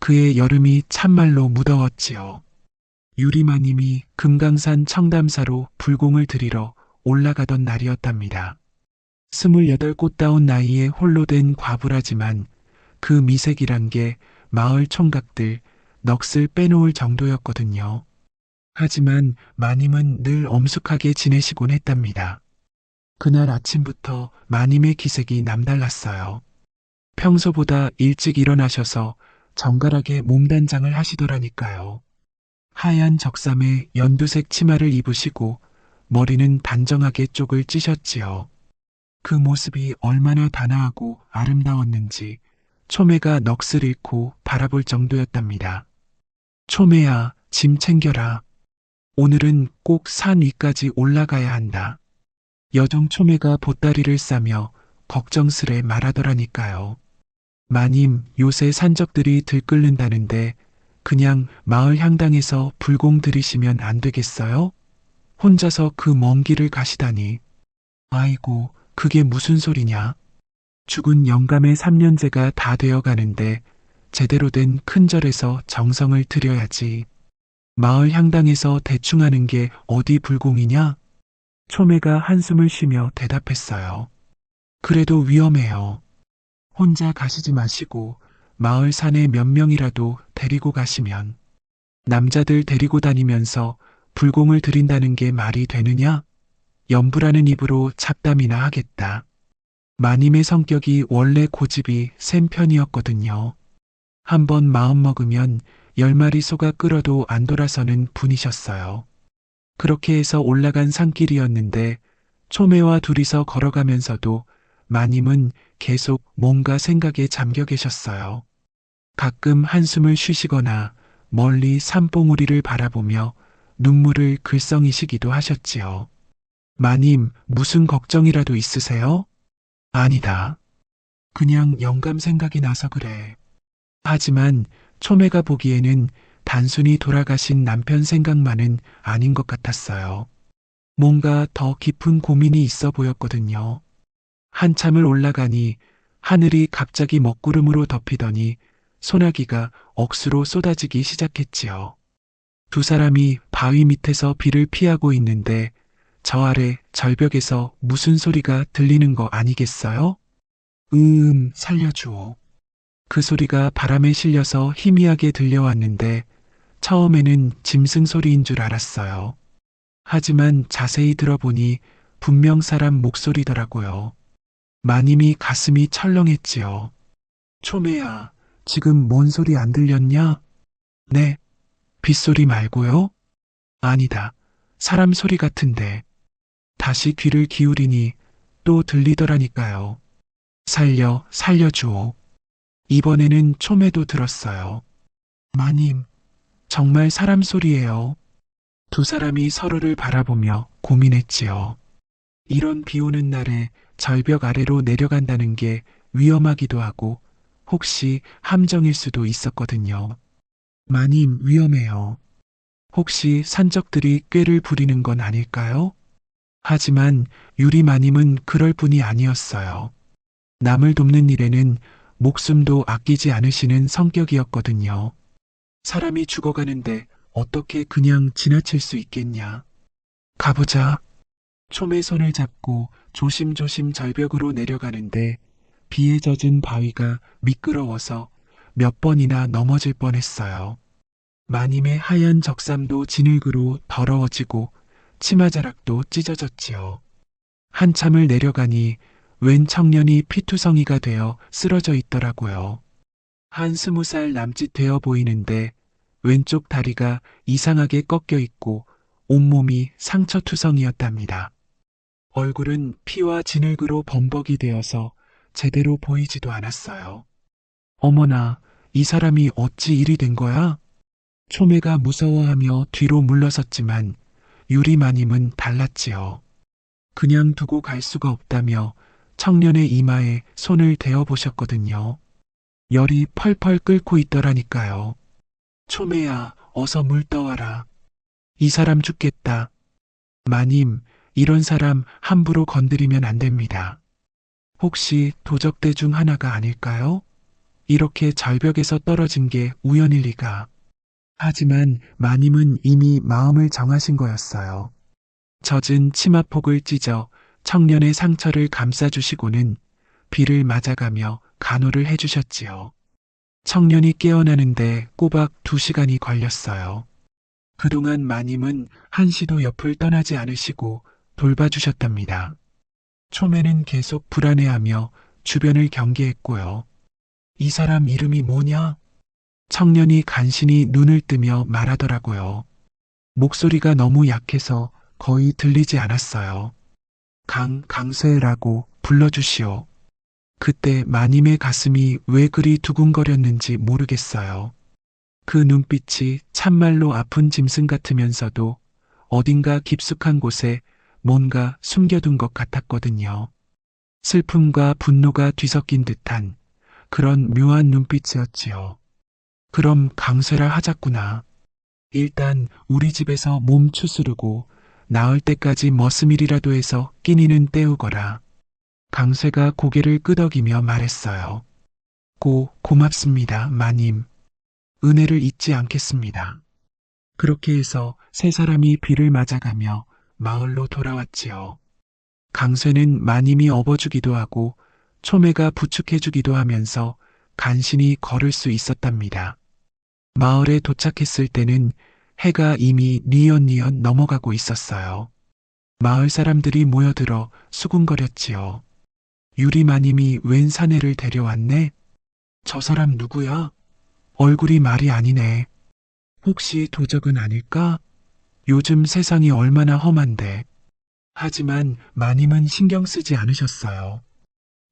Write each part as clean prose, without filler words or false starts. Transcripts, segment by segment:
그의 여름이 참말로 무더웠지요. 유리마님이 금강산 청담사로 불공을 들이러 올라가던 날이었답니다. 28 꽃다운 나이에 홀로 된 과부라지만 그 미색이란 게 마을 총각들 넋을 빼놓을 정도였거든요. 하지만 마님은 늘 엄숙하게 지내시곤 했답니다. 그날 아침부터 마님의 기색이 남달랐어요. 평소보다 일찍 일어나셔서 정갈하게 몸단장을 하시더라니까요. 하얀 적삼에 연두색 치마를 입으시고 머리는 단정하게 쪽을 찌셨지요. 그 모습이 얼마나 단아하고 아름다웠는지 초매가 넋을 잃고 바라볼 정도였답니다. 초매야, 짐 챙겨라. 오늘은 꼭 산 위까지 올라가야 한다. 여종 초매가 보따리를 싸며 걱정스레 말하더라니까요. 마님, 요새 산적들이 들끓는다는데 그냥 마을 향당에서 불공 들이시면 안 되겠어요? 혼자서 그 먼 길을 가시다니. 아이고, 그게 무슨 소리냐? 죽은 영감의 3년째가 다 되어 가는데 제대로 된 큰 절에서 정성을 들여야지. 마을 향당에서 대충 하는 게 어디 불공이냐? 초매가 한숨을 쉬며 대답했어요. 그래도 위험해요. 혼자 가시지 마시고 마을 산에 몇 명이라도 데리고 가시면 남자들 데리고 다니면서 불공을 드린다는 게 말이 되느냐? 염부라는 입으로 잡담이나 하겠다. 마님의 성격이 원래 고집이 센 편이었거든요. 한번 마음먹으면 10마리 소가 끌어도 안 돌아서는 분이셨어요. 그렇게 해서 올라간 산길이었는데 초매와 둘이서 걸어가면서도 마님은 계속 뭔가 생각에 잠겨 계셨어요. 가끔 한숨을 쉬시거나 멀리 산봉우리를 바라보며 눈물을 글썽이시기도 하셨지요. 마님, 무슨 걱정이라도 있으세요? 아니다. 그냥 영감 생각이 나서 그래. 하지만 초매가 보기에는 단순히 돌아가신 남편 생각만은 아닌 것 같았어요. 뭔가 더 깊은 고민이 있어 보였거든요. 한참을 올라가니 하늘이 갑자기 먹구름으로 덮이더니 소나기가 억수로 쏟아지기 시작했지요. 두 사람이 바위 밑에서 비를 피하고 있는데 저 아래 절벽에서 무슨 소리가 들리는 거 아니겠어요? 살려주오. 그 소리가 바람에 실려서 희미하게 들려왔는데 처음에는 짐승 소리인 줄 알았어요. 하지만 자세히 들어보니 분명 사람 목소리더라고요. 마님이 가슴이 철렁했지요. 초매야, 지금 뭔 소리 안 들렸냐? 네, 빗소리 말고요? 아니다, 사람 소리 같은데. 다시 귀를 기울이니 또 들리더라니까요. 살려주오. 이번에는 초매도 들었어요. 마님, 정말 사람 소리예요. 두 사람이 서로를 바라보며 고민했지요. 이런 비 오는 날에 절벽 아래로 내려간다는 게 위험하기도 하고 혹시 함정일 수도 있었거든요. 마님, 위험해요. 혹시 산적들이 꾀를 부리는 건 아닐까요? 하지만 유리 마님은 그럴 뿐이 아니었어요. 남을 돕는 일에는 목숨도 아끼지 않으시는 성격이었거든요. 사람이 죽어가는데 어떻게 그냥 지나칠 수 있겠냐. 가보자. 초매 손을 잡고 조심조심 절벽으로 내려가는데 비에 젖은 바위가 미끄러워서 몇 번이나 넘어질 뻔했어요. 마님의 하얀 적삼도 진흙으로 더러워지고 치마자락도 찢어졌지요. 한참을 내려가니 웬 청년이 피투성이가 되어 쓰러져 있더라고요. 한 20살 남짓 되어 보이는데 왼쪽 다리가 이상하게 꺾여 있고 온몸이 상처투성이었답니다. 얼굴은 피와 진흙으로 범벅이 되어서 제대로 보이지도 않았어요. 어머나, 이 사람이 어찌 이리 된 거야? 초매가 무서워하며 뒤로 물러섰지만 유리마님은 달랐지요. 그냥 두고 갈 수가 없다며 청년의 이마에 손을 대어 보셨거든요. 열이 펄펄 끓고 있더라니까요. 초매야, 어서 물 떠와라. 이 사람 죽겠다. 마님, 이런 사람 함부로 건드리면 안 됩니다. 혹시 도적대 중 하나가 아닐까요? 이렇게 절벽에서 떨어진 게 우연일 리가. 하지만 마님은 이미 마음을 정하신 거였어요. 젖은 치마폭을 찢어 청년의 상처를 감싸주시고는 비를 맞아가며 간호를 해주셨지요. 청년이 깨어나는데 꼬박 2시간이 걸렸어요. 그동안 마님은 한시도 옆을 떠나지 않으시고 돌봐주셨답니다. 초매는 계속 불안해하며 주변을 경계했고요. 이 사람 이름이 뭐냐? 청년이 간신히 눈을 뜨며 말하더라고요. 목소리가 너무 약해서 거의 들리지 않았어요. 강쇠라고 불러주시오. 그때 마님의 가슴이 왜 그리 두근거렸는지 모르겠어요. 그 눈빛이 참말로 아픈 짐승 같으면서도 어딘가 깊숙한 곳에 뭔가 숨겨둔 것 같았거든요. 슬픔과 분노가 뒤섞인 듯한 그런 묘한 눈빛이었지요. 그럼 강쇠라 하자꾸나. 일단 우리 집에서 몸 추스르고 나을 때까지 머스밀이라도 해서 끼니는 때우거라. 강쇠가 고개를 끄덕이며 말했어요. 고맙습니다, 마님. 은혜를 잊지 않겠습니다. 그렇게 해서 세 사람이 비를 맞아가며 마을로 돌아왔지요. 강쇠는 마님이 업어주기도 하고 초매가 부축해주기도 하면서 간신히 걸을 수 있었답니다. 마을에 도착했을 때는 해가 이미 뉘엿뉘엿 넘어가고 있었어요. 마을 사람들이 모여들어 수군거렸지요. 유리마님이 웬 사내를 데려왔네? 저 사람 누구야? 얼굴이 말이 아니네. 혹시 도적은 아닐까? 요즘 세상이 얼마나 험한데. 하지만 마님은 신경 쓰지 않으셨어요.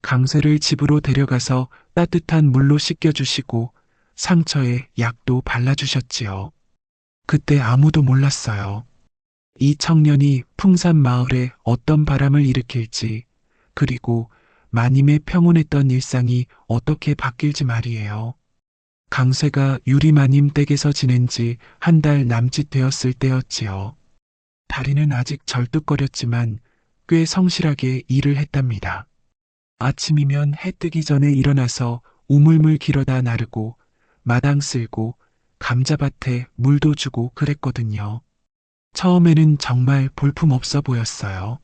강쇠를 집으로 데려가서 따뜻한 물로 씻겨주시고 상처에 약도 발라주셨지요. 그때 아무도 몰랐어요. 이 청년이 풍산 마을에 어떤 바람을 일으킬지, 그리고 마님의 평온했던 일상이 어떻게 바뀔지 말이에요. 강쇠가 유리마님 댁에서 지낸 지 한 달 남짓 되었을 때였지요. 다리는 아직 절뚝거렸지만 꽤 성실하게 일을 했답니다. 아침이면 해 뜨기 전에 일어나서 우물물 길어다 나르고 마당 쓸고 감자밭에 물도 주고 그랬거든요. 처음에는 정말 볼품없어 보였어요.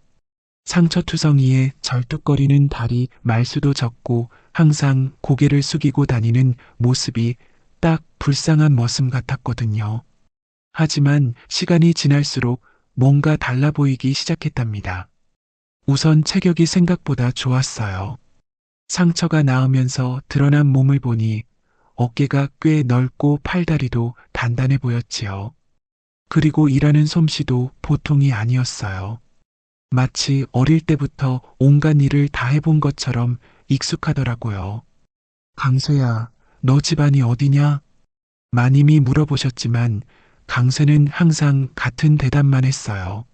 상처투성이에 절뚝거리는 다리 말수도 적고 항상 고개를 숙이고 다니는 모습이 딱 불쌍한 머슴 같았거든요. 하지만 시간이 지날수록 뭔가 달라 보이기 시작했답니다. 우선 체격이 생각보다 좋았어요. 상처가 나으면서 드러난 몸을 보니 어깨가 꽤 넓고 팔다리도 단단해 보였지요. 그리고 일하는 솜씨도 보통이 아니었어요. 마치 어릴 때부터 온갖 일을 다 해본 것처럼 익숙하더라고요. 강쇠야, 너 집안이 어디냐? 마님이 물어보셨지만 강쇠는 항상 같은 대답만 했어요.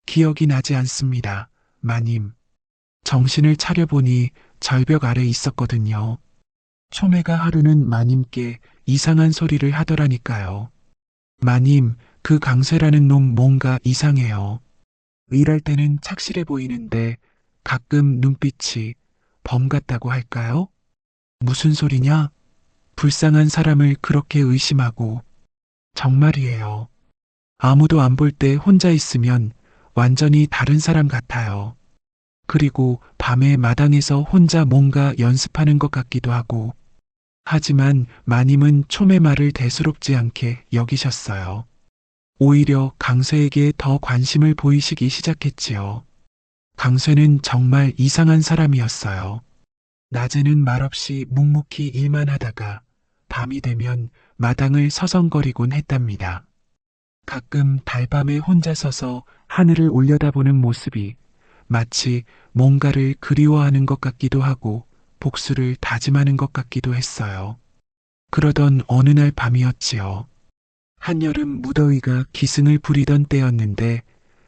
기억이 나지 않습니다, 마님. 정신을 차려보니 절벽 아래 있었거든요. 초매가 하루는 마님께 이상한 소리를 하더라니까요. 마님, 그 강쇠라는 놈 뭔가 이상해요. 일할 때는 착실해 보이는데 가끔 눈빛이 범 같다고 할까요? 무슨 소리냐? 불쌍한 사람을 그렇게 의심하고. 정말이에요. 아무도 안 볼 때 혼자 있으면 완전히 다른 사람 같아요. 그리고 밤에 마당에서 혼자 뭔가 연습하는 것 같기도 하고. 하지만 마님은 초매 말을 대수롭지 않게 여기셨어요. 오히려 강쇠에게 더 관심을 보이시기 시작했지요. 강쇠는 정말 이상한 사람이었어요. 낮에는 말없이 묵묵히 일만 하다가 밤이 되면 마당을 서성거리곤 했답니다. 가끔 달밤에 혼자 서서 하늘을 올려다보는 모습이 마치 뭔가를 그리워하는 것 같기도 하고 복수를 다짐하는 것 같기도 했어요. 그러던 어느 날 밤이었지요. 한여름 무더위가 기승을 부리던 때였는데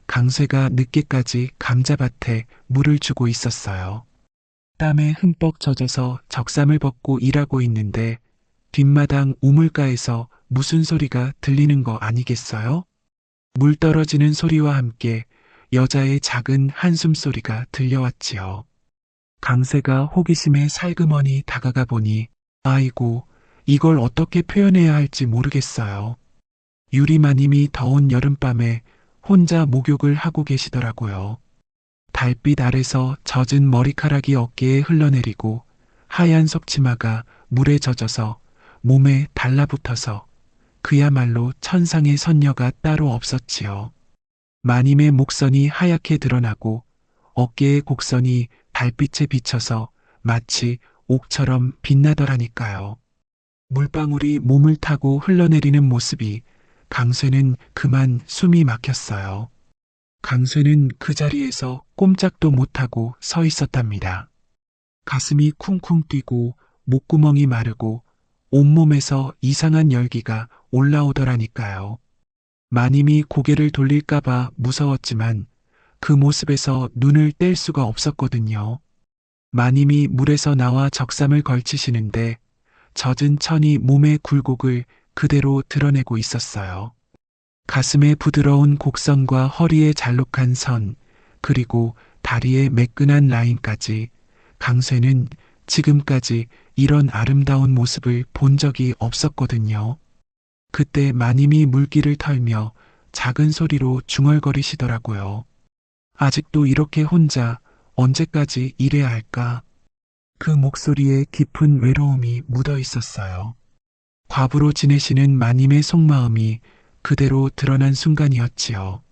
강쇠가 늦게까지 감자밭에 물을 주고 있었어요. 땀에 흠뻑 젖어서 적삼을 벗고 일하고 있는데 뒷마당 우물가에서 무슨 소리가 들리는 거 아니겠어요? 물 떨어지는 소리와 함께 여자의 작은 한숨소리가 들려왔지요. 강쇠가 호기심에 살그머니 다가가 보니 아이고, 이걸 어떻게 표현해야 할지 모르겠어요. 유리마님이 더운 여름밤에 혼자 목욕을 하고 계시더라고요. 달빛 아래서 젖은 머리카락이 어깨에 흘러내리고 하얀 속치마가 물에 젖어서 몸에 달라붙어서 그야말로 천상의 선녀가 따로 없었지요. 마님의 목선이 하얗게 드러나고 어깨의 곡선이 달빛에 비쳐서 마치 옥처럼 빛나더라니까요. 물방울이 몸을 타고 흘러내리는 모습이 강쇠는 그만 숨이 막혔어요. 강쇠는 그 자리에서 꼼짝도 못하고 서 있었답니다. 가슴이 쿵쿵 뛰고 목구멍이 마르고 온몸에서 이상한 열기가 올라오더라니까요. 마님이 고개를 돌릴까봐 무서웠지만 그 모습에서 눈을 뗄 수가 없었거든요. 마님이 물에서 나와 적삼을 걸치시는데 젖은 천이 몸의 굴곡을 그대로 드러내고 있었어요. 가슴에 부드러운 곡선과 허리에 잘록한 선, 그리고 다리의 매끈한 라인까지 강쇠는 지금까지 이런 아름다운 모습을 본 적이 없었거든요. 그때 마님이 물기를 털며 작은 소리로 중얼거리시더라고요. 아직도 이렇게 혼자 언제까지 일해야 할까? 그 목소리에 깊은 외로움이 묻어 있었어요. 과부로 지내시는 마님의 속마음이 그대로 드러난 순간이었지요.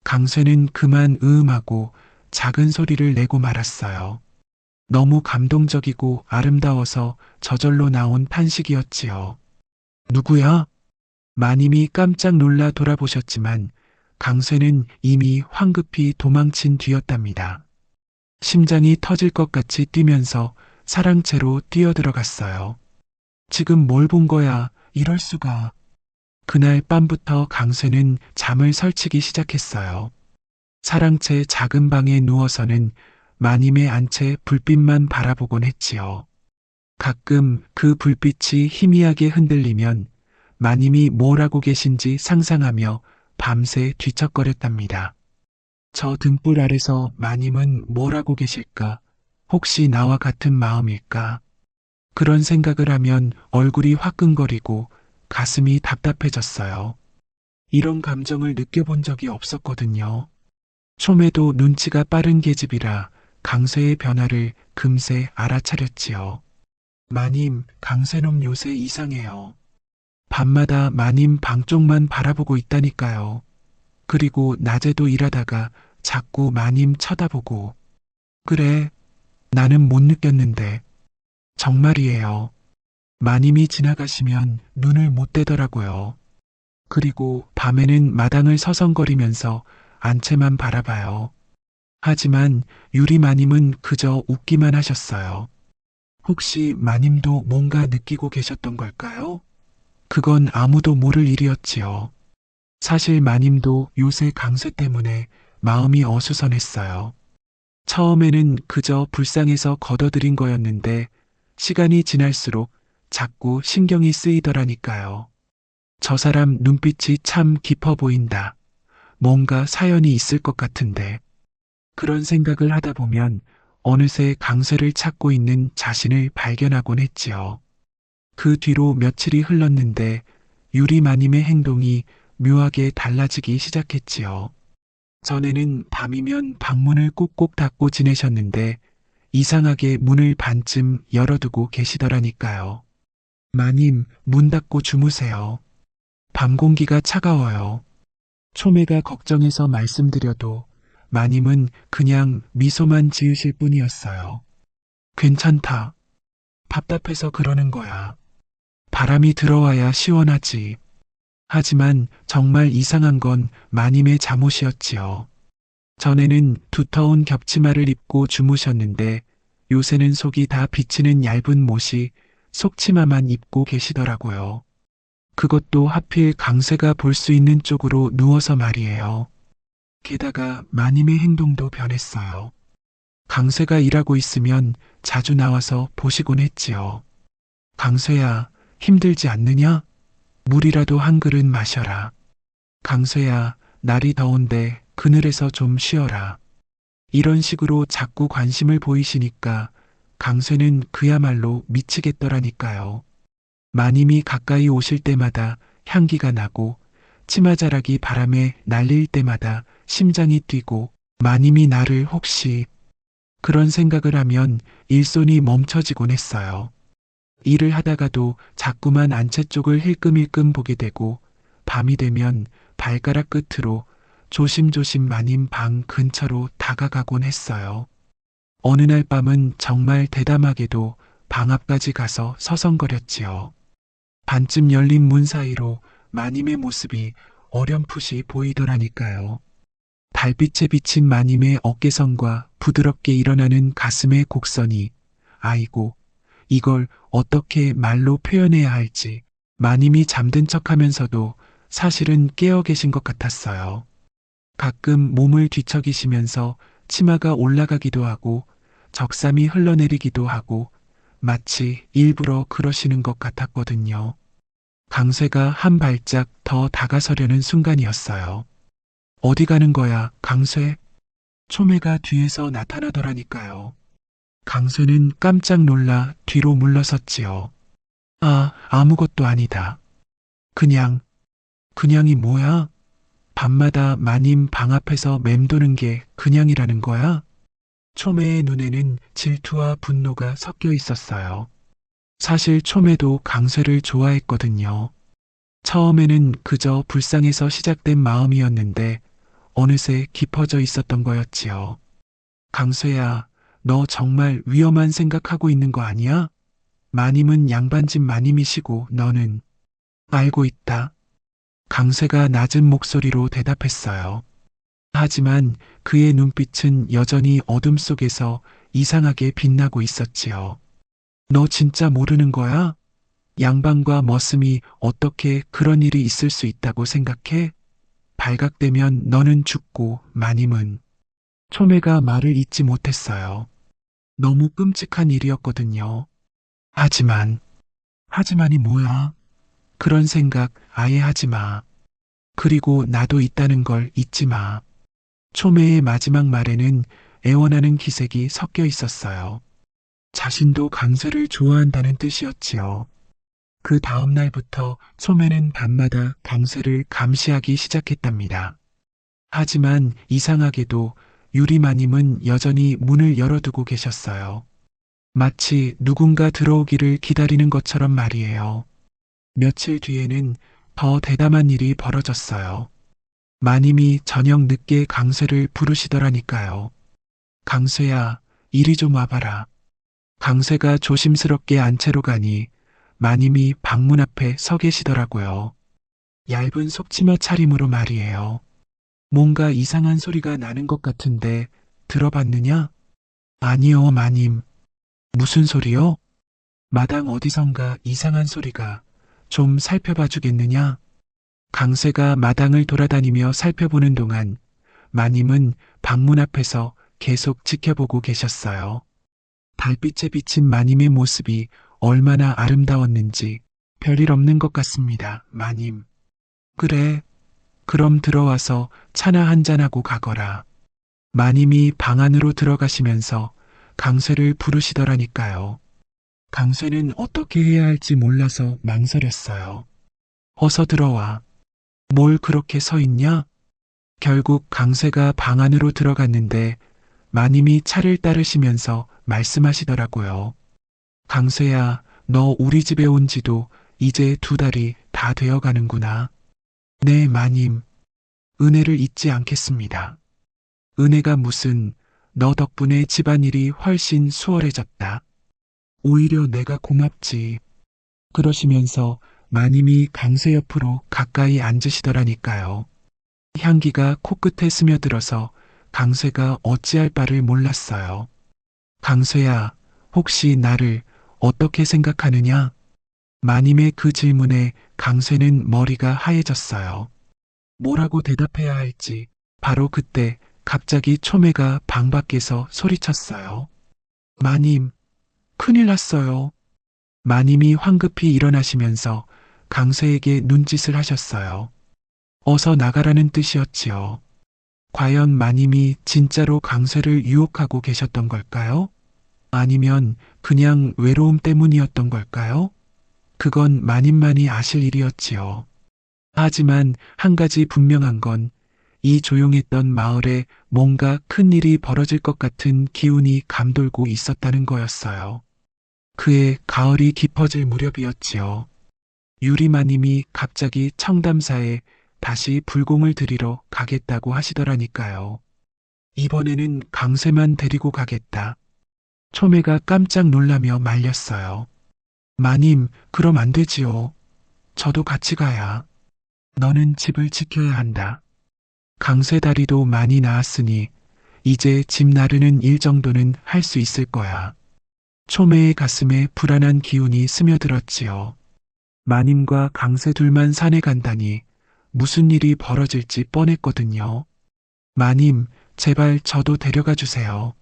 강쇠는 그만 으음하고 작은 소리를 내고 말았어요. 너무 감동적이고 아름다워서 저절로 나온 탄식이었지요. 누구야? 마님이 깜짝 놀라 돌아보셨지만 강쇠는 이미 황급히 도망친 뒤였답니다. 심장이 터질 것 같이 뛰면서 사랑채로 뛰어들어갔어요. 지금 뭘 본 거야? 이럴 수가. 그날 밤부터 강쇠는 잠을 설치기 시작했어요. 사랑채 작은 방에 누워서는 마님의 안채 불빛만 바라보곤 했지요. 가끔 그 불빛이 희미하게 흔들리면 마님이 뭘 하고 계신지 상상하며 밤새 뒤척거렸답니다. 저 등불 아래서 마님은 뭘 하고 계실까? 혹시 나와 같은 마음일까? 그런 생각을 하면 얼굴이 화끈거리고 가슴이 답답해졌어요. 이런 감정을 느껴본 적이 없었거든요. 촘에도 눈치가 빠른 계집이라 강쇠의 변화를 금세 알아차렸지요. 마님, 강쇠놈 요새 이상해요. 밤마다 마님 방 쪽만 바라보고 있다니까요. 그리고 낮에도 일하다가 자꾸 마님 쳐다보고. 그래, 나는 못 느꼈는데. 정말이에요. 마님이 지나가시면 눈을 못 떼더라고요. 그리고 밤에는 마당을 서성거리면서 안채만 바라봐요. 하지만 유리 마님은 그저 웃기만 하셨어요. 혹시 마님도 뭔가 느끼고 계셨던 걸까요? 그건 아무도 모를 일이었지요. 사실 마님도 요새 강쇠 때문에 마음이 어수선했어요. 처음에는 그저 불쌍해서 걷어들인 거였는데 시간이 지날수록 자꾸 신경이 쓰이더라니까요. 저 사람 눈빛이 참 깊어 보인다. 뭔가 사연이 있을 것 같은데. 그런 생각을 하다 보면 어느새 강쇠를 찾고 있는 자신을 발견하곤 했지요. 그 뒤로 며칠이 흘렀는데 유리 마님의 행동이 묘하게 달라지기 시작했지요. 전에는 밤이면 방문을 꼭꼭 닫고 지내셨는데 이상하게 문을 반쯤 열어두고 계시더라니까요. 마님, 문 닫고 주무세요. 밤 공기가 차가워요. 촘애가 걱정해서 말씀드려도 마님은 그냥 미소만 지으실 뿐이었어요. 괜찮다. 답답해서 그러는 거야. 바람이 들어와야 시원하지. 하지만 정말 이상한 건 마님의 잠옷이었지요. 전에는 두터운 겹치마를 입고 주무셨는데 요새는 속이 다 비치는 얇은 못이 속치마만 입고 계시더라고요. 그것도 하필 강쇠가 볼 수 있는 쪽으로 누워서 말이에요. 게다가 마님의 행동도 변했어요. 강쇠가 일하고 있으면 자주 나와서 보시곤 했지요. 강쇠야, 힘들지 않느냐? 물이라도 한 그릇 마셔라. 강쇠야, 날이 더운데 그늘에서 좀 쉬어라. 이런 식으로 자꾸 관심을 보이시니까 강쇠는 그야말로 미치겠더라니까요. 마님이 가까이 오실 때마다 향기가 나고 치마자락이 바람에 날릴 때마다 심장이 뛰고 마님이 나를 혹시 그런 생각을 하면 일손이 멈춰지곤 했어요. 일을 하다가도 자꾸만 안채 쪽을 힐끔힐끔 보게 되고 밤이 되면 발가락 끝으로 조심조심 마님 방 근처로 다가가곤 했어요. 어느 날 밤은 정말 대담하게도 방 앞까지 가서 서성거렸지요. 반쯤 열린 문 사이로 마님의 모습이 어렴풋이 보이더라니까요. 달빛에 비친 마님의 어깨선과 부드럽게 일어나는 가슴의 곡선이, 아이고, 이걸 어떻게 말로 표현해야 할지 마님이 잠든 척 하면서도 사실은 깨어 계신 것 같았어요. 가끔 몸을 뒤척이시면서 치마가 올라가기도 하고 적삼이 흘러내리기도 하고 마치 일부러 그러시는 것 같았거든요. 강쇠가 한 발짝 더 다가서려는 순간이었어요. 어디 가는 거야, 강쇠? 초매가 뒤에서 나타나더라니까요. 강쇠는 깜짝 놀라 뒤로 물러섰지요. 아, 아무것도 아니다. 그냥이 뭐야? 밤마다 마님 방 앞에서 맴도는 게 그냥이라는 거야? 초매의 눈에는 질투와 분노가 섞여 있었어요. 사실 초매도 강쇠를 좋아했거든요. 처음에는 그저 불쌍해서 시작된 마음이었는데 어느새 깊어져 있었던 거였지요. 강쇠야, 너 정말 위험한 생각하고 있는 거 아니야? 마님은 양반집 마님이시고 너는 알고 있다. 강쇠가 낮은 목소리로 대답했어요. 하지만 그의 눈빛은 여전히 어둠 속에서 이상하게 빛나고 있었지요. 너 진짜 모르는 거야? 양반과 머슴이 어떻게 그런 일이 있을 수 있다고 생각해? 발각되면 너는 죽고 마님은. 초매가 말을 잇지 못했어요. 너무 끔찍한 일이었거든요. 하지만이 뭐야? 그런 생각 아예 하지 마. 그리고 나도 있다는 걸 잊지 마. 초매의 마지막 말에는 애원하는 기색이 섞여 있었어요. 자신도 강쇠를 좋아한다는 뜻이었지요. 그 다음 날부터 초매는 밤마다 강쇠를 감시하기 시작했답니다. 하지만 이상하게도 유리마님은 여전히 문을 열어두고 계셨어요. 마치 누군가 들어오기를 기다리는 것처럼 말이에요. 며칠 뒤에는 더 대담한 일이 벌어졌어요. 마님이 저녁 늦게 강쇠를 부르시더라니까요. 강쇠야, 이리 좀 와봐라. 강쇠가 조심스럽게 안채로 가니 마님이 방문 앞에 서 계시더라고요. 얇은 속치마 차림으로 말이에요. 뭔가 이상한 소리가 나는 것 같은데 들어봤느냐? 아니요, 마님. 무슨 소리요? 마당 어디선가 이상한 소리가. 좀 살펴봐 주겠느냐? 강쇠가 마당을 돌아다니며 살펴보는 동안 마님은 방문 앞에서 계속 지켜보고 계셨어요. 달빛에 비친 마님의 모습이 얼마나 아름다웠는지 별일 없는 것 같습니다, 마님. 그래, 그럼 들어와서 차나 한잔하고 가거라. 마님이 방 안으로 들어가시면서 강쇠를 부르시더라니까요. 강쇠는 어떻게 해야 할지 몰라서 망설였어요. 어서 들어와. 뭘 그렇게 서 있냐? 결국 강쇠가 방 안으로 들어갔는데 마님이 차를 따르시면서 말씀하시더라고요. 강쇠야, 너 우리 집에 온 지도 이제 2달이 다 되어 가는구나. 네, 마님. 은혜를 잊지 않겠습니다. 은혜가 무슨, 너 덕분에 집안일이 훨씬 수월해졌다. 오히려 내가 고맙지. 그러시면서 마님이 강쇠 옆으로 가까이 앉으시더라니까요. 향기가 코끝에 스며들어서 강쇠가 어찌할 바를 몰랐어요. 강쇠야, 혹시 나를 어떻게 생각하느냐? 마님의 그 질문에 강쇠는 머리가 하얘졌어요. 뭐라고 대답해야 할지 바로 그때 갑자기 초매가 방 밖에서 소리쳤어요. 마님, 큰일 났어요. 마님이 황급히 일어나시면서 강쇠에게 눈짓을 하셨어요. 어서 나가라는 뜻이었지요. 과연 마님이 진짜로 강쇠를 유혹하고 계셨던 걸까요? 아니면 그냥 외로움 때문이었던 걸까요? 그건 마님만이 아실 일이었지요. 하지만 한 가지 분명한 건 이 조용했던 마을에 뭔가 큰 일이 벌어질 것 같은 기운이 감돌고 있었다는 거였어요. 그해 가을이 깊어질 무렵이었지요. 유리마님이 갑자기 청담사에 다시 불공을 들이러 가겠다고 하시더라니까요. 이번에는 강쇠만 데리고 가겠다. 초매가 깜짝 놀라며 말렸어요. 마님, 그럼 안 되지요. 저도 같이 가야. 너는 집을 지켜야 한다. 강쇠 다리도 많이 나았으니 이제 집 나르는 일 정도는 할 수 있을 거야. 초매의 가슴에 불안한 기운이 스며들었지요. 마님과 강쇠 둘만 산에 간다니 무슨 일이 벌어질지 뻔했거든요. 마님, 제발 저도 데려가 주세요.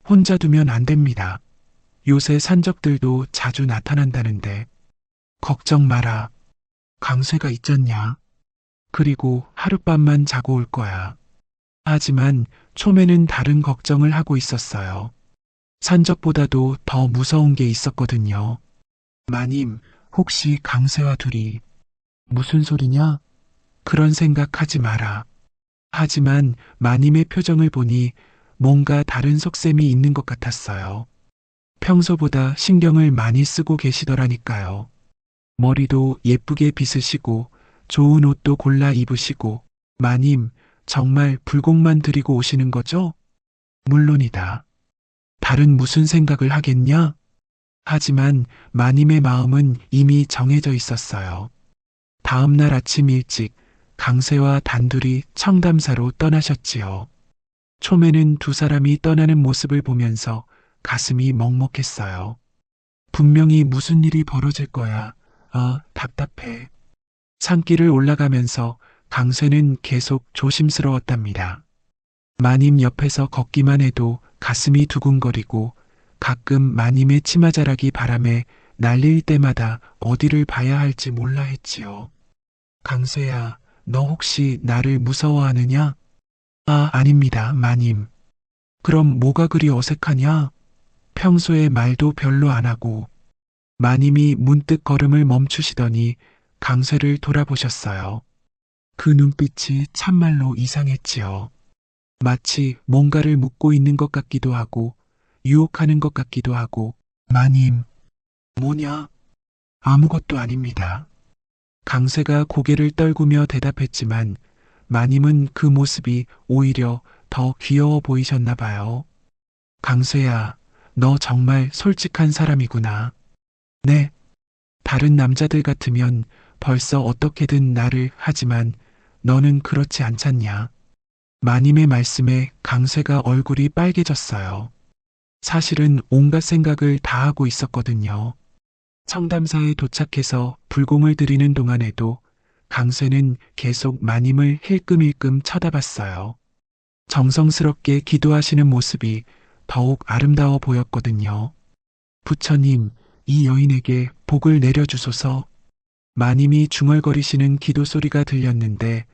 혼자 두면 안 됩니다. 요새 산적들도 자주 나타난다는데. 걱정 마라. 강쇠가 있잖냐. 그리고 하룻밤만 자고 올 거야. 하지만 초매는 다른 걱정을 하고 있었어요. 산적보다도 더 무서운 게 있었거든요. 마님, 혹시 강쇠와 둘이 무슨 소리냐? 그런 생각하지 마라. 하지만 마님의 표정을 보니 뭔가 다른 속셈이 있는 것 같았어요. 평소보다 신경을 많이 쓰고 계시더라니까요. 머리도 예쁘게 빗으시고 좋은 옷도 골라 입으시고 마님, 정말 불공만 드리고 오시는 거죠? 물론이다. 다른 무슨 생각을 하겠냐? 하지만 마님의 마음은 이미 정해져 있었어요. 다음 날 아침 일찍 강쇠와 단둘이 청담사로 떠나셨지요. 초매는 두 사람이 떠나는 모습을 보면서 가슴이 먹먹했어요. 분명히 무슨 일이 벌어질 거야. 답답해. 산길을 올라가면서 강쇠는 계속 조심스러웠답니다. 마님 옆에서 걷기만 해도 가슴이 두근거리고 가끔 마님의 치마자락이 바람에 날릴 때마다 어디를 봐야 할지 몰라 했지요. 강쇠야, 너 혹시 나를 무서워하느냐? 아닙니다, 마님. 그럼 뭐가 그리 어색하냐? 평소에 말도 별로 안 하고. 마님이 문득 걸음을 멈추시더니 강쇠를 돌아보셨어요. 그 눈빛이 참말로 이상했지요. 마치 뭔가를 묻고 있는 것 같기도 하고 유혹하는 것 같기도 하고. 마님, 뭐냐? 아무것도 아닙니다. 강쇠가 고개를 떨구며 대답했지만 마님은 그 모습이 오히려 더 귀여워 보이셨나 봐요. 강쇠야, 너 정말 솔직한 사람이구나. 네. 다른 남자들 같으면 벌써 어떻게든 나를 하지만 너는 그렇지 않잖냐. 마님의 말씀에 강쇠가 얼굴이 빨개졌어요. 사실은 온갖 생각을 다 하고 있었거든요. 청담사에 도착해서 불공을 드리는 동안에도 강쇠는 계속 마님을 힐끔힐끔 쳐다봤어요. 정성스럽게 기도하시는 모습이 더욱 아름다워 보였거든요. 부처님, 이 여인에게 복을 내려주소서. 마님이 중얼거리시는 기도 소리가 들렸는데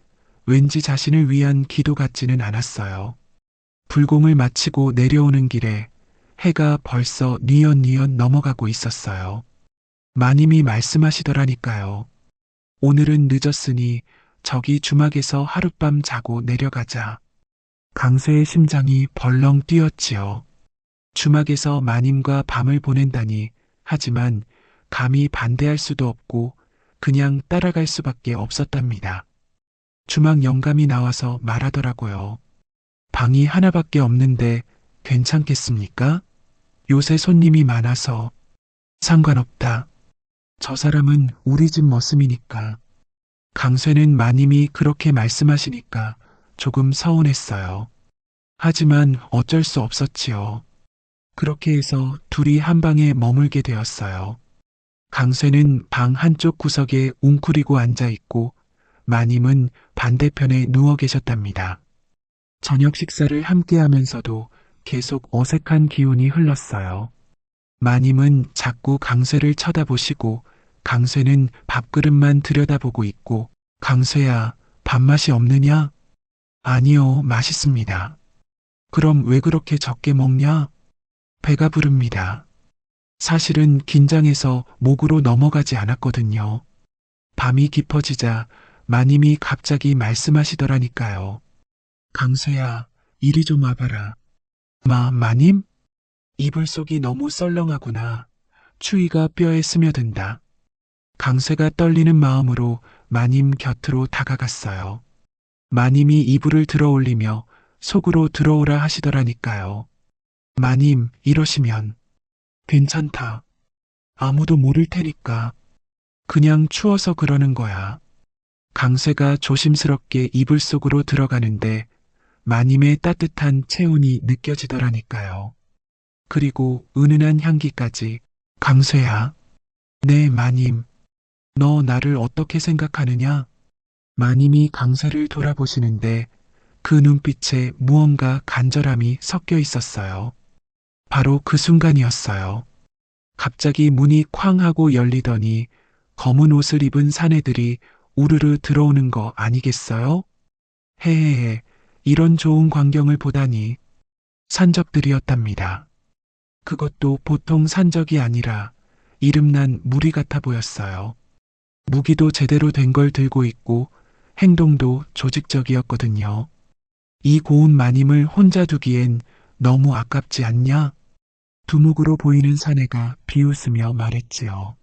왠지 자신을 위한 기도 같지는 않았어요. 불공을 마치고 내려오는 길에 해가 벌써 뉘엿뉘엿 넘어가고 있었어요. 마님이 말씀하시더라니까요. 오늘은 늦었으니 저기 주막에서 하룻밤 자고 내려가자. 강쇠의 심장이 벌렁 뛰었지요. 주막에서 마님과 밤을 보낸다니. 하지만 감히 반대할 수도 없고 그냥 따라갈 수밖에 없었답니다. 주막 영감이 나와서 말하더라고요. 방이 하나밖에 없는데 괜찮겠습니까? 요새 손님이 많아서. 상관없다. 저 사람은 우리 집 머슴이니까. 강쇠는 마님이 그렇게 말씀하시니까 조금 서운했어요. 하지만 어쩔 수 없었지요. 그렇게 해서 둘이 한 방에 머물게 되었어요. 강쇠는 방 한쪽 구석에 웅크리고 앉아 있고 마님은 반대편에 누워 계셨답니다. 저녁 식사를 함께 하면서도 계속 어색한 기운이 흘렀어요. 마님은 자꾸 강쇠를 쳐다보시고 강쇠는 밥그릇만 들여다보고 있고. 강쇠야, 밥맛이 없느냐? 아니요, 맛있습니다. 그럼 왜 그렇게 적게 먹냐? 배가 부릅니다. 사실은 긴장해서 목으로 넘어가지 않았거든요. 밤이 깊어지자 마님이 갑자기 말씀하시더라니까요. 강수야, 이리 좀 와봐라. 마님? 이불 속이 너무 썰렁하구나. 추위가 뼈에 스며든다. 강쇠가 떨리는 마음으로 마님 곁으로 다가갔어요. 마님이 이불을 들어 올리며 속으로 들어오라 하시더라니까요. 마님, 이러시면 괜찮다. 아무도 모를 테니까. 그냥 추워서 그러는 거야. 강쇠가 조심스럽게 이불 속으로 들어가는데 마님의 따뜻한 체온이 느껴지더라니까요. 그리고 은은한 향기까지. 강쇠야. 네, 마님. 너 나를 어떻게 생각하느냐? 마님이 강쇠를 돌아보시는데 그 눈빛에 무언가 간절함이 섞여 있었어요. 바로 그 순간이었어요. 갑자기 문이 쾅 하고 열리더니 검은 옷을 입은 사내들이 우르르 들어오는 거 아니겠어요? 헤헤헤, 이런 좋은 광경을 보다니. 산적들이었답니다. 그것도 보통 산적이 아니라 이름난 무리 같아 보였어요. 무기도 제대로 된 걸 들고 있고 행동도 조직적이었거든요. 이 고운 마님을 혼자 두기엔 너무 아깝지 않냐? 두목으로 보이는 사내가 비웃으며 말했지요.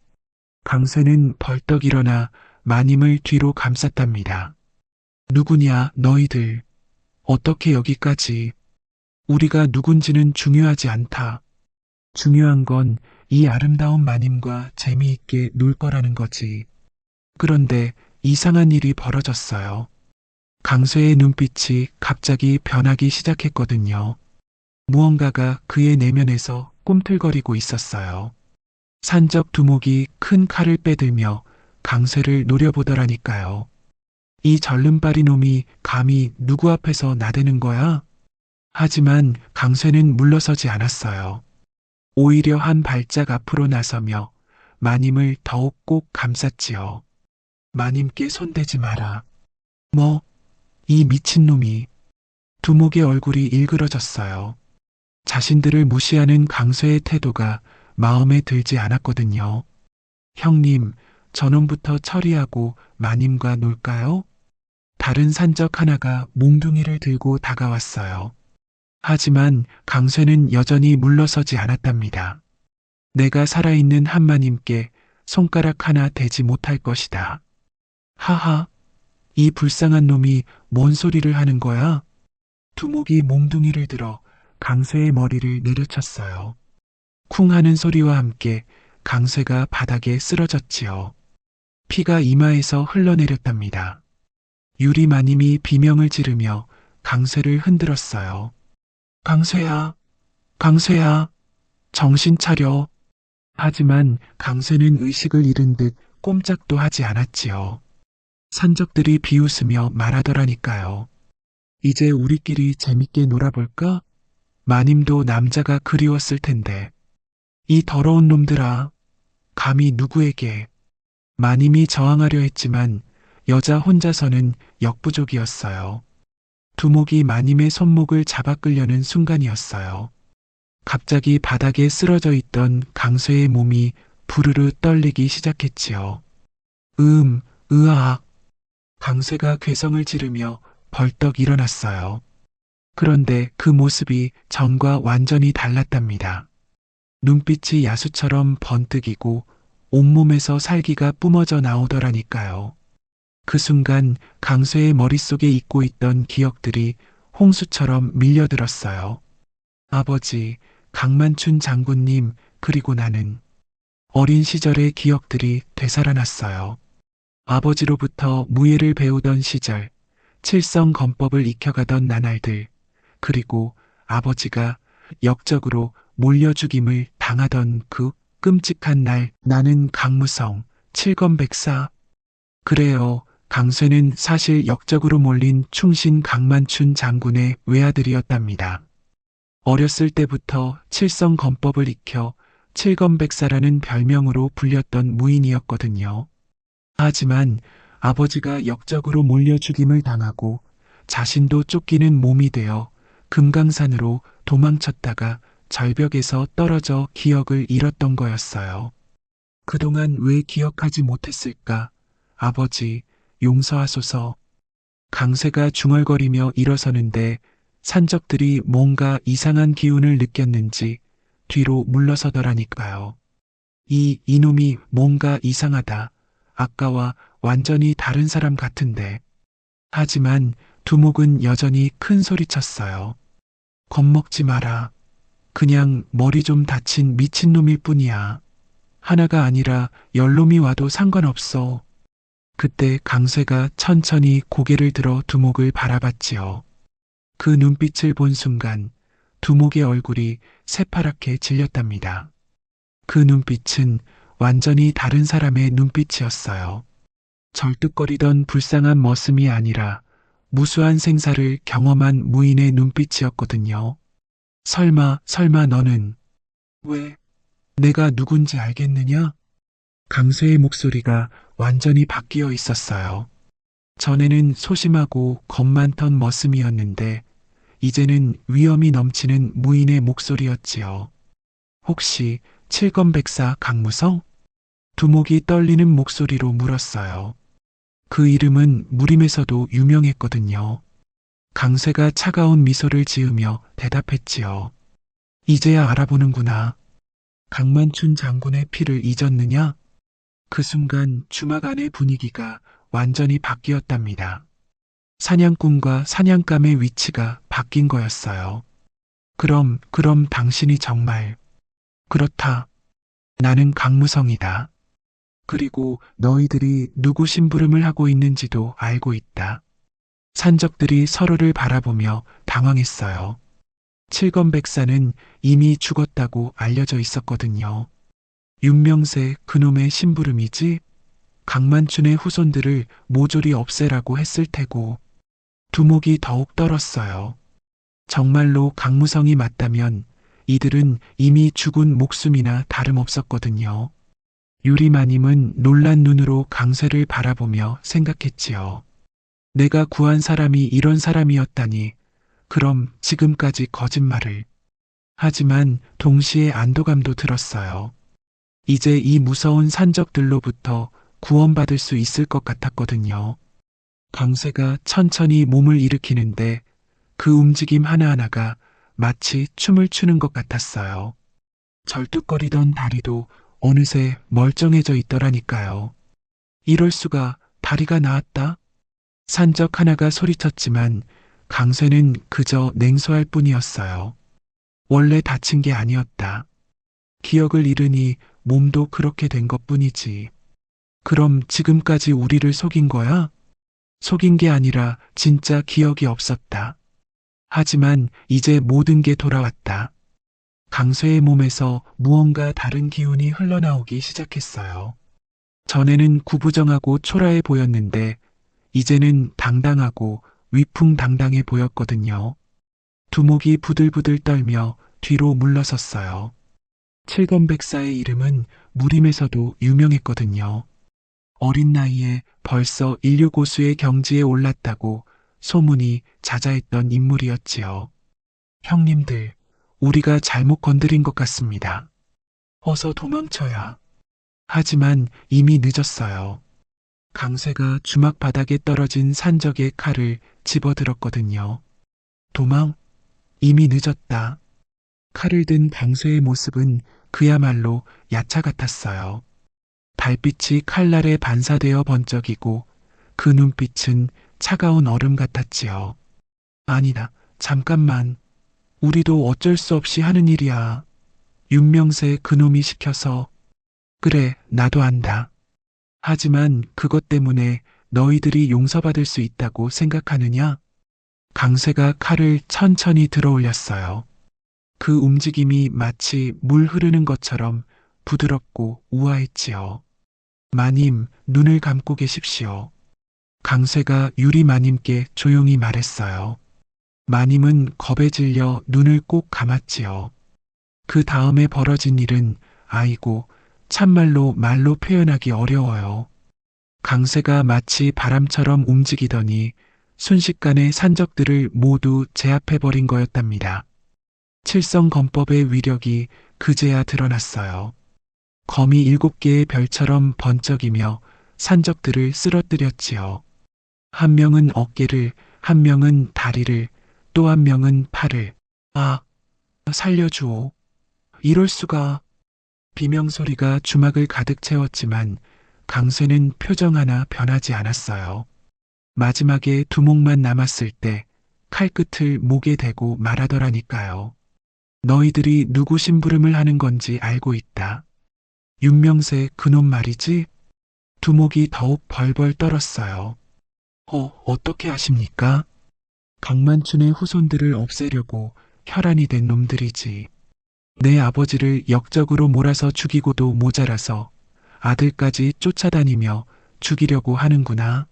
강쇠는 벌떡 일어나 마님을 뒤로 감쌌답니다. 누구냐, 너희들. 어떻게 여기까지. 우리가 누군지는 중요하지 않다. 중요한 건 이 아름다운 마님과 재미있게 놀 거라는 거지. 그런데 이상한 일이 벌어졌어요. 강쇠의 눈빛이 갑자기 변하기 시작했거든요. 무언가가 그의 내면에서 꿈틀거리고 있었어요. 산적 두목이 큰 칼을 빼들며 강쇠를 노려보더라니까요. 이 절름발이 놈이 감히 누구 앞에서 나대는 거야? 하지만 강쇠는 물러서지 않았어요. 오히려 한 발짝 앞으로 나서며 마님을 더욱 꼭 감쌌지요. 마님께 손대지 마라. 뭐? 이 미친놈이. 두목의 얼굴이 일그러졌어요. 자신들을 무시하는 강쇠의 태도가 마음에 들지 않았거든요. 형님, 저놈부터 처리하고 마님과 놀까요? 다른 산적 하나가 몽둥이를 들고 다가왔어요. 하지만 강쇠는 여전히 물러서지 않았답니다. 내가 살아있는 한마님께 손가락 하나 대지 못할 것이다. 하하, 이 불쌍한 놈이 뭔 소리를 하는 거야? 두목이 몽둥이를 들어 강쇠의 머리를 내려쳤어요. 쿵 하는 소리와 함께 강쇠가 바닥에 쓰러졌지요. 피가 이마에서 흘러내렸답니다. 유리마님이 비명을 지르며 강쇠를 흔들었어요. 강쇠야, 강쇠야, 정신 차려. 하지만 강쇠는 의식을 잃은 듯 꼼짝도 하지 않았지요. 산적들이 비웃으며 말하더라니까요. 이제 우리끼리 재밌게 놀아볼까? 마님도 남자가 그리웠을 텐데. 이 더러운 놈들아, 감히 누구에게. 마님이 저항하려 했지만 여자 혼자서는 역부족이었어요. 두목이 마님의 손목을 잡아 끌려는 순간이었어요. 갑자기 바닥에 쓰러져 있던 강쇠의 몸이 부르르 떨리기 시작했지요. 으악. 강쇠가 괴성을 지르며 벌떡 일어났어요. 그런데 그 모습이 전과 완전히 달랐답니다. 눈빛이 야수처럼 번뜩이고 온몸에서 살기가 뿜어져 나오더라니까요. 그 순간 강쇠의 머릿속에 잊고 있던 기억들이 홍수처럼 밀려들었어요. 아버지, 강만춘 장군님, 그리고 나는. 어린 시절의 기억들이 되살아났어요. 아버지로부터 무예를 배우던 시절, 칠성검법을 익혀가던 나날들, 그리고 아버지가 역적으로 몰려 죽임을 당하던 그 끔찍한 날. 나는 강무성, 칠검백사. 그래요, 강쇠는 사실 역적으로 몰린 충신 강만춘 장군의 외아들이었답니다. 어렸을 때부터 칠성검법을 익혀 칠검백사라는 별명으로 불렸던 무인이었거든요. 하지만 아버지가 역적으로 몰려 죽임을 당하고 자신도 쫓기는 몸이 되어 금강산으로 도망쳤다가 절벽에서 떨어져 기억을 잃었던 거였어요. 그동안 왜 기억하지 못했을까? 아버지, 용서하소서. 강쇠가 중얼거리며 일어서는데 산적들이 뭔가 이상한 기운을 느꼈는지 뒤로 물러서더라니까요. 이놈이 뭔가 이상하다. 아까와 완전히 다른 사람 같은데. 하지만 두목은 여전히 큰 소리쳤어요. 겁먹지 마라. 그냥 머리 좀 다친 미친놈일 뿐이야. 하나가 아니라 10놈이 와도 상관없어. 그때 강쇠가 천천히 고개를 들어 두목을 바라봤지요. 그 눈빛을 본 순간 두목의 얼굴이 새파랗게 질렸답니다. 그 눈빛은 완전히 다른 사람의 눈빛이었어요. 절뚝거리던 불쌍한 머슴이 아니라 무수한 생사를 경험한 무인의 눈빛이었거든요. 설마 너는 왜 내가 누군지 알겠느냐? 강쇠의 목소리가 완전히 바뀌어 있었어요. 전에는 소심하고 겁 많던 머슴이었는데 이제는 위험이 넘치는 무인의 목소리였지요. 혹시 칠검백사 강무성? 두목이 떨리는 목소리로 물었어요. 그 이름은 무림에서도 유명했거든요. 강쇠가 차가운 미소를 지으며 대답했지요. 이제야 알아보는구나. 강만춘 장군의 피를 잊었느냐? 그 순간 주막 안의 분위기가 완전히 바뀌었답니다. 사냥꾼과 사냥감의 위치가 바뀐 거였어요. 그럼 당신이 정말 그렇다. 나는 강무성이다. 그리고 너희들이 누구 심부름을 하고 있는지도 알고 있다. 산적들이 서로를 바라보며 당황했어요. 칠검백사는 이미 죽었다고 알려져 있었거든요. 윤명세 그놈의 심부름이지? 강만춘의 후손들을 모조리 없애라고 했을 테고. 두목이 더욱 떨었어요. 정말로 강무성이 맞다면 이들은 이미 죽은 목숨이나 다름없었거든요. 유리마님은 놀란 눈으로 강쇠를 바라보며 생각했지요. 내가 구한 사람이 이런 사람이었다니. 그럼 지금까지 거짓말을. 하지만 동시에 안도감도 들었어요. 이제 이 무서운 산적들로부터 구원받을 수 있을 것 같았거든요. 강쇠가 천천히 몸을 일으키는데 그 움직임 하나하나가 마치 춤을 추는 것 같았어요. 절뚝거리던 다리도 어느새 멀쩡해져 있더라니까요. 이럴 수가, 다리가 나았다? 산적 하나가 소리쳤지만 강쇠는 그저 냉소할 뿐이었어요. 원래 다친 게 아니었다. 기억을 잃으니 몸도 그렇게 된 것뿐이지. 그럼 지금까지 우리를 속인 거야? 속인 게 아니라 진짜 기억이 없었다. 하지만 이제 모든 게 돌아왔다. 강쇠의 몸에서 무언가 다른 기운이 흘러나오기 시작했어요. 전에는 구부정하고 초라해 보였는데 이제는 당당하고 위풍당당해 보였거든요. 두목이 부들부들 떨며 뒤로 물러섰어요. 칠검백사의 이름은 무림에서도 유명했거든요. 어린 나이에 벌써 인류고수의 경지에 올랐다고 소문이 자자했던 인물이었지요. 형님들, 우리가 잘못 건드린 것 같습니다. 어서 도망쳐야. 하지만 이미 늦었어요. 강쇠가 주막 바닥에 떨어진 산적의 칼을 집어들었거든요. 도망? 이미 늦었다. 칼을 든 강쇠의 모습은 그야말로 야차 같았어요. 달빛이 칼날에 반사되어 번쩍이고 그 눈빛은 차가운 얼음 같았지요. 아니다, 잠깐만. 우리도 어쩔 수 없이 하는 일이야. 윤명세 그놈이 시켜서. 그래, 나도 안다. 하지만 그것 때문에 너희들이 용서받을 수 있다고 생각하느냐? 강쇠가 칼을 천천히 들어 올렸어요. 그 움직임이 마치 물 흐르는 것처럼 부드럽고 우아했지요. 마님, 눈을 감고 계십시오. 강쇠가 유리 마님께 조용히 말했어요. 마님은 겁에 질려 눈을 꼭 감았지요. 그 다음에 벌어진 일은 아이고, 참말로 말로 표현하기 어려워요. 강쇠가 마치 바람처럼 움직이더니 순식간에 산적들을 모두 제압해버린 거였답니다. 칠성검법의 위력이 그제야 드러났어요. 검이 7개의 별처럼 번쩍이며 산적들을 쓰러뜨렸지요. 한 명은 어깨를, 한 명은 다리를, 또 한 명은 팔을. 아, 살려주오. 이럴 수가. 비명소리가 주막을 가득 채웠지만 강쇠는 표정 하나 변하지 않았어요. 마지막에 두목만 남았을 때 칼끝을 목에 대고 말하더라니까요. 너희들이 누구 심부름을 하는 건지 알고 있다. 윤명세 그놈 말이지? 두목이 더욱 벌벌 떨었어요. 어떻게 아십니까? 강만춘의 후손들을 없애려고 혈안이 된 놈들이지. 내 아버지를 역적으로 몰아서 죽이고도 모자라서 아들까지 쫓아다니며 죽이려고 하는구나.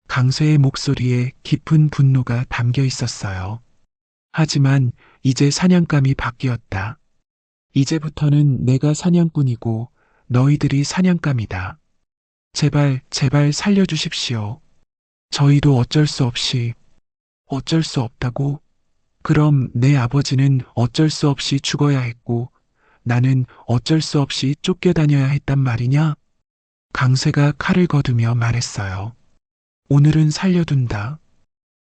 강쇠의 목소리에 깊은 분노가 담겨 있었어요. 하지만 이제 사냥감이 바뀌었다. 이제부터는 내가 사냥꾼이고 너희들이 사냥감이다. 제발, 제발 살려주십시오. 저희도 어쩔 수 없다고? 그럼 내 아버지는 어쩔 수 없이 죽어야 했고 나는 어쩔 수 없이 쫓겨다녀야 했단 말이냐? 강쇠가 칼을 거두며 말했어요. 오늘은 살려둔다.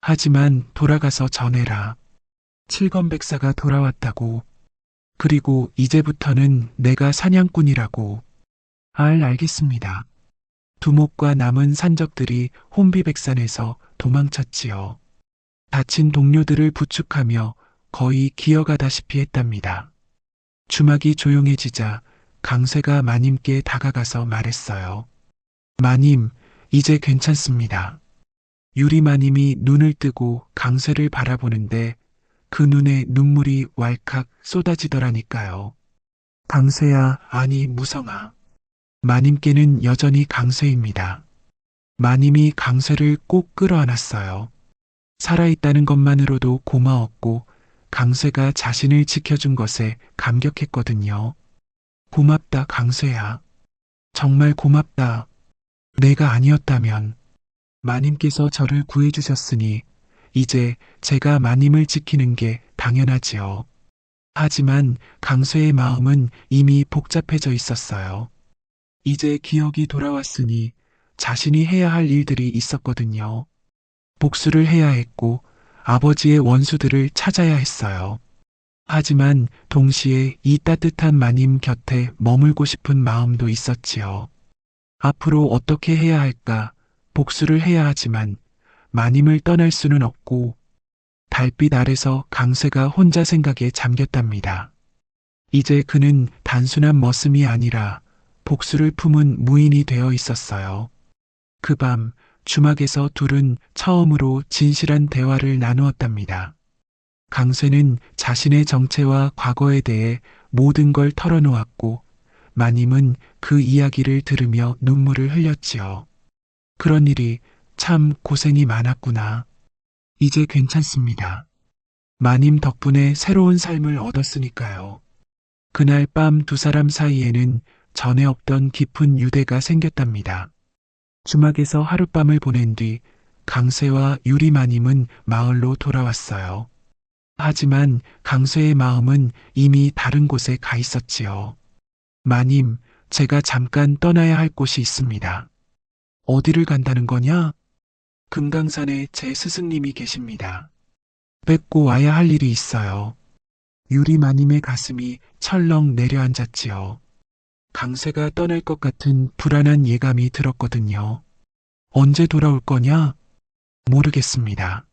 하지만 돌아가서 전해라. 칠검백사가 돌아왔다고. 그리고 이제부터는 내가 사냥꾼이라고. 알겠습니다. 두목과 남은 산적들이 혼비백산에서 도망쳤지요. 다친 동료들을 부축하며 거의 기어가다시피 했답니다. 주막이 조용해지자 강쇠가 마님께 다가가서 말했어요. 마님, 이제 괜찮습니다. 유리마님이 눈을 뜨고 강쇠를 바라보는데 그 눈에 눈물이 왈칵 쏟아지더라니까요. 강쇠야, 아니 무성아. 마님께는 여전히 강쇠입니다. 마님이 강쇠를 꼭 끌어안았어요. 살아있다는 것만으로도 고마웠고 강쇠가 자신을 지켜준 것에 감격했거든요. 고맙다 강쇠야. 정말 고맙다. 내가 아니었다면 마님께서 저를 구해주셨으니 이제 제가 마님을 지키는 게 당연하지요. 하지만 강쇠의 마음은 이미 복잡해져 있었어요. 이제 기억이 돌아왔으니 자신이 해야 할 일들이 있었거든요. 복수를 해야 했고 아버지의 원수들을 찾아야 했어요. 하지만 동시에 이 따뜻한 마님 곁에 머물고 싶은 마음도 있었지요. 앞으로 어떻게 해야 할까? 복수를 해야 하지만 마님을 떠날 수는 없고 달빛 아래서 강쇠가 혼자 생각에 잠겼답니다. 이제 그는 단순한 머슴이 아니라 복수를 품은 무인이 되어 있었어요. 그 밤 주막에서 둘은 처음으로 진실한 대화를 나누었답니다. 강쇠는 자신의 정체와 과거에 대해 모든 걸 털어놓았고 마님은 그 이야기를 들으며 눈물을 흘렸지요. 그런 일이 참 고생이 많았구나. 이제 괜찮습니다. 마님 덕분에 새로운 삶을 얻었으니까요. 그날 밤 두 사람 사이에는 전에 없던 깊은 유대가 생겼답니다. 주막에서 하룻밤을 보낸 뒤 강쇠와 유리마님은 마을로 돌아왔어요. 하지만 강쇠의 마음은 이미 다른 곳에 가 있었지요. 마님, 제가 잠깐 떠나야 할 곳이 있습니다. 어디를 간다는 거냐? 금강산에 제 스승님이 계십니다. 뵙고 와야 할 일이 있어요. 유리마님의 가슴이 철렁 내려앉았지요. 강쇠가 떠날 것 같은 불안한 예감이 들었거든요. 언제 돌아올 거냐? 모르겠습니다.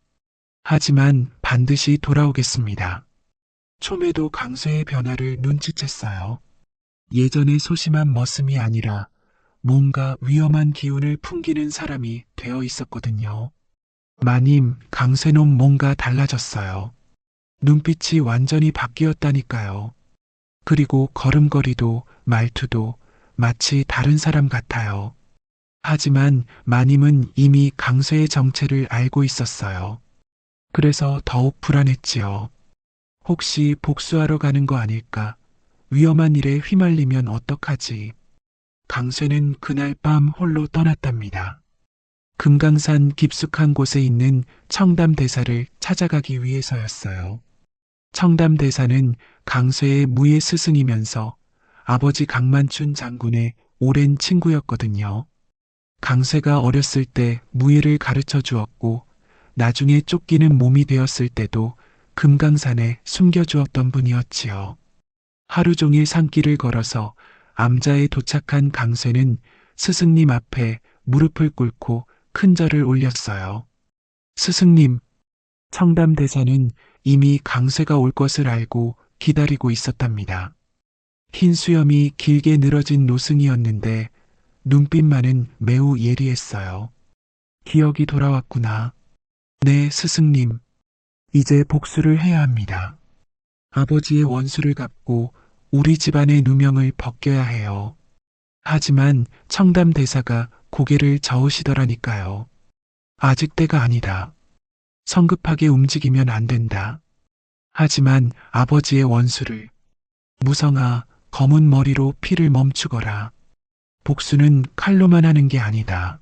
하지만 반드시 돌아오겠습니다. 초매도 강쇠의 변화를 눈치챘어요. 예전의 소심한 머슴이 아니라 뭔가 위험한 기운을 풍기는 사람이 되어 있었거든요. 마님, 강쇠놈 뭔가 달라졌어요. 눈빛이 완전히 바뀌었다니까요. 그리고 걸음걸이도 말투도 마치 다른 사람 같아요. 하지만 마님은 이미 강쇠의 정체를 알고 있었어요. 그래서 더욱 불안했지요. 혹시 복수하러 가는 거 아닐까? 위험한 일에 휘말리면 어떡하지? 강쇠는 그날 밤 홀로 떠났답니다. 금강산 깊숙한 곳에 있는 청담대사를 찾아가기 위해서였어요. 청담대사는 강쇠의 무예 스승이면서 아버지 강만춘 장군의 오랜 친구였거든요. 강쇠가 어렸을 때 무예를 가르쳐 주었고 나중에 쫓기는 몸이 되었을 때도 금강산에 숨겨주었던 분이었지요. 하루 종일 산길을 걸어서 암자에 도착한 강쇠는 스승님 앞에 무릎을 꿇고 큰 절을 올렸어요. 스승님, 청담대사는 이미 강쇠가 올 것을 알고 기다리고 있었답니다. 흰 수염이 길게 늘어진 노승이었는데 눈빛만은 매우 예리했어요. 기억이 돌아왔구나. 네, 스승님. 이제 복수를 해야 합니다. 아버지의 원수를 갚고 우리 집안의 누명을 벗겨야 해요. 하지만 청담대사가 고개를 저으시더라니까요. 아직 때가 아니다. 성급하게 움직이면 안 된다. 하지만 아버지의 원수를 무성아 검은 머리로 피를 멈추거라. 복수는 칼로만 하는 게 아니다.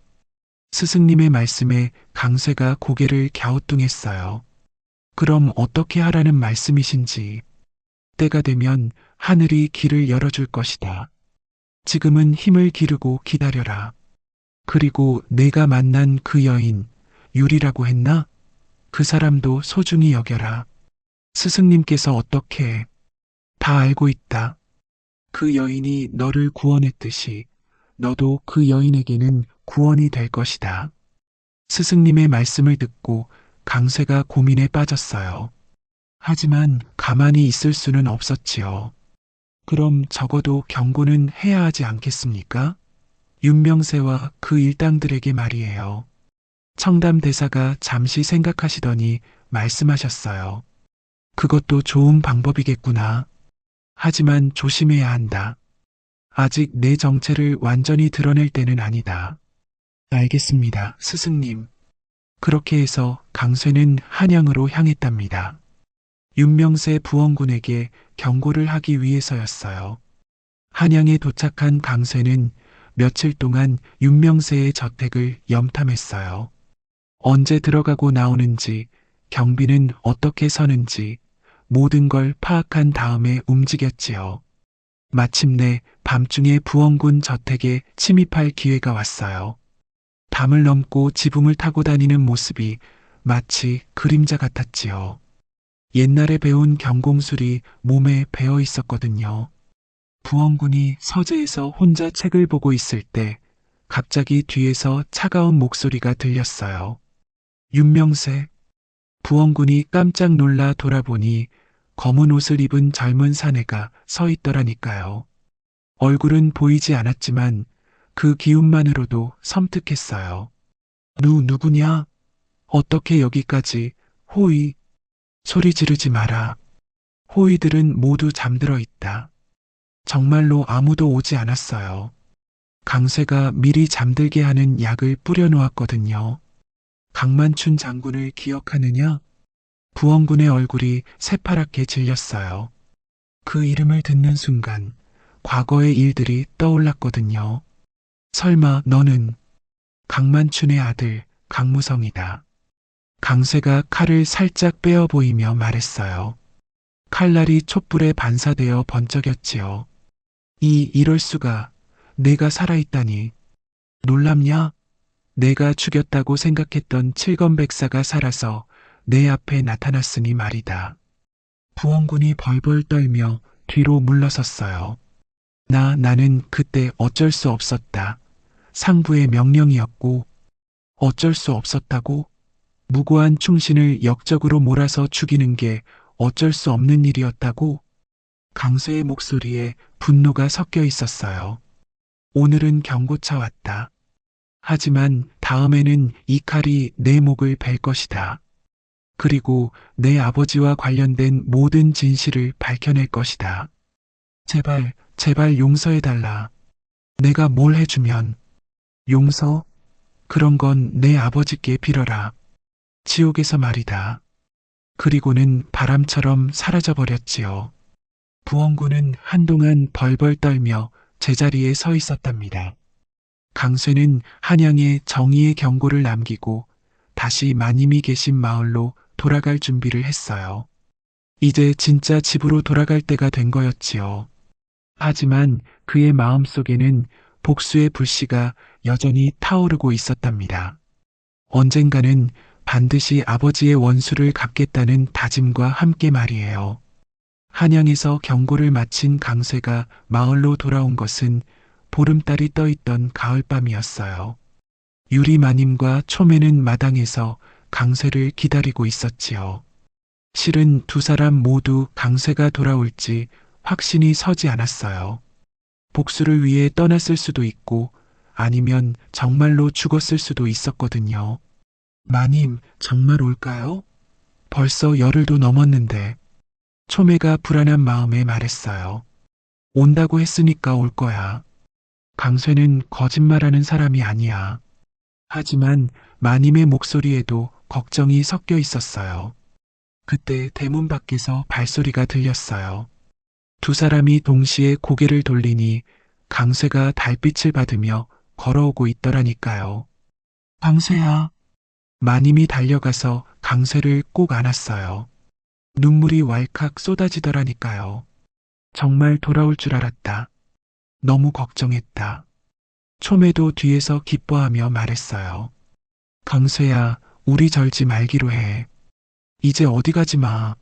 스승님의 말씀에 강쇠가 고개를 갸우뚱했어요. 그럼 어떻게 하라는 말씀이신지. 때가 되면 하늘이 길을 열어줄 것이다. 지금은 힘을 기르고 기다려라. 그리고 내가 만난 그 여인, 유리라고 했나? 그 사람도 소중히 여겨라. 스승님께서 어떻게 다 알고 있다. 그 여인이 너를 구원했듯이 너도 그 여인에게는 구원이 될 것이다. 스승님의 말씀을 듣고 강쇠가 고민에 빠졌어요. 하지만 가만히 있을 수는 없었지요. 그럼 적어도 경고는 해야 하지 않겠습니까? 윤명세와 그 일당들에게 말이에요. 청담대사가 잠시 생각하시더니 말씀하셨어요. 그것도 좋은 방법이겠구나. 하지만 조심해야 한다. 아직 내 정체를 완전히 드러낼 때는 아니다. 알겠습니다, 스승님. 그렇게 해서 강쇠는 한양으로 향했답니다. 윤명세 부원군에게 경고를 하기 위해서였어요. 한양에 도착한 강쇠는 며칠 동안 윤명세의 저택을 염탐했어요. 언제 들어가고 나오는지, 경비는 어떻게 서는지 모든 걸 파악한 다음에 움직였지요. 마침내 밤중에 부원군 저택에 침입할 기회가 왔어요. 담을 넘고 지붕을 타고 다니는 모습이 마치 그림자 같았지요. 옛날에 배운 경공술이 몸에 배어 있었거든요. 부원군이 서재에서 혼자 책을 보고 있을 때 갑자기 뒤에서 차가운 목소리가 들렸어요. 윤명세. 부원군이 깜짝 놀라 돌아보니 검은 옷을 입은 젊은 사내가 서 있더라니까요. 얼굴은 보이지 않았지만 그 기운만으로도 섬뜩했어요. 누구냐? 어떻게 여기까지? 호의. 소리 지르지 마라. 호의들은 모두 잠들어 있다. 정말로 아무도 오지 않았어요. 강쇠가 미리 잠들게 하는 약을 뿌려놓았거든요. 강만춘 장군을 기억하느냐? 부원군의 얼굴이 새파랗게 질렸어요. 그 이름을 듣는 순간 과거의 일들이 떠올랐거든요. 설마 너는 강만춘의 아들 강무성이다. 강쇠가 칼을 살짝 빼어 보이며 말했어요. 칼날이 촛불에 반사되어 번쩍였지요. 이럴 수가. 내가 살아있다니. 놀랍냐? 내가 죽였다고 생각했던 칠검백사가 살아서 내 앞에 나타났으니 말이다. 부원군이 벌벌 떨며 뒤로 물러섰어요. 나는 그때 어쩔 수 없었다. 상부의 명령이었고. 어쩔 수 없었다고? 무고한 충신을 역적으로 몰아서 죽이는 게 어쩔 수 없는 일이었다고? 강쇠의 목소리에 분노가 섞여 있었어요. 오늘은 경고차 왔다. 하지만 다음에는 이 칼이 내 목을 벨 것이다. 그리고 내 아버지와 관련된 모든 진실을 밝혀낼 것이다. 제발 용서해달라. 내가 뭘 해주면. 용서? 그런 건 내 아버지께 빌어라. 지옥에서 말이다. 그리고는 바람처럼 사라져버렸지요. 부원군은 한동안 벌벌 떨며 제자리에 서 있었답니다. 강쇠는 한양에 정의의 경고를 남기고 다시 마님이 계신 마을로 돌아갈 준비를 했어요. 이제 진짜 집으로 돌아갈 때가 된 거였지요. 하지만 그의 마음속에는 복수의 불씨가 여전히 타오르고 있었답니다. 언젠가는 반드시 아버지의 원수를 갚겠다는 다짐과 함께 말이에요. 한양에서 경고를 마친 강쇠가 마을로 돌아온 것은 보름달이 떠있던 가을밤이었어요. 유리 마님과 초매는 마당에서 강쇠를 기다리고 있었지요. 실은 두 사람 모두 강쇠가 돌아올지 확신이 서지 않았어요. 복수를 위해 떠났을 수도 있고 아니면 정말로 죽었을 수도 있었거든요. 마님, 정말 올까요? 벌써 열흘도 넘었는데. 초매가 불안한 마음에 말했어요. 온다고 했으니까 올 거야. 강쇠는 거짓말하는 사람이 아니야. 하지만 마님의 목소리에도 걱정이 섞여 있었어요. 그때 대문 밖에서 발소리가 들렸어요. 두 사람이 동시에 고개를 돌리니 강쇠가 달빛을 받으며 걸어오고 있더라니까요. 강쇠야. 마님이 달려가서 강쇠를 꼭 안았어요. 눈물이 왈칵 쏟아지더라니까요. 정말 돌아올 줄 알았다. 너무 걱정했다. 초매도 뒤에서 기뻐하며 말했어요. 강쇠야, 우리 절지 말기로 해. 이제 어디 가지 마.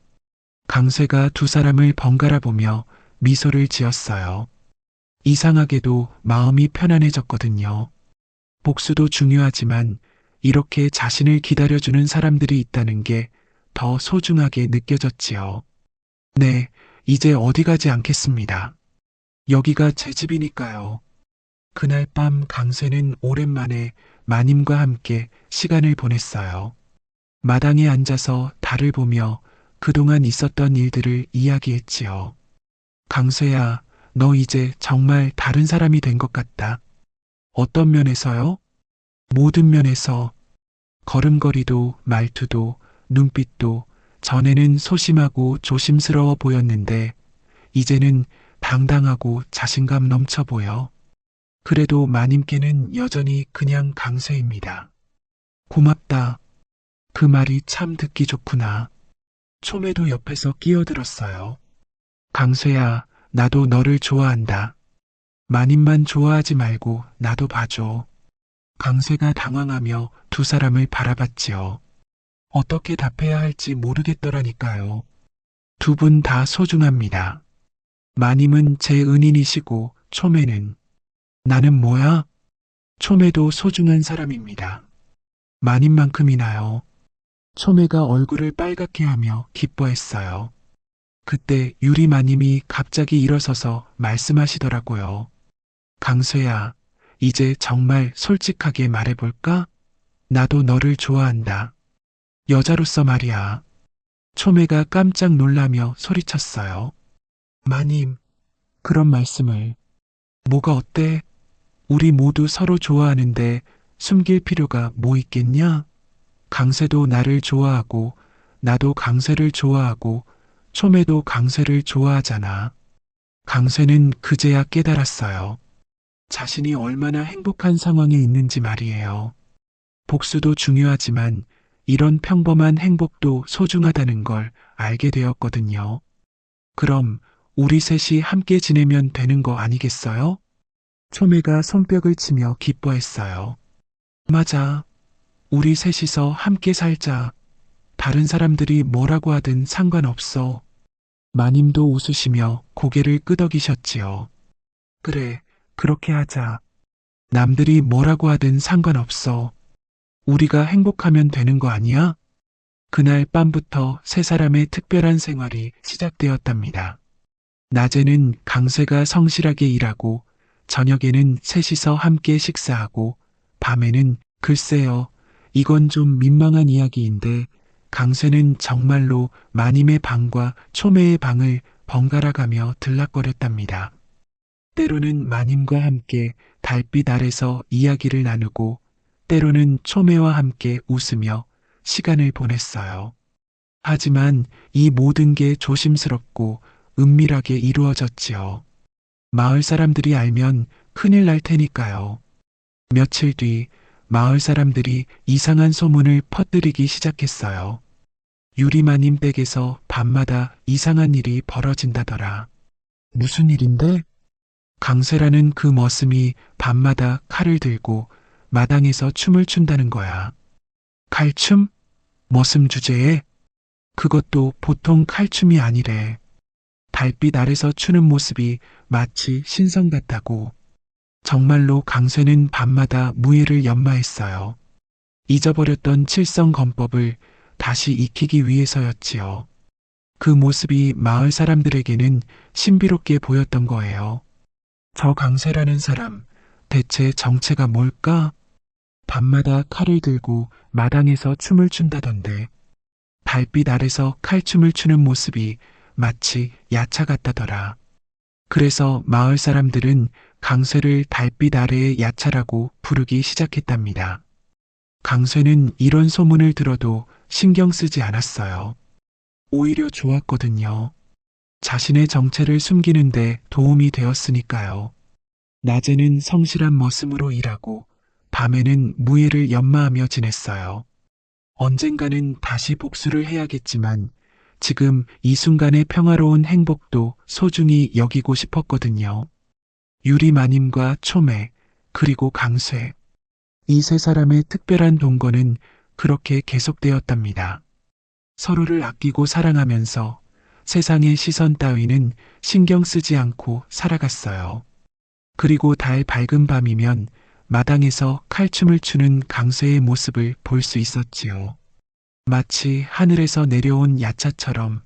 강쇠가 두 사람을 번갈아 보며 미소를 지었어요. 이상하게도 마음이 편안해졌거든요. 복수도 중요하지만 이렇게 자신을 기다려주는 사람들이 있다는 게 더 소중하게 느껴졌지요. 네, 이제 어디 가지 않겠습니다. 여기가 제 집이니까요. 그날 밤 강쇠는 오랜만에 마님과 함께 시간을 보냈어요. 마당에 앉아서 달을 보며 그동안 있었던 일들을 이야기했지요. 강쇠야, 너 이제 정말 다른 사람이 된 것 같다. 어떤 면에서요? 모든 면에서. 걸음걸이도 말투도 눈빛도 전에는 소심하고 조심스러워 보였는데 이제는 당당하고 자신감 넘쳐 보여. 그래도 마님께는 여전히 그냥 강쇠입니다. 고맙다. 그 말이 참 듣기 좋구나. 초매도 옆에서 끼어들었어요. 강쇠야, 나도 너를 좋아한다. 마님만 좋아하지 말고 나도 봐줘. 강쇠가 당황하며 두 사람을 바라봤지요. 어떻게 답해야 할지 모르겠더라니까요. 두 분 다 소중합니다. 마님은 제 은인이시고 초매는 나는 뭐야? 초매도 소중한 사람입니다. 마님만큼이나요. 초매가 얼굴을 빨갛게 하며 기뻐했어요. 그때 유리 마님이 갑자기 일어서서 말씀하시더라고요. 강쇠야, 이제 정말 솔직하게 말해볼까? 나도 너를 좋아한다. 여자로서 말이야. 초매가 깜짝 놀라며 소리쳤어요. 마님, 그런 말씀을. 뭐가 어때? 우리 모두 서로 좋아하는데 숨길 필요가 뭐 있겠냐? 강쇠도 나를 좋아하고 나도 강쇠를 좋아하고 초매도 강쇠를 좋아하잖아. 강쇠는 그제야 깨달았어요. 자신이 얼마나 행복한 상황에 있는지 말이에요. 복수도 중요하지만 이런 평범한 행복도 소중하다는 걸 알게 되었거든요. 그럼 우리 셋이 함께 지내면 되는 거 아니겠어요? 초매가 손뼉을 치며 기뻐했어요. 맞아. 우리 셋이서 함께 살자. 다른 사람들이 뭐라고 하든 상관없어. 마님도 웃으시며 고개를 끄덕이셨지요. 그래, 그렇게 하자. 남들이 뭐라고 하든 상관없어. 우리가 행복하면 되는 거 아니야? 그날 밤부터 세 사람의 특별한 생활이 시작되었답니다. 낮에는 강쇠가 성실하게 일하고 저녁에는 셋이서 함께 식사하고 밤에는 글쎄요, 이건 좀 민망한 이야기인데 강쇠는 정말로 마님의 방과 초매의 방을 번갈아 가며 들락거렸답니다. 때로는 마님과 함께 달빛 아래서 이야기를 나누고 때로는 초매와 함께 웃으며 시간을 보냈어요. 하지만 이 모든 게 조심스럽고 은밀하게 이루어졌지요. 마을 사람들이 알면 큰일 날 테니까요. 며칠 뒤 마을 사람들이 이상한 소문을 퍼뜨리기 시작했어요. 유리마님 댁에서 밤마다 이상한 일이 벌어진다더라. 무슨 일인데? 강쇠라는 그 머슴이 밤마다 칼을 들고 마당에서 춤을 춘다는 거야. 칼춤? 머슴 주제에? 그것도 보통 칼춤이 아니래. 달빛 아래서 추는 모습이 마치 신성 같다고. 정말로 강쇠는 밤마다 무예를 연마했어요. 잊어버렸던 칠성검법을 다시 익히기 위해서였지요. 그 모습이 마을 사람들에게는 신비롭게 보였던 거예요. 저 강쇠라는 사람, 대체 정체가 뭘까? 밤마다 칼을 들고 마당에서 춤을 춘다던데, 달빛 아래서 칼춤을 추는 모습이 마치 야차 같다더라. 그래서 마을 사람들은 강쇠를 달빛 아래의 야차라고 부르기 시작했답니다. 강쇠는 이런 소문을 들어도 신경 쓰지 않았어요. 오히려 좋았거든요. 자신의 정체를 숨기는데 도움이 되었으니까요. 낮에는 성실한 머슴으로 일하고 밤에는 무예를 연마하며 지냈어요. 언젠가는 다시 복수를 해야겠지만 지금 이 순간의 평화로운 행복도 소중히 여기고 싶었거든요. 유리마님과 초매, 그리고 강쇠. 이 세 사람의 특별한 동거는 그렇게 계속되었답니다. 서로를 아끼고 사랑하면서 세상의 시선 따위는 신경 쓰지 않고 살아갔어요. 그리고 달 밝은 밤이면 마당에서 칼춤을 추는 강쇠의 모습을 볼 수 있었지요. 마치 하늘에서 내려온 야차처럼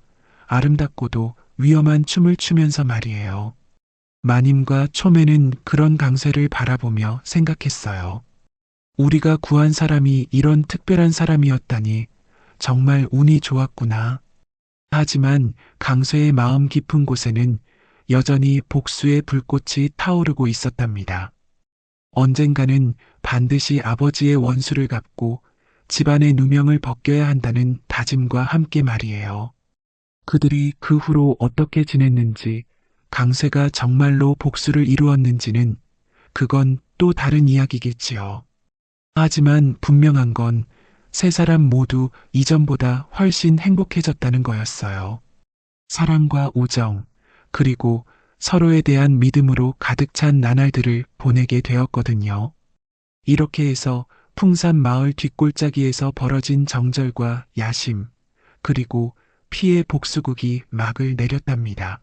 아름답고도 위험한 춤을 추면서 말이에요. 마님과 초매는 그런 강쇠를 바라보며 생각했어요. 우리가 구한 사람이 이런 특별한 사람이었다니 정말 운이 좋았구나. 하지만 강쇠의 마음 깊은 곳에는 여전히 복수의 불꽃이 타오르고 있었답니다. 언젠가는 반드시 아버지의 원수를 갚고 집안의 누명을 벗겨야 한다는 다짐과 함께 말이에요. 그들이 그 후로 어떻게 지냈는지, 강쇠가 정말로 복수를 이루었는지는 그건 또 다른 이야기겠지요. 하지만 분명한 건 세 사람 모두 이전보다 훨씬 행복해졌다는 거였어요. 사랑과 우정, 그리고 서로에 대한 믿음으로 가득 찬 나날들을 보내게 되었거든요. 이렇게 해서 풍산 마을 뒷골짜기에서 벌어진 정절과 야심, 그리고 피해 복수극이 막을 내렸답니다.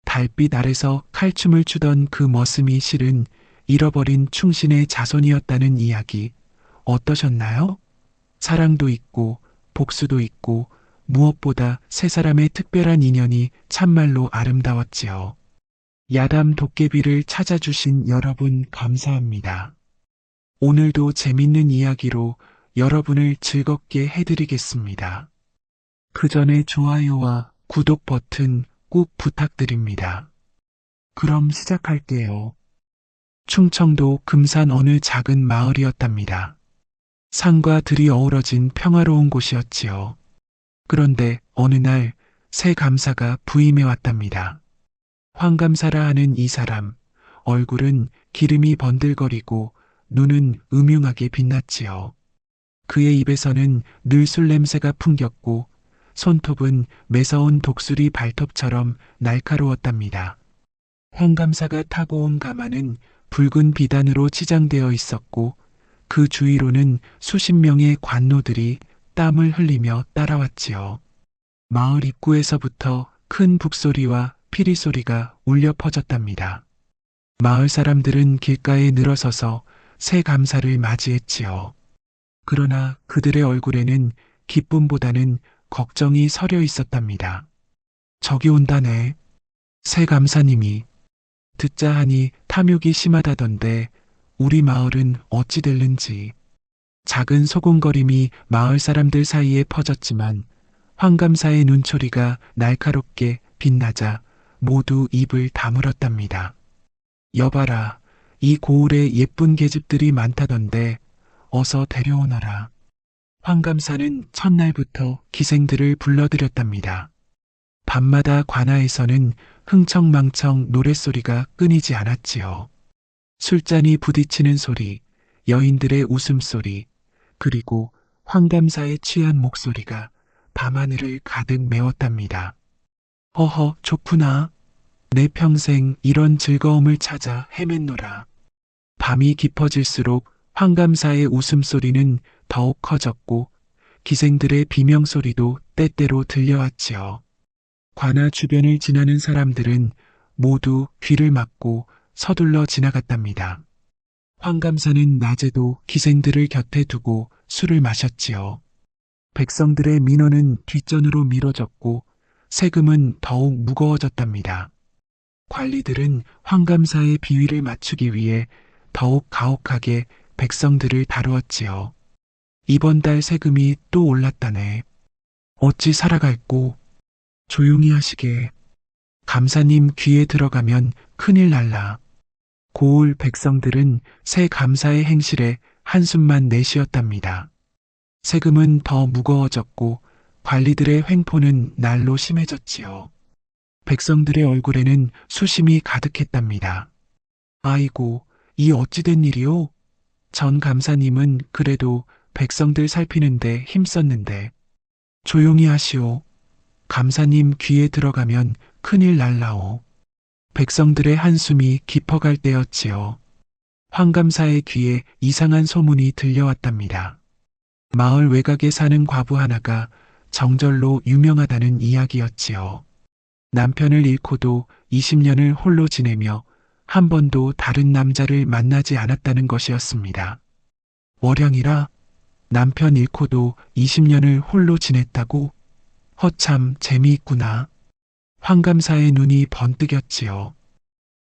달빛 아래서 칼춤을 추던 그 머슴이 실은 잃어버린 충신의 자손이었다는 이야기 어떠셨나요? 사랑도 있고 복수도 있고 무엇보다 세 사람의 특별한 인연이 참말로 아름다웠지요. 야담 도깨비를 찾아주신 여러분 감사합니다. 오늘도 재밌는 이야기로 여러분을 즐겁게 해드리겠습니다. 그 전에 좋아요와 구독 버튼 꼭 부탁드립니다. 그럼 시작할게요. 충청도 금산 어느 작은 마을이었답니다. 산과 들이 어우러진 평화로운 곳이었지요. 그런데 어느 날 새 감사가 부임해 왔답니다. 황감사라 하는 이 사람, 얼굴은 기름이 번들거리고 눈은 음흉하게 빛났지요. 그의 입에서는 늘 술 냄새가 풍겼고 손톱은 매서운 독수리 발톱처럼 날카로웠답니다. 황감사가 타고 온 가마는 붉은 비단으로 치장되어 있었고 그 주위로는 수십 명의 관노들이 땀을 흘리며 따라왔지요. 마을 입구에서부터 큰 북소리와 피리 소리가 울려 퍼졌답니다. 마을 사람들은 길가에 늘어서서 새 감사를 맞이했지요. 그러나 그들의 얼굴에는 기쁨보다는 걱정이 서려 있었답니다. 저기 온다네. 새 감사님이. 듣자 하니 탐욕이 심하다던데 우리 마을은 어찌 될는지. 작은 소곤거림이 마을 사람들 사이에 퍼졌지만 황감사의 눈초리가 날카롭게 빛나자 모두 입을 다물었답니다. 여봐라, 이 고을에 예쁜 계집들이 많다던데 어서 데려오너라. 황감사는 첫날부터 기생들을 불러들였답니다. 밤마다 관아에서는 흥청망청 노랫소리가 끊이지 않았지요. 술잔이 부딪히는 소리, 여인들의 웃음소리, 그리고 황감사의 취한 목소리가 밤하늘을 가득 메웠답니다. 허허, 좋구나. 내 평생 이런 즐거움을 찾아 헤맸노라. 밤이 깊어질수록 황감사의 웃음소리는 더욱 커졌고 기생들의 비명소리도 때때로 들려왔지요. 관아 주변을 지나는 사람들은 모두 귀를 막고 서둘러 지나갔답니다. 황감사는 낮에도 기생들을 곁에 두고 술을 마셨지요. 백성들의 민원은 뒷전으로 미뤄졌고 세금은 더욱 무거워졌답니다. 관리들은 황감사의 비위를 맞추기 위해 더욱 가혹하게 백성들을 다루었지요. 이번 달 세금이 또 올랐다네. 어찌 살아갈꼬. 조용히 하시게. 감사님 귀에 들어가면 큰일 날라. 고을 백성들은 새 감사의 행실에 한숨만 내쉬었답니다. 세금은 더 무거워졌고 관리들의 횡포는 날로 심해졌지요. 백성들의 얼굴에는 수심이 가득했답니다. 아이고, 이 어찌된 일이오? 전 감사님은 그래도 백성들 살피는데 힘썼는데. 조용히 하시오. 감사님 귀에 들어가면 큰일 날라오. 백성들의 한숨이 깊어갈 때였지요. 황감사의 귀에 이상한 소문이 들려왔답니다. 마을 외곽에 사는 과부 하나가 정절로 유명하다는 이야기였지요. 남편을 잃고도 20년을 홀로 지내며 한 번도 다른 남자를 만나지 않았다는 것이었습니다. 월양이라 남편 잃고도 20년을 홀로 지냈다고? 허참 재미있구나. 황감사의 눈이 번뜩였지요.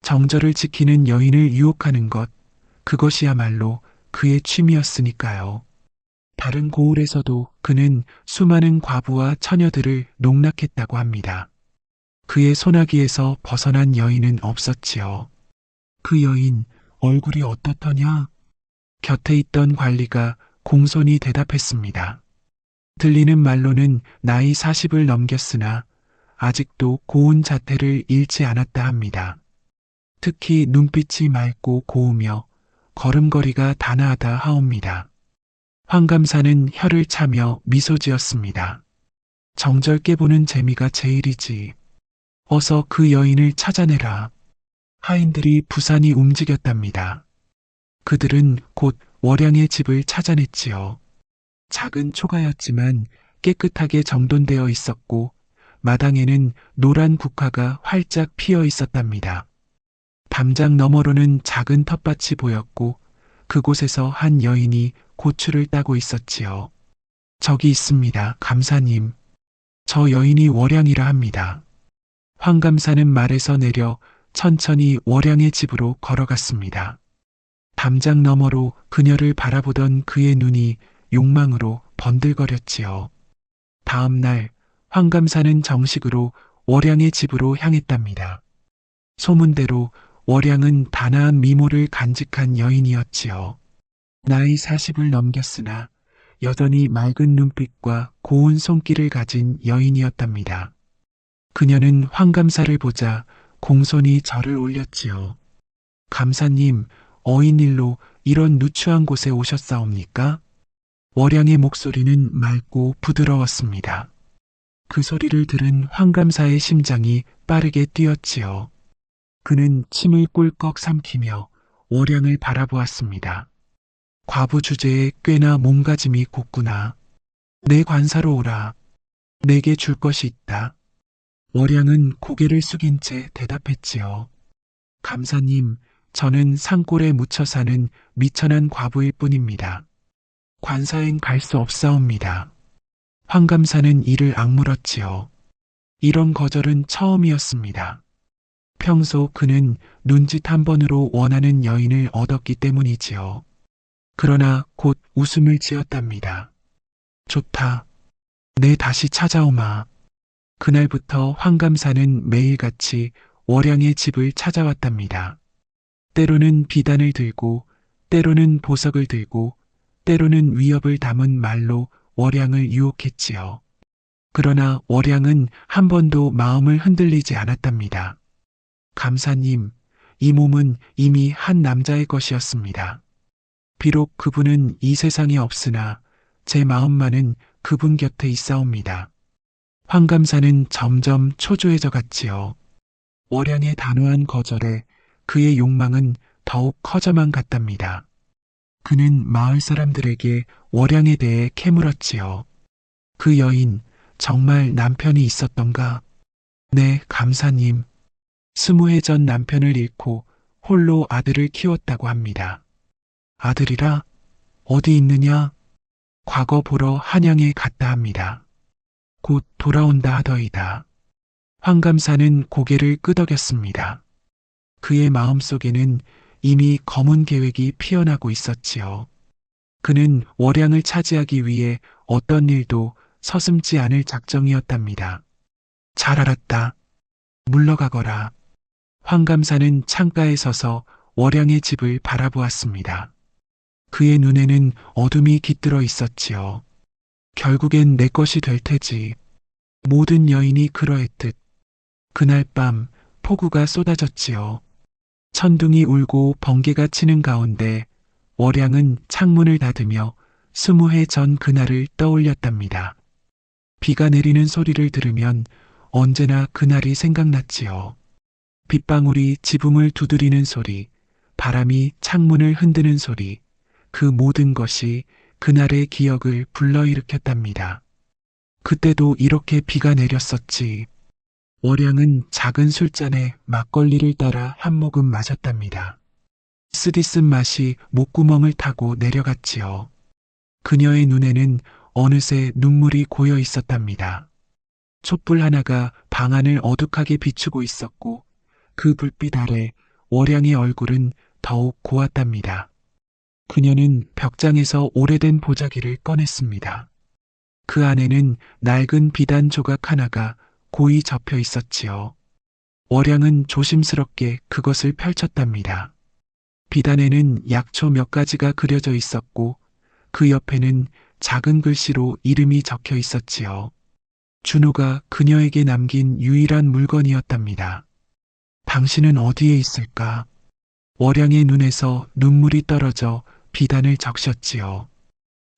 정절을 지키는 여인을 유혹하는 것, 그것이야말로 그의 취미였으니까요. 다른 고을에서도 그는 수많은 과부와 처녀들을 농락했다고 합니다. 그의 소나기에서 벗어난 여인은 없었지요. 그 여인 얼굴이 어떻더냐? 곁에 있던 관리가 공손히 대답했습니다. 들리는 말로는 나이 40을 넘겼으나 아직도 고운 자태를 잃지 않았다 합니다. 특히 눈빛이 맑고 고우며 걸음걸이가 단아하다 하옵니다. 황감사는 혀를 차며 미소 지었습니다. 정절 깨보는 재미가 제일이지. 어서 그 여인을 찾아내라. 하인들이 부산이 움직였답니다. 그들은 곧 월양의 집을 찾아냈지요. 작은 초가였지만 깨끗하게 정돈되어 있었고 마당에는 노란 국화가 활짝 피어 있었답니다. 담장 너머로는 작은 텃밭이 보였고 그곳에서 한 여인이 고추를 따고 있었지요. 저기 있습니다, 감사님. 저 여인이 월양이라 합니다. 황감사는 말에서 내려 천천히 월양의 집으로 걸어갔습니다. 담장 너머로 그녀를 바라보던 그의 눈이 욕망으로 번들거렸지요. 다음 날 황감사는 정식으로 월양의 집으로 향했답니다. 소문대로 월양은 단아한 미모를 간직한 여인이었지요. 나이 40을 넘겼으나 여전히 맑은 눈빛과 고운 손길을 가진 여인이었답니다. 그녀는 황감사를 보자 공손히 절을 올렸지요. 감사님, 어인일로 이런 누추한 곳에 오셨사옵니까? 월양의 목소리는 맑고 부드러웠습니다. 그 소리를 들은 황감사의 심장이 빠르게 뛰었지요. 그는 침을 꿀꺽 삼키며 월양을 바라보았습니다. 과부 주제에 꽤나 몸가짐이 곱구나. 내 관사로 오라. 내게 줄 것이 있다. 월양은 고개를 숙인 채 대답했지요. 감사님, 저는 산골에 묻혀 사는 미천한 과부일 뿐입니다. 관사엔 갈 수 없사옵니다. 황감사는 이를 악물었지요. 이런 거절은 처음이었습니다. 평소 그는 눈짓 한 번으로 원하는 여인을 얻었기 때문이지요. 그러나 곧 웃음을 지었답니다. 좋다. 내 다시 찾아오마. 그날부터 황감사는 매일같이 월양의 집을 찾아왔답니다. 때로는 비단을 들고, 때로는 보석을 들고, 때로는 위협을 담은 말로 월양을 유혹했지요. 그러나 월양은 한 번도 마음을 흔들리지 않았답니다. 감사님, 이 몸은 이미 한 남자의 것이었습니다. 비록 그분은 이 세상에 없으나 제 마음만은 그분 곁에 있사옵니다. 황감사는 점점 초조해져 갔지요. 월양의 단호한 거절에 그의 욕망은 더욱 커져만 갔답니다. 그는 마을 사람들에게 월양에 대해 캐물었지요. 그 여인, 정말 남편이 있었던가? 네, 감사님. 20해 전 남편을 잃고 홀로 아들을 키웠다고 합니다. 아들이라? 어디 있느냐? 과거 보러 한양에 갔다 합니다. 곧 돌아온다 하더이다. 황감사는 고개를 끄덕였습니다. 그의 마음속에는 이미 검은 계획이 피어나고 있었지요. 그는 월양을 차지하기 위해 어떤 일도 서슴지 않을 작정이었답니다. 잘 알았다. 물러가거라. 황감사는 창가에 서서 월양의 집을 바라보았습니다. 그의 눈에는 어둠이 깃들어 있었지요. 결국엔 내 것이 될 테지. 모든 여인이 그러했듯 그날 밤 폭우가 쏟아졌지요. 천둥이 울고 번개가 치는 가운데 월양은 창문을 닫으며 20해 전 그날을 떠올렸답니다. 비가 내리는 소리를 들으면 언제나 그날이 생각났지요. 빗방울이 지붕을 두드리는 소리, 바람이 창문을 흔드는 소리, 그 모든 것이 그날의 기억을 불러일으켰답니다. 그때도 이렇게 비가 내렸었지. 월양은 작은 술잔에 막걸리를 따라 한 모금 마셨답니다. 쓰디쓴 맛이 목구멍을 타고 내려갔지요. 그녀의 눈에는 어느새 눈물이 고여 있었답니다. 촛불 하나가 방 안을 어둑하게 비추고 있었고 그 불빛 아래 월양의 얼굴은 더욱 고왔답니다. 그녀는 벽장에서 오래된 보자기를 꺼냈습니다. 그 안에는 낡은 비단 조각 하나가 고이 접혀 있었지요. 월양은 조심스럽게 그것을 펼쳤답니다. 비단에는 약초 몇 가지가 그려져 있었고 그 옆에는 작은 글씨로 이름이 적혀 있었지요. 준호가 그녀에게 남긴 유일한 물건이었답니다. 당신은 어디에 있을까? 월양의 눈에서 눈물이 떨어져 비단을 적셨지요.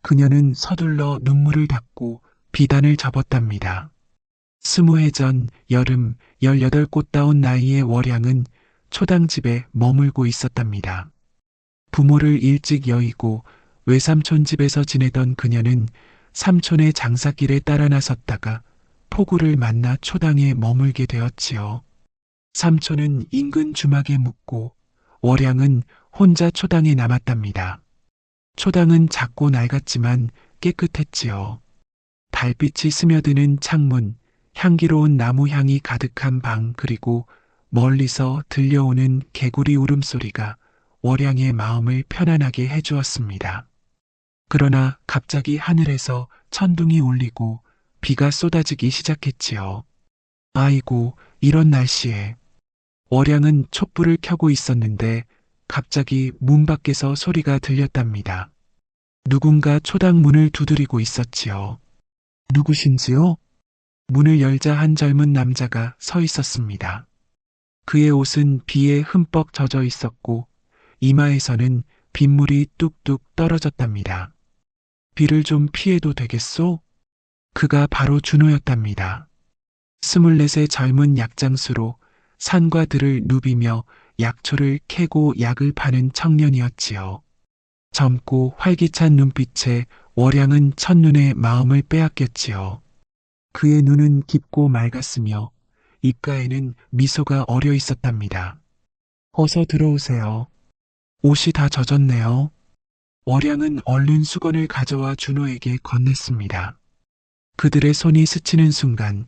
그녀는 서둘러 눈물을 닦고 비단을 접었답니다. 20해 전 여름 18꽃 다운 나이의 월양은 초당집에 머물고 있었답니다. 부모를 일찍 여의고 외삼촌 집에서 지내던 그녀는 삼촌의 장사길에 따라 나섰다가 폭우를 만나 초당에 머물게 되었지요. 삼촌은 인근 주막에 묵고 월양은 혼자 초당에 남았답니다. 초당은 작고 낡았지만 깨끗했지요. 달빛이 스며드는 창문, 향기로운 나무 향이 가득한 방, 그리고 멀리서 들려오는 개구리 울음소리가 월양의 마음을 편안하게 해주었습니다. 그러나 갑자기 하늘에서 천둥이 울리고 비가 쏟아지기 시작했지요. 아이고, 이런 날씨에. 월양은 촛불을 켜고 있었는데 갑자기 문 밖에서 소리가 들렸답니다. 누군가 초당 문을 두드리고 있었지요. 누구신지요? 문을 열자 한 젊은 남자가 서 있었습니다. 그의 옷은 비에 흠뻑 젖어 있었고 이마에서는 빗물이 뚝뚝 떨어졌답니다. 비를 좀 피해도 되겠소? 그가 바로 준호였답니다. 24의 젊은 약장수로 산과 들을 누비며 약초를 캐고 약을 파는 청년이었지요. 젊고 활기찬 눈빛에 월양은 첫눈에 마음을 빼앗겼지요. 그의 눈은 깊고 맑았으며 입가에는 미소가 어려 있었답니다. 어서 들어오세요. 옷이 다 젖었네요. 월양은 얼른 수건을 가져와 준호에게 건넸습니다. 그들의 손이 스치는 순간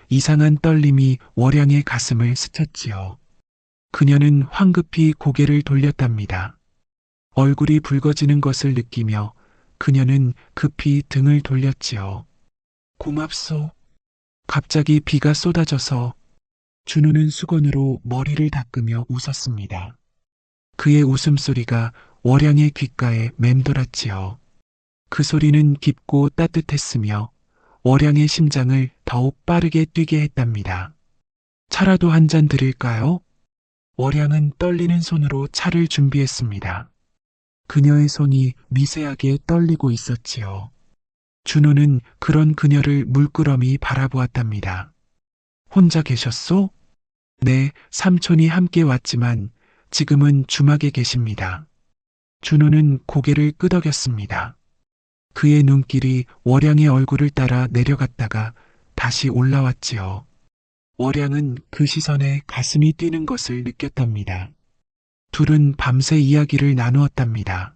이상한 떨림이 월양의 가슴을 스쳤지요. 그녀는 황급히 고개를 돌렸답니다. 얼굴이 붉어지는 것을 느끼며 그녀는 급히 등을 돌렸지요. 고맙소. 갑자기 비가 쏟아져서 준호는 수건으로 머리를 닦으며 웃었습니다. 그의 웃음소리가 월양의 귓가에 맴돌았지요. 그 소리는 깊고 따뜻했으며 월양의 심장을 더욱 빠르게 뛰게 했답니다. 차라도 한 잔 드릴까요? 월양은 떨리는 손으로 차를 준비했습니다. 그녀의 손이 미세하게 떨리고 있었지요. 준호는 그런 그녀를 물끄러미 바라보았답니다. 혼자 계셨소? 네, 삼촌이 함께 왔지만 지금은 주막에 계십니다. 준호는 고개를 끄덕였습니다. 그의 눈길이 월양의 얼굴을 따라 내려갔다가 다시 올라왔지요. 월양은 그 시선에 가슴이 뛰는 것을 느꼈답니다. 둘은 밤새 이야기를 나누었답니다.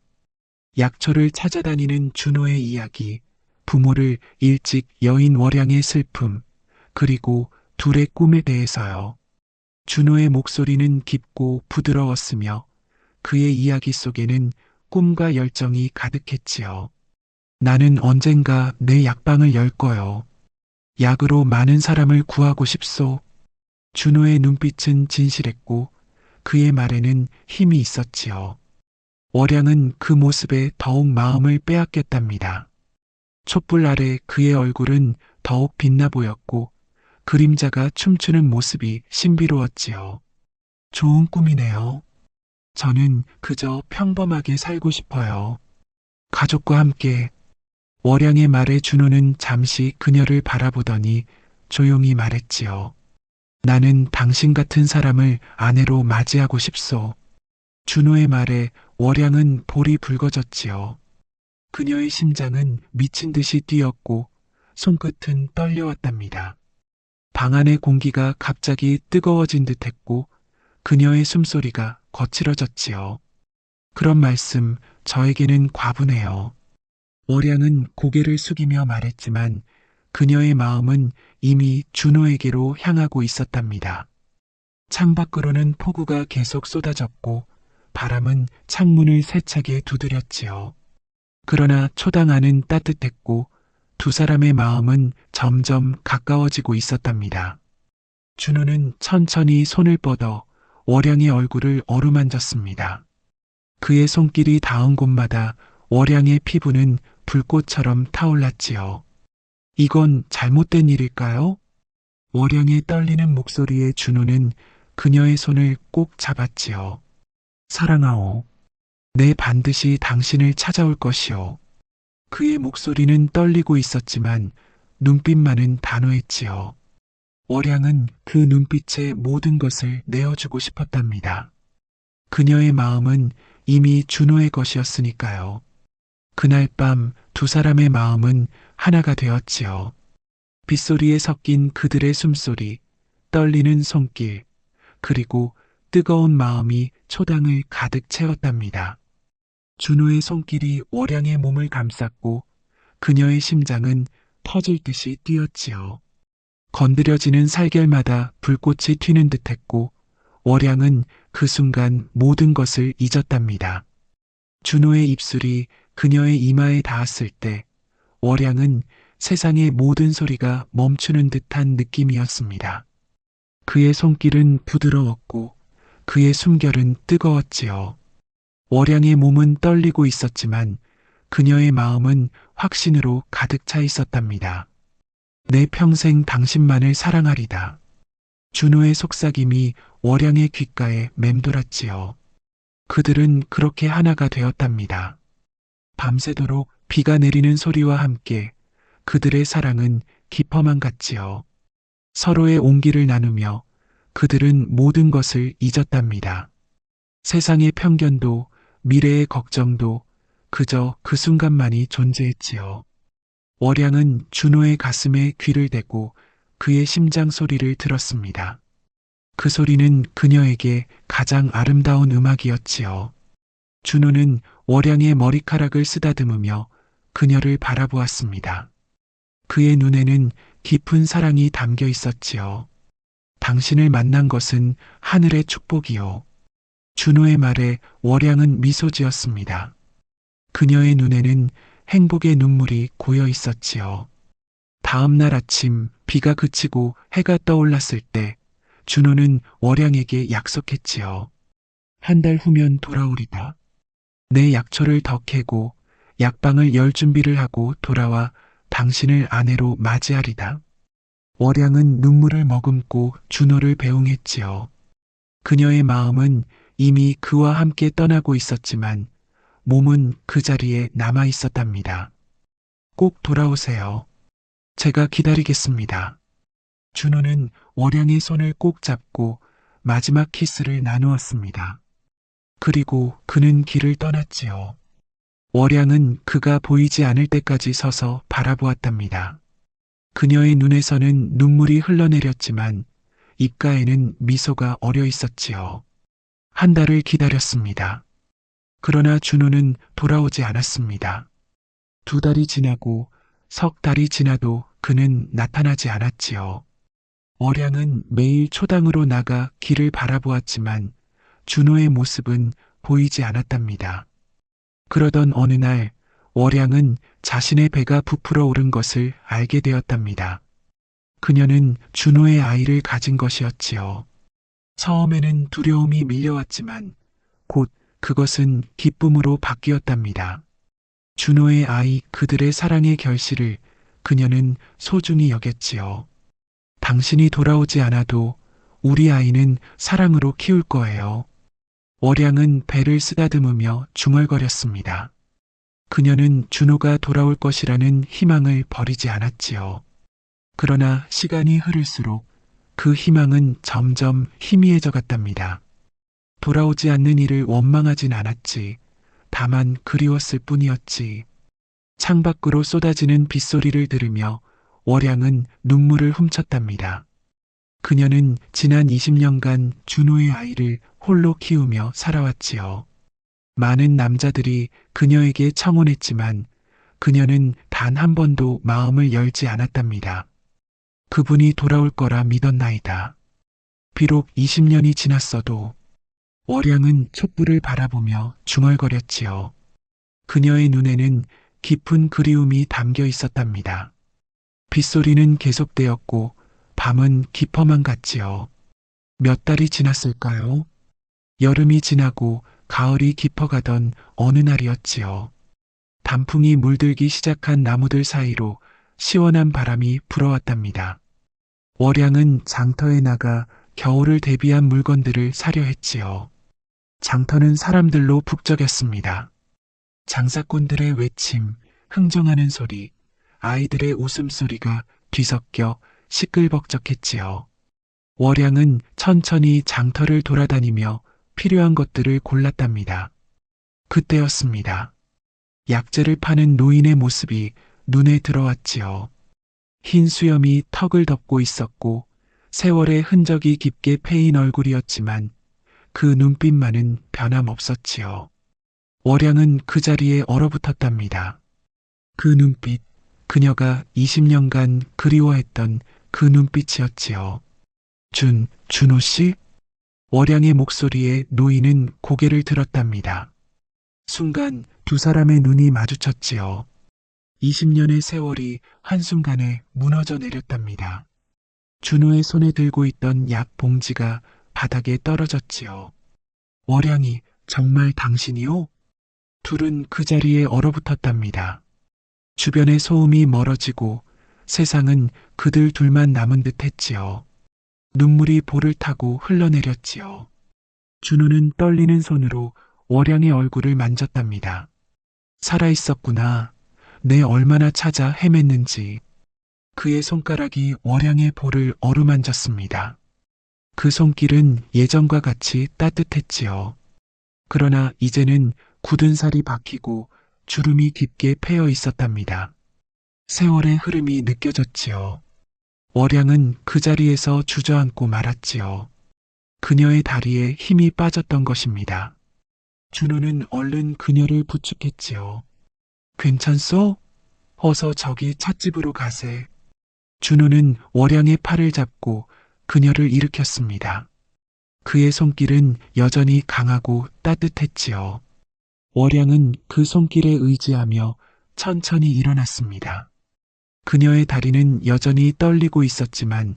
약초를 찾아다니는 준호의 이야기, 부모를 일찍 여인 월양의 슬픔, 그리고 둘의 꿈에 대해서요. 준호의 목소리는 깊고 부드러웠으며 그의 이야기 속에는 꿈과 열정이 가득했지요. 나는 언젠가 내 약방을 열 거요. 약으로 많은 사람을 구하고 싶소. 준호의 눈빛은 진실했고 그의 말에는 힘이 있었지요. 월양은 그 모습에 더욱 마음을 빼앗겼답니다. 촛불 아래 그의 얼굴은 더욱 빛나 보였고 그림자가 춤추는 모습이 신비로웠지요. 좋은 꿈이네요. 저는 그저 평범하게 살고 싶어요. 가족과 함께. 월양의 말에 준호는 잠시 그녀를 바라보더니 조용히 말했지요. 나는 당신 같은 사람을 아내로 맞이하고 싶소. 준호의 말에 월양은 볼이 붉어졌지요. 그녀의 심장은 미친 듯이 뛰었고 손끝은 떨려왔답니다. 방 안의 공기가 갑자기 뜨거워진 듯했고 그녀의 숨소리가 거칠어졌지요. 그런 말씀 저에게는 과분해요. 월양은 고개를 숙이며 말했지만 그녀의 마음은 이미 준호에게로 향하고 있었답니다. 창밖으로는 폭우가 계속 쏟아졌고 바람은 창문을 세차게 두드렸지요. 그러나 초당 안은 따뜻했고 두 사람의 마음은 점점 가까워지고 있었답니다. 준호는 천천히 손을 뻗어 월양의 얼굴을 어루만졌습니다. 그의 손길이 닿은 곳마다 월양의 피부는 불꽃처럼 타올랐지요. 이건 잘못된 일일까요? 월양의 떨리는 목소리에 준호는 그녀의 손을 꼭 잡았지요. 사랑하오. 내 반드시 당신을 찾아올 것이오. 그의 목소리는 떨리고 있었지만 눈빛만은 단호했지요. 월양은 그 눈빛에 모든 것을 내어주고 싶었답니다. 그녀의 마음은 이미 준호의 것이었으니까요. 그날 밤 두 사람의 마음은 하나가 되었지요. 빗소리에 섞인 그들의 숨소리, 떨리는 손길, 그리고 뜨거운 마음이 초당을 가득 채웠답니다. 준호의 손길이 월양의 몸을 감쌌고 그녀의 심장은 터질 듯이 뛰었지요. 건드려지는 살결마다 불꽃이 튀는 듯했고 월양은 그 순간 모든 것을 잊었답니다. 준호의 입술이 그녀의 이마에 닿았을 때 월양은 세상의 모든 소리가 멈추는 듯한 느낌이었습니다. 그의 손길은 부드러웠고 그의 숨결은 뜨거웠지요. 월양의 몸은 떨리고 있었지만 그녀의 마음은 확신으로 가득 차 있었답니다. 내 평생 당신만을 사랑하리다. 준호의 속삭임이 월양의 귓가에 맴돌았지요. 그들은 그렇게 하나가 되었답니다. 밤새도록 비가 내리는 소리와 함께 그들의 사랑은 깊어만 갔지요. 서로의 온기를 나누며 그들은 모든 것을 잊었답니다. 세상의 편견도 미래의 걱정도 그저 그 순간만이 존재했지요. 월양은 준호의 가슴에 귀를 대고 그의 심장 소리를 들었습니다. 그 소리는 그녀에게 가장 아름다운 음악이었지요. 준호는 월양의 머리카락을 쓰다듬으며 그녀를 바라보았습니다. 그의 눈에는 깊은 사랑이 담겨 있었지요. 당신을 만난 것은 하늘의 축복이요. 준호의 말에 월양은 미소 지었습니다. 그녀의 눈에는 행복의 눈물이 고여 있었지요. 다음 날 아침 비가 그치고 해가 떠올랐을 때 준호는 월양에게 약속했지요. 한 달 후면 돌아오리다. 내 약초를 더 캐고 약방을 열 준비를 하고 돌아와 당신을 아내로 맞이하리다. 월양은 눈물을 머금고 준호를 배웅했지요. 그녀의 마음은 이미 그와 함께 떠나고 있었지만 몸은 그 자리에 남아 있었답니다. 꼭 돌아오세요. 제가 기다리겠습니다. 준호는 월양의 손을 꼭 잡고 마지막 키스를 나누었습니다. 그리고 그는 길을 떠났지요. 월양은 그가 보이지 않을 때까지 서서 바라보았답니다. 그녀의 눈에서는 눈물이 흘러내렸지만 입가에는 미소가 어려 있었지요. 한 달을 기다렸습니다. 그러나 준호는 돌아오지 않았습니다. 2달이 지나고 3달이 지나도 그는 나타나지 않았지요. 월양은 매일 초당으로 나가 길을 바라보았지만 준호의 모습은 보이지 않았답니다. 그러던 어느 날 월양은 자신의 배가 부풀어 오른 것을 알게 되었답니다. 그녀는 준호의 아이를 가진 것이었지요. 처음에는 두려움이 밀려왔지만 곧 그것은 기쁨으로 바뀌었답니다. 준호의 아이 그들의 사랑의 결실을 그녀는 소중히 여겼지요. 당신이 돌아오지 않아도 우리 아이는 사랑으로 키울 거예요. 월양은 배를 쓰다듬으며 중얼거렸습니다. 그녀는 준호가 돌아올 것이라는 희망을 버리지 않았지요. 그러나 시간이 흐를수록 그 희망은 점점 희미해져 갔답니다. 돌아오지 않는 이를 원망하진 않았지. 다만 그리웠을 뿐이었지. 창밖으로 쏟아지는 빗소리를 들으며 월양은 눈물을 훔쳤답니다. 그녀는 지난 20년간 준호의 아이를 홀로 키우며 살아왔지요. 많은 남자들이 그녀에게 청혼했지만 그녀는 단 한 번도 마음을 열지 않았답니다. 그분이 돌아올 거라 믿었나이다. 비록 20년이 지났어도 월양은 촛불을 바라보며 중얼거렸지요. 그녀의 눈에는 깊은 그리움이 담겨 있었답니다. 빗소리는 계속되었고 밤은 깊어만 갔지요. 몇 달이 지났을까요? 여름이 지나고 가을이 깊어가던 어느 날이었지요. 단풍이 물들기 시작한 나무들 사이로 시원한 바람이 불어왔답니다. 월양은 장터에 나가 겨울을 대비한 물건들을 사려 했지요. 장터는 사람들로 북적였습니다. 장사꾼들의 외침, 흥정하는 소리, 아이들의 웃음소리가 뒤섞여 시끌벅적했지요. 월양은 천천히 장터를 돌아다니며 필요한 것들을 골랐답니다. 그때였습니다. 약재를 파는 노인의 모습이 눈에 들어왔지요. 흰 수염이 턱을 덮고 있었고 세월의 흔적이 깊게 패인 얼굴이었지만 그 눈빛만은 변함없었지요. 월양은 그 자리에 얼어붙었답니다. 그 눈빛, 그녀가 20년간 그리워했던 그 눈빛이었지요. 준호 씨? 월양의 목소리에 노인은 고개를 들었답니다. 순간 두 사람의 눈이 마주쳤지요. 20년의 세월이 한순간에 무너져 내렸답니다. 준호의 손에 들고 있던 약 봉지가 바닥에 떨어졌지요. 월양이 정말 당신이요? 둘은 그 자리에 얼어붙었답니다. 주변의 소음이 멀어지고 세상은 그들 둘만 남은 듯 했지요. 눈물이 볼을 타고 흘러내렸지요. 준호는 떨리는 손으로 월양의 얼굴을 만졌답니다. 살아있었구나. 내 얼마나 찾아 헤맸는지. 그의 손가락이 월양의 볼을 어루만졌습니다. 그 손길은 예전과 같이 따뜻했지요. 그러나 이제는 굳은 살이 박히고 주름이 깊게 패여 있었답니다. 세월의 흐름이 느껴졌지요. 월양은 그 자리에서 주저앉고 말았지요. 그녀의 다리에 힘이 빠졌던 것입니다. 준호는 얼른 그녀를 부축했지요. 괜찮소? 어서 저기 찻집으로 가세. 준호는 월양의 팔을 잡고 그녀를 일으켰습니다. 그의 손길은 여전히 강하고 따뜻했지요. 월양은 그 손길에 의지하며 천천히 일어났습니다. 그녀의 다리는 여전히 떨리고 있었지만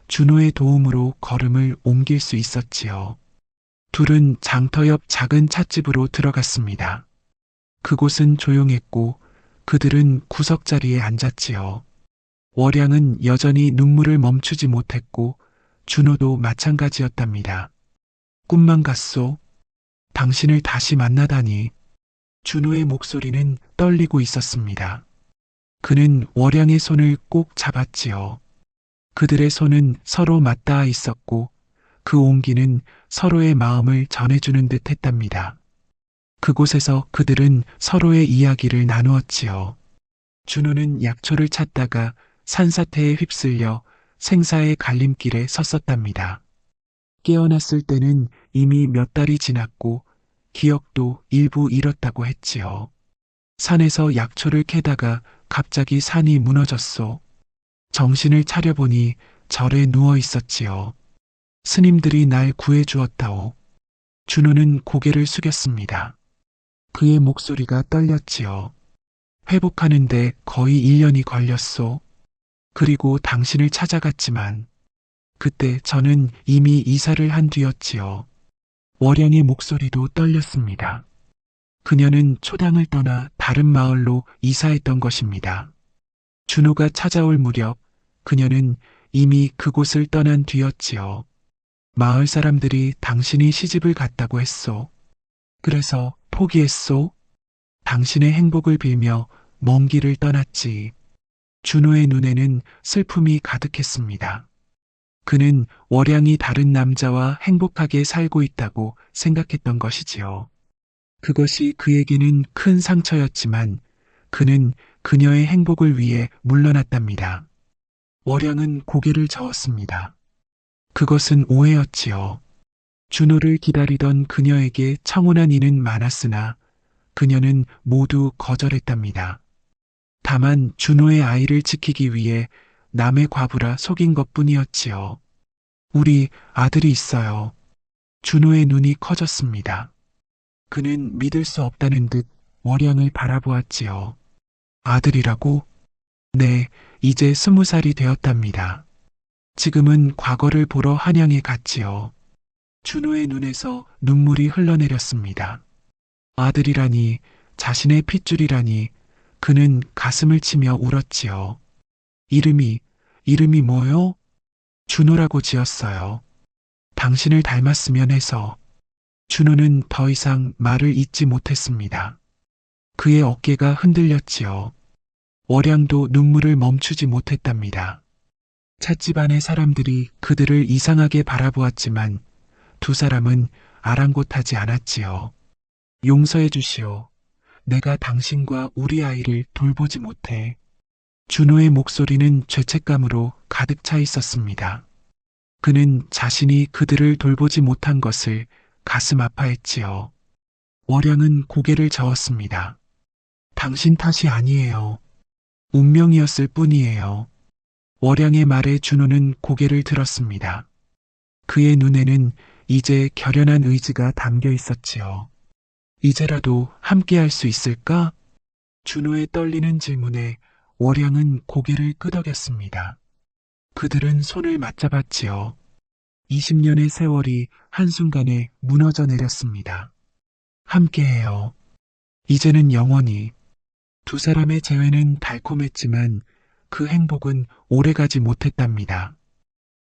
준호의 도움으로 걸음을 옮길 수 있었지요. 둘은 장터 옆 작은 찻집으로 들어갔습니다. 그곳은 조용했고 그들은 구석자리에 앉았지요. 월양은 여전히 눈물을 멈추지 못했고 준호도 마찬가지였답니다. 꿈만 같소? 당신을 다시 만나다니. 준호의 목소리는 떨리고 있었습니다. 그는 월양의 손을 꼭 잡았지요. 그들의 손은 서로 맞닿아 있었고 그 온기는 서로의 마음을 전해주는 듯 했답니다. 그곳에서 그들은 서로의 이야기를 나누었지요. 준호는 약초를 찾다가 산사태에 휩쓸려 생사의 갈림길에 섰었답니다. 깨어났을 때는 이미 몇 달이 지났고 기억도 일부 잃었다고 했지요. 산에서 약초를 캐다가 갑자기 산이 무너졌소. 정신을 차려보니 절에 누워 있었지요. 스님들이 날 구해주었다오. 준호는 고개를 숙였습니다. 그의 목소리가 떨렸지요. 회복하는데 거의 1년이 걸렸소. 그리고 당신을 찾아갔지만 그때 저는 이미 이사를 한 뒤였지요. 월양의 목소리도 떨렸습니다. 그녀는 초당을 떠나 다른 마을로 이사했던 것입니다. 준호가 찾아올 무렵 그녀는 이미 그곳을 떠난 뒤였지요. 마을 사람들이 당신이 시집을 갔다고 했소. 그래서 포기했소. 당신의 행복을 빌며 먼 길을 떠났지. 준호의 눈에는 슬픔이 가득했습니다. 그는 월양이 다른 남자와 행복하게 살고 있다고 생각했던 것이지요. 그것이 그에게는 큰 상처였지만 그는 그녀의 행복을 위해 물러났답니다. 월양은 고개를 저었습니다. 그것은 오해였지요. 준호를 기다리던 그녀에게 청혼한 이는 많았으나 그녀는 모두 거절했답니다. 다만 준호의 아이를 지키기 위해 남의 과부라 속인 것뿐이었지요. 우리 아들이 있어요. 준호의 눈이 커졌습니다. 그는 믿을 수 없다는 듯 월양을 바라보았지요. 아들이라고? 네, 이제 20살이 되었답니다. 지금은 과거를 보러 한양에 갔지요. 준호의 눈에서 눈물이 흘러내렸습니다. 아들이라니, 자신의 핏줄이라니, 그는 가슴을 치며 울었지요. 이름이 뭐요? 준호라고 지었어요. 당신을 닮았으면 해서. 준호는 더 이상 말을 잇지 못했습니다. 그의 어깨가 흔들렸지요. 월양도 눈물을 멈추지 못했답니다. 찻집 안의 사람들이 그들을 이상하게 바라보았지만 두 사람은 아랑곳하지 않았지요. 용서해 주시오. 내가 당신과 우리 아이를 돌보지 못해. 준호의 목소리는 죄책감으로 가득 차 있었습니다. 그는 자신이 그들을 돌보지 못한 것을 가슴 아파했지요. 월양은 고개를 저었습니다. 당신 탓이 아니에요. 운명이었을 뿐이에요. 월양의 말에 준호는 고개를 들었습니다. 그의 눈에는 이제 결연한 의지가 담겨 있었지요. 이제라도 함께할 수 있을까? 준호의 떨리는 질문에 월양은 고개를 끄덕였습니다. 그들은 손을 맞잡았지요. 20년의 세월이 한순간에 무너져 내렸습니다. 함께해요. 이제는 영원히. 두 사람의 재회는 달콤했지만 그 행복은 오래가지 못했답니다.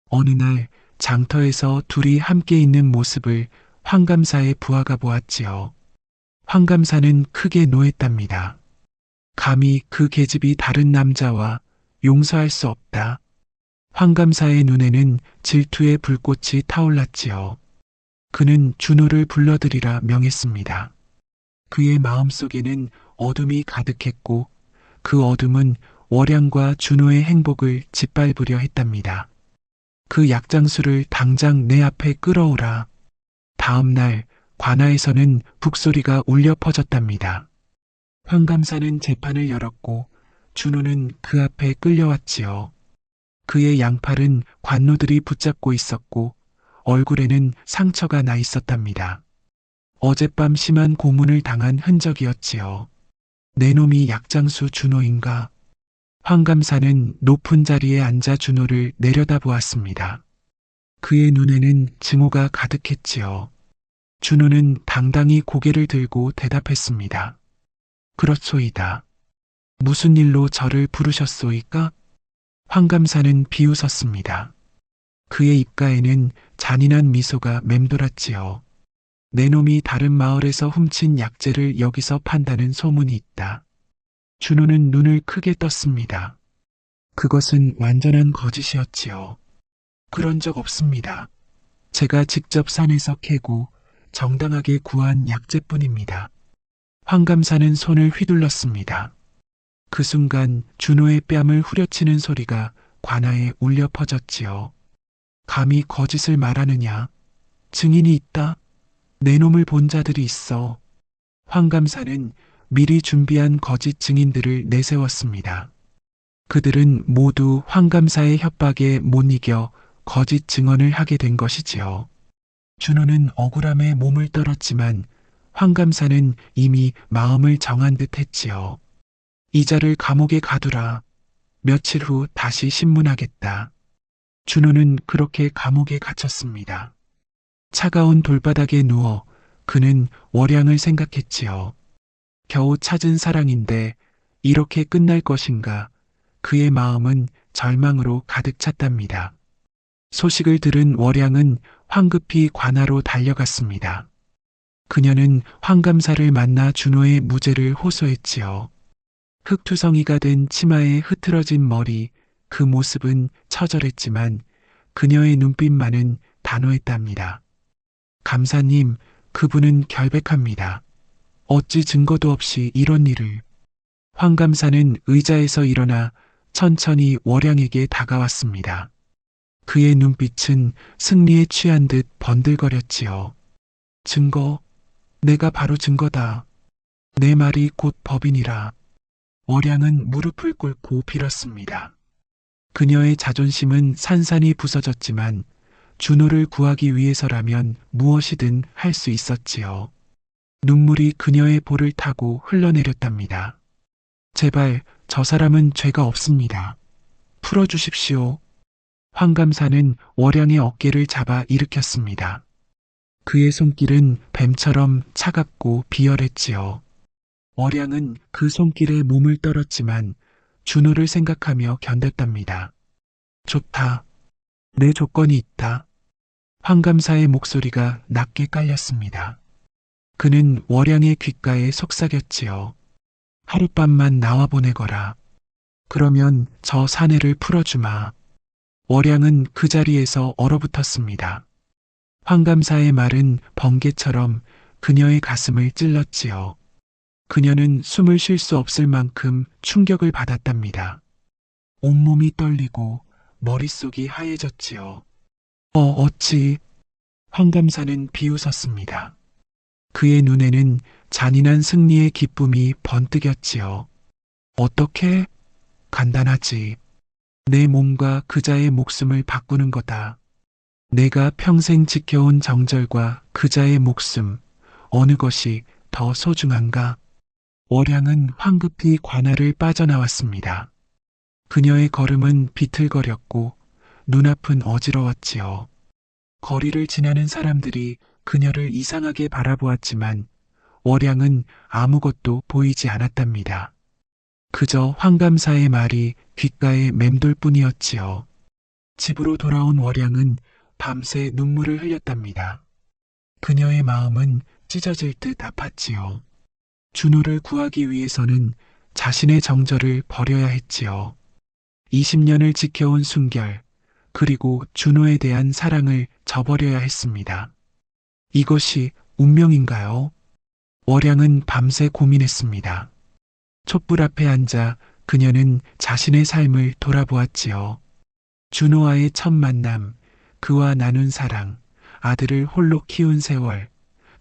어느 날 장터에서 둘이 함께 있는 모습을 황감사의 부하가 보았지요. 황감사는 크게 노했답니다. 감히 그 계집이 다른 남자와 용서할 수 없다. 황감사의 눈에는 질투의 불꽃이 타올랐지요. 그는 준호를 불러들이라 명했습니다. 그의 마음속에는 어둠이 가득했고 그 어둠은 월양과 준호의 행복을 짓밟으려 했답니다. 그 약장수를 당장 내 앞에 끌어오라. 다음 날 관아에서는 북소리가 울려 퍼졌답니다. 황감사는 재판을 열었고 준호는 그 앞에 끌려왔지요. 그의 양팔은 관노들이 붙잡고 있었고 얼굴에는 상처가 나 있었답니다. 어젯밤 심한 고문을 당한 흔적이었지요. 내 놈이 약장수 준호인가? 황감사는 높은 자리에 앉아 준호를 내려다보았습니다. 그의 눈에는 증오가 가득했지요. 준호는 당당히 고개를 들고 대답했습니다. 그렇소이다. 무슨 일로 저를 부르셨소이까? 황감사는 비웃었습니다. 그의 입가에는 잔인한 미소가 맴돌았지요. 내 놈이 다른 마을에서 훔친 약재를 여기서 판다는 소문이 있다. 준호는 눈을 크게 떴습니다. 그것은 완전한 거짓이었지요. 그런 적 없습니다. 제가 직접 산에서 캐고 정당하게 구한 약재뿐입니다. 황감사는 손을 휘둘렀습니다. 그 순간 준호의 뺨을 후려치는 소리가 관아에 울려 퍼졌지요. 감히 거짓을 말하느냐? 증인이 있다. 내 놈을 본 자들이 있어. 황감사는 미리 준비한 거짓 증인들을 내세웠습니다. 그들은 모두 황감사의 협박에 못 이겨 거짓 증언을 하게 된 것이지요. 준호는 억울함에 몸을 떨었지만 황감사는 이미 마음을 정한 듯 했지요. 이자를 감옥에 가두라. 며칠 후 다시 신문하겠다. 준호는 그렇게 감옥에 갇혔습니다. 차가운 돌바닥에 누워 그는 월양을 생각했지요. 겨우 찾은 사랑인데 이렇게 끝날 것인가. 그의 마음은 절망으로 가득 찼답니다. 소식을 들은 월양은 황급히 관아로 달려갔습니다. 그녀는 황감사를 만나 준호의 무죄를 호소했지요. 흙투성이가 된 치마에 흐트러진 머리, 그 모습은 처절했지만 그녀의 눈빛만은 단호했답니다. 감사님, 그분은 결백합니다. 어찌 증거도 없이 이런 일을. 황감사는 의자에서 일어나 천천히 월양에게 다가왔습니다. 그의 눈빛은 승리에 취한 듯 번들거렸지요. 증거, 내가 바로 증거다. 내 말이 곧 법이니라. 월양은 무릎을 꿇고 빌었습니다. 그녀의 자존심은 산산이 부서졌지만 준호를 구하기 위해서라면 무엇이든 할 수 있었지요. 눈물이 그녀의 볼을 타고 흘러내렸답니다. 제발 저 사람은 죄가 없습니다. 풀어주십시오. 황감사는 월양의 어깨를 잡아 일으켰습니다. 그의 손길은 뱀처럼 차갑고 비열했지요. 월양은 그 손길에 몸을 떨었지만 준호를 생각하며 견뎠답니다. 좋다. 내 조건이 있다. 황감사의 목소리가 낮게 깔렸습니다. 그는 월양의 귓가에 속삭였지요. 하룻밤만 나와 보내거라. 그러면 저 사내를 풀어주마. 월양은 그 자리에서 얼어붙었습니다. 황감사의 말은 번개처럼 그녀의 가슴을 찔렀지요. 그녀는 숨을 쉴 수 없을 만큼 충격을 받았답니다. 온몸이 떨리고 머릿속이 하얘졌지요. 어찌. 황감사는 비웃었습니다. 그의 눈에는 잔인한 승리의 기쁨이 번뜩였지요. 어떻게? 간단하지. 내 몸과 그자의 목숨을 바꾸는 거다. 내가 평생 지켜온 정절과 그자의 목숨, 어느 것이 더 소중한가? 월양은 황급히 관아를 빠져나왔습니다. 그녀의 걸음은 비틀거렸고 눈앞은 어지러웠지요. 거리를 지나는 사람들이 그녀를 이상하게 바라보았지만 월양은 아무것도 보이지 않았답니다. 그저 황감사의 말이 귓가에 맴돌 뿐이었지요. 집으로 돌아온 월양은 밤새 눈물을 흘렸답니다. 그녀의 마음은 찢어질 듯 아팠지요. 준호를 구하기 위해서는 자신의 정절을 버려야 했지요. 20년을 지켜온 순결, 그리고 준호에 대한 사랑을 저버려야 했습니다. 이것이 운명인가요? 월양은 밤새 고민했습니다. 촛불 앞에 앉아 그녀는 자신의 삶을 돌아보았지요. 준호와의 첫 만남, 그와 나눈 사랑, 아들을 홀로 키운 세월,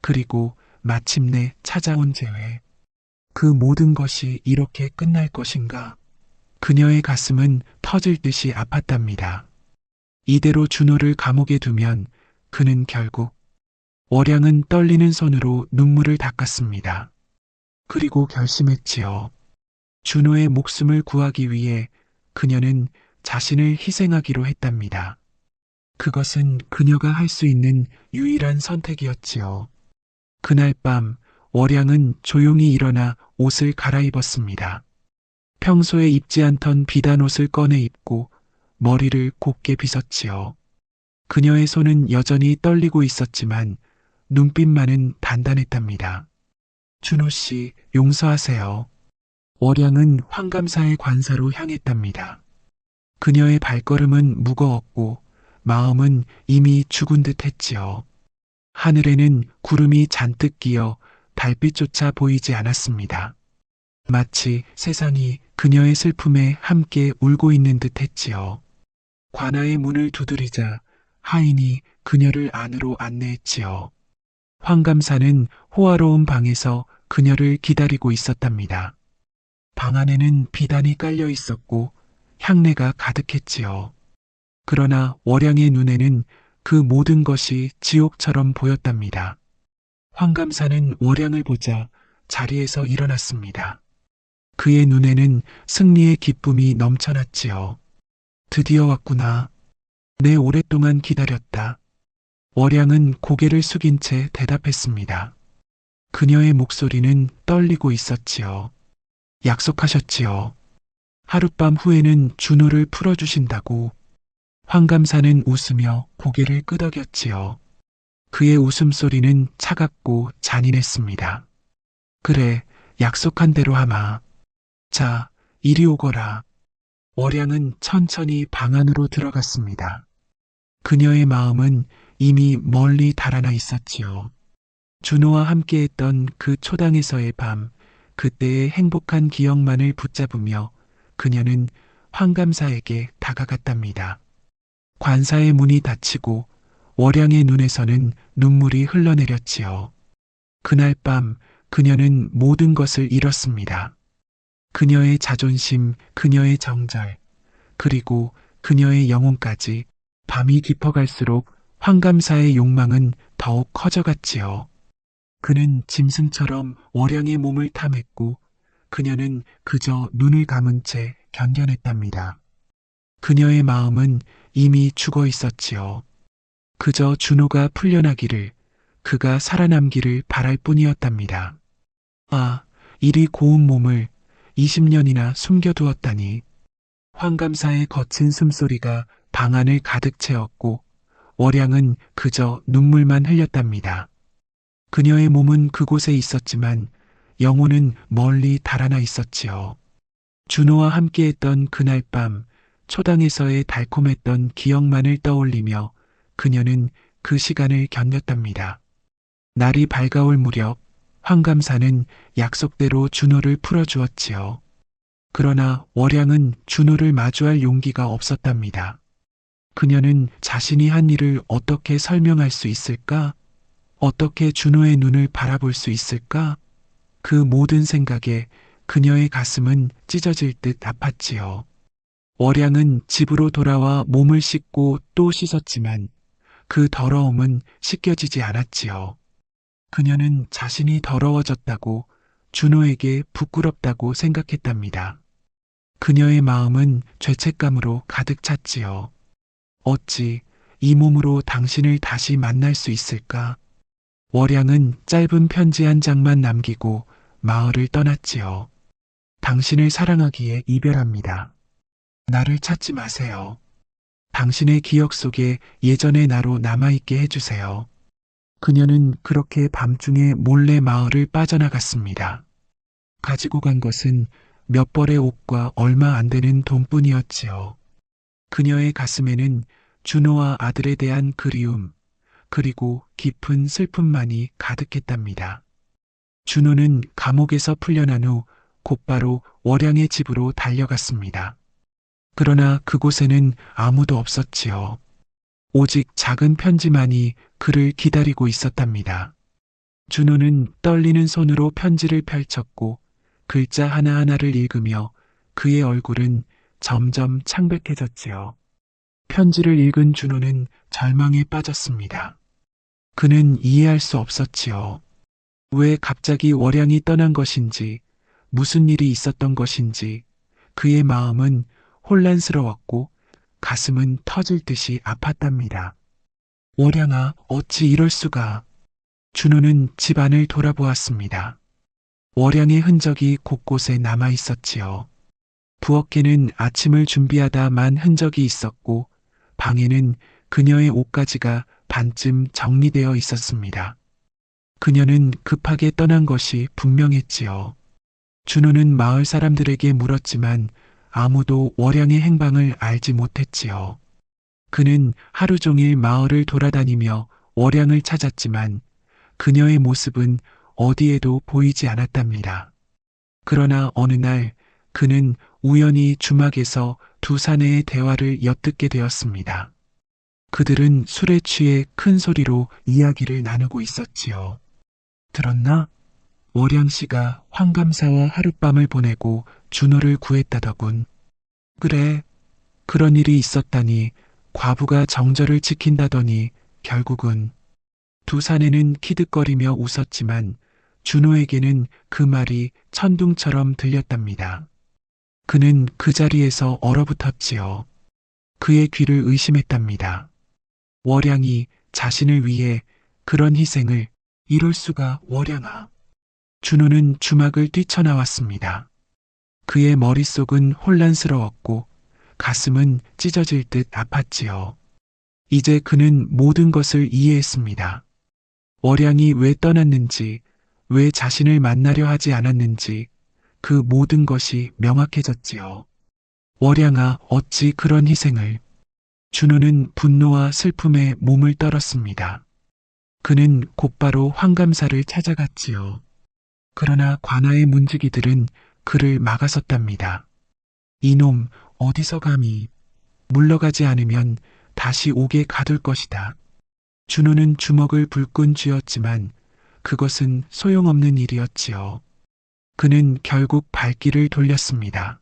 그리고 마침내 찾아온 재회. 그 모든 것이 이렇게 끝날 것인가? 그녀의 가슴은 터질 듯이 아팠답니다. 이대로 준호를 감옥에 두면 그는 결국. 월양은 떨리는 손으로 눈물을 닦았습니다. 그리고 결심했지요. 준호의 목숨을 구하기 위해 그녀는 자신을 희생하기로 했답니다. 그것은 그녀가 할 수 있는 유일한 선택이었지요. 그날 밤 월양은 조용히 일어나 옷을 갈아입었습니다. 평소에 입지 않던 비단 옷을 꺼내 입고 머리를 곱게 빗었지요. 그녀의 손은 여전히 떨리고 있었지만 눈빛만은 단단했답니다. 준호 씨, 용서하세요. 월양은 황감사의 관사로 향했답니다. 그녀의 발걸음은 무거웠고 마음은 이미 죽은 듯 했지요. 하늘에는 구름이 잔뜩 끼어 달빛조차 보이지 않았습니다. 마치 세상이 그녀의 슬픔에 함께 울고 있는 듯 했지요. 관아의 문을 두드리자 하인이 그녀를 안으로 안내했지요. 황감사는 호화로운 방에서 그녀를 기다리고 있었답니다. 방 안에는 비단이 깔려 있었고 향내가 가득했지요. 그러나 월양의 눈에는 그 모든 것이 지옥처럼 보였답니다. 황감사는 월양을 보자 자리에서 일어났습니다. 그의 눈에는 승리의 기쁨이 넘쳐났지요. 드디어 왔구나. 내 오랫동안 기다렸다. 월양은 고개를 숙인 채 대답했습니다. 그녀의 목소리는 떨리고 있었지요. 약속하셨지요. 하룻밤 후에는 준호를 풀어주신다고. 황감사는 웃으며 고개를 끄덕였지요. 그의 웃음소리는 차갑고 잔인했습니다. 그래, 약속한 대로 하마. 자, 이리 오거라. 월양은 천천히 방 안으로 들어갔습니다. 그녀의 마음은 이미 멀리 달아나 있었지요. 준호와 함께했던 그 초당에서의 밤, 그때의 행복한 기억만을 붙잡으며 그녀는 황감사에게 다가갔답니다. 관사의 문이 닫히고 월양의 눈에서는 눈물이 흘러내렸지요. 그날 밤 그녀는 모든 것을 잃었습니다. 그녀의 자존심, 그녀의 정절, 그리고 그녀의 영혼까지. 밤이 깊어갈수록 황감사의 욕망은 더욱 커져갔지요. 그는 짐승처럼 월양의 몸을 탐했고 그녀는 그저 눈을 감은 채 견뎌냈답니다. 그녀의 마음은 이미 죽어 있었지요. 그저 준호가 풀려나기를, 그가 살아남기를 바랄 뿐이었답니다. 아, 이리 고운 몸을 20년이나 숨겨두었다니. 황감사의 거친 숨소리가 방 안을 가득 채웠고 월양은 그저 눈물만 흘렸답니다. 그녀의 몸은 그곳에 있었지만 영혼은 멀리 달아나 있었지요. 준호와 함께했던 그날 밤 초당에서의 달콤했던 기억만을 떠올리며 그녀는 그 시간을 견뎠답니다. 날이 밝아올 무렵 황감사는 약속대로 준호를 풀어주었지요. 그러나 월양은 준호를 마주할 용기가 없었답니다. 그녀는 자신이 한 일을 어떻게 설명할 수 있을까? 어떻게 준호의 눈을 바라볼 수 있을까? 그 모든 생각에 그녀의 가슴은 찢어질 듯 아팠지요. 월양은 집으로 돌아와 몸을 씻고 또 씻었지만 그 더러움은 씻겨지지 않았지요. 그녀는 자신이 더러워졌다고, 준호에게 부끄럽다고 생각했답니다. 그녀의 마음은 죄책감으로 가득 찼지요. 어찌 이 몸으로 당신을 다시 만날 수 있을까? 월양은 짧은 편지 한 장만 남기고 마을을 떠났지요. 당신을 사랑하기에 이별합니다. 나를 찾지 마세요. 당신의 기억 속에 예전의 나로 남아있게 해주세요. 그녀는 그렇게 밤중에 몰래 마을을 빠져나갔습니다. 가지고 간 것은 몇 벌의 옷과 얼마 안 되는 돈뿐이었지요. 그녀의 가슴에는 준호와 아들에 대한 그리움, 그리고 깊은 슬픔만이 가득했답니다. 준호는 감옥에서 풀려난 후 곧바로 월양의 집으로 달려갔습니다. 그러나 그곳에는 아무도 없었지요. 오직 작은 편지만이 그를 기다리고 있었답니다. 준호는 떨리는 손으로 편지를 펼쳤고 글자 하나하나를 읽으며 그의 얼굴은 점점 창백해졌지요. 편지를 읽은 준호는 절망에 빠졌습니다. 그는 이해할 수 없었지요. 왜 갑자기 월양이 떠난 것인지, 무슨 일이 있었던 것인지, 그의 마음은 혼란스러웠고 가슴은 터질 듯이 아팠답니다. 월양아, 어찌 이럴 수가. 준호는 집안을 돌아보았습니다. 월양의 흔적이 곳곳에 남아 있었지요. 부엌에는 아침을 준비하다 만 흔적이 있었고 방에는 그녀의 옷가지가 반쯤 정리되어 있었습니다. 그녀는 급하게 떠난 것이 분명했지요. 준호는 마을 사람들에게 물었지만 아무도 월양의 행방을 알지 못했지요. 그는 하루 종일 마을을 돌아다니며 월양을 찾았지만 그녀의 모습은 어디에도 보이지 않았답니다. 그러나 어느 날 그는 우연히 주막에서 두 사내의 대화를 엿듣게 되었습니다. 그들은 술에 취해 큰 소리로 이야기를 나누고 있었지요. 들었나? 월양 씨가 황감사와 하룻밤을 보내고 준호를 구했다더군. 그래, 그런 일이 있었다니. 과부가 정절을 지킨다더니 결국은. 두 사내는 키득거리며 웃었지만 준호에게는 그 말이 천둥처럼 들렸답니다. 그는 그 자리에서 얼어붙었지요. 그의 귀를 의심했답니다. 월양이 자신을 위해 그런 희생을 이룰 수가. 월양아. 준호는 주막을 뛰쳐나왔습니다. 그의 머릿속은 혼란스러웠고 가슴은 찢어질 듯 아팠지요. 이제 그는 모든 것을 이해했습니다. 월양이 왜 떠났는지, 왜 자신을 만나려 하지 않았는지 그 모든 것이 명확해졌지요. 월양아, 어찌 그런 희생을. 준호는 분노와 슬픔에 몸을 떨었습니다. 그는 곧바로 황감사를 찾아갔지요. 그러나 관아의 문지기들은 그를 막아섰답니다. 이놈, 어디서 감히. 물러가지 않으면 다시 옥에 가둘 것이다. 준호는 주먹을 불끈 쥐었지만 그것은 소용없는 일이었지요. 그는 결국 발길을 돌렸습니다.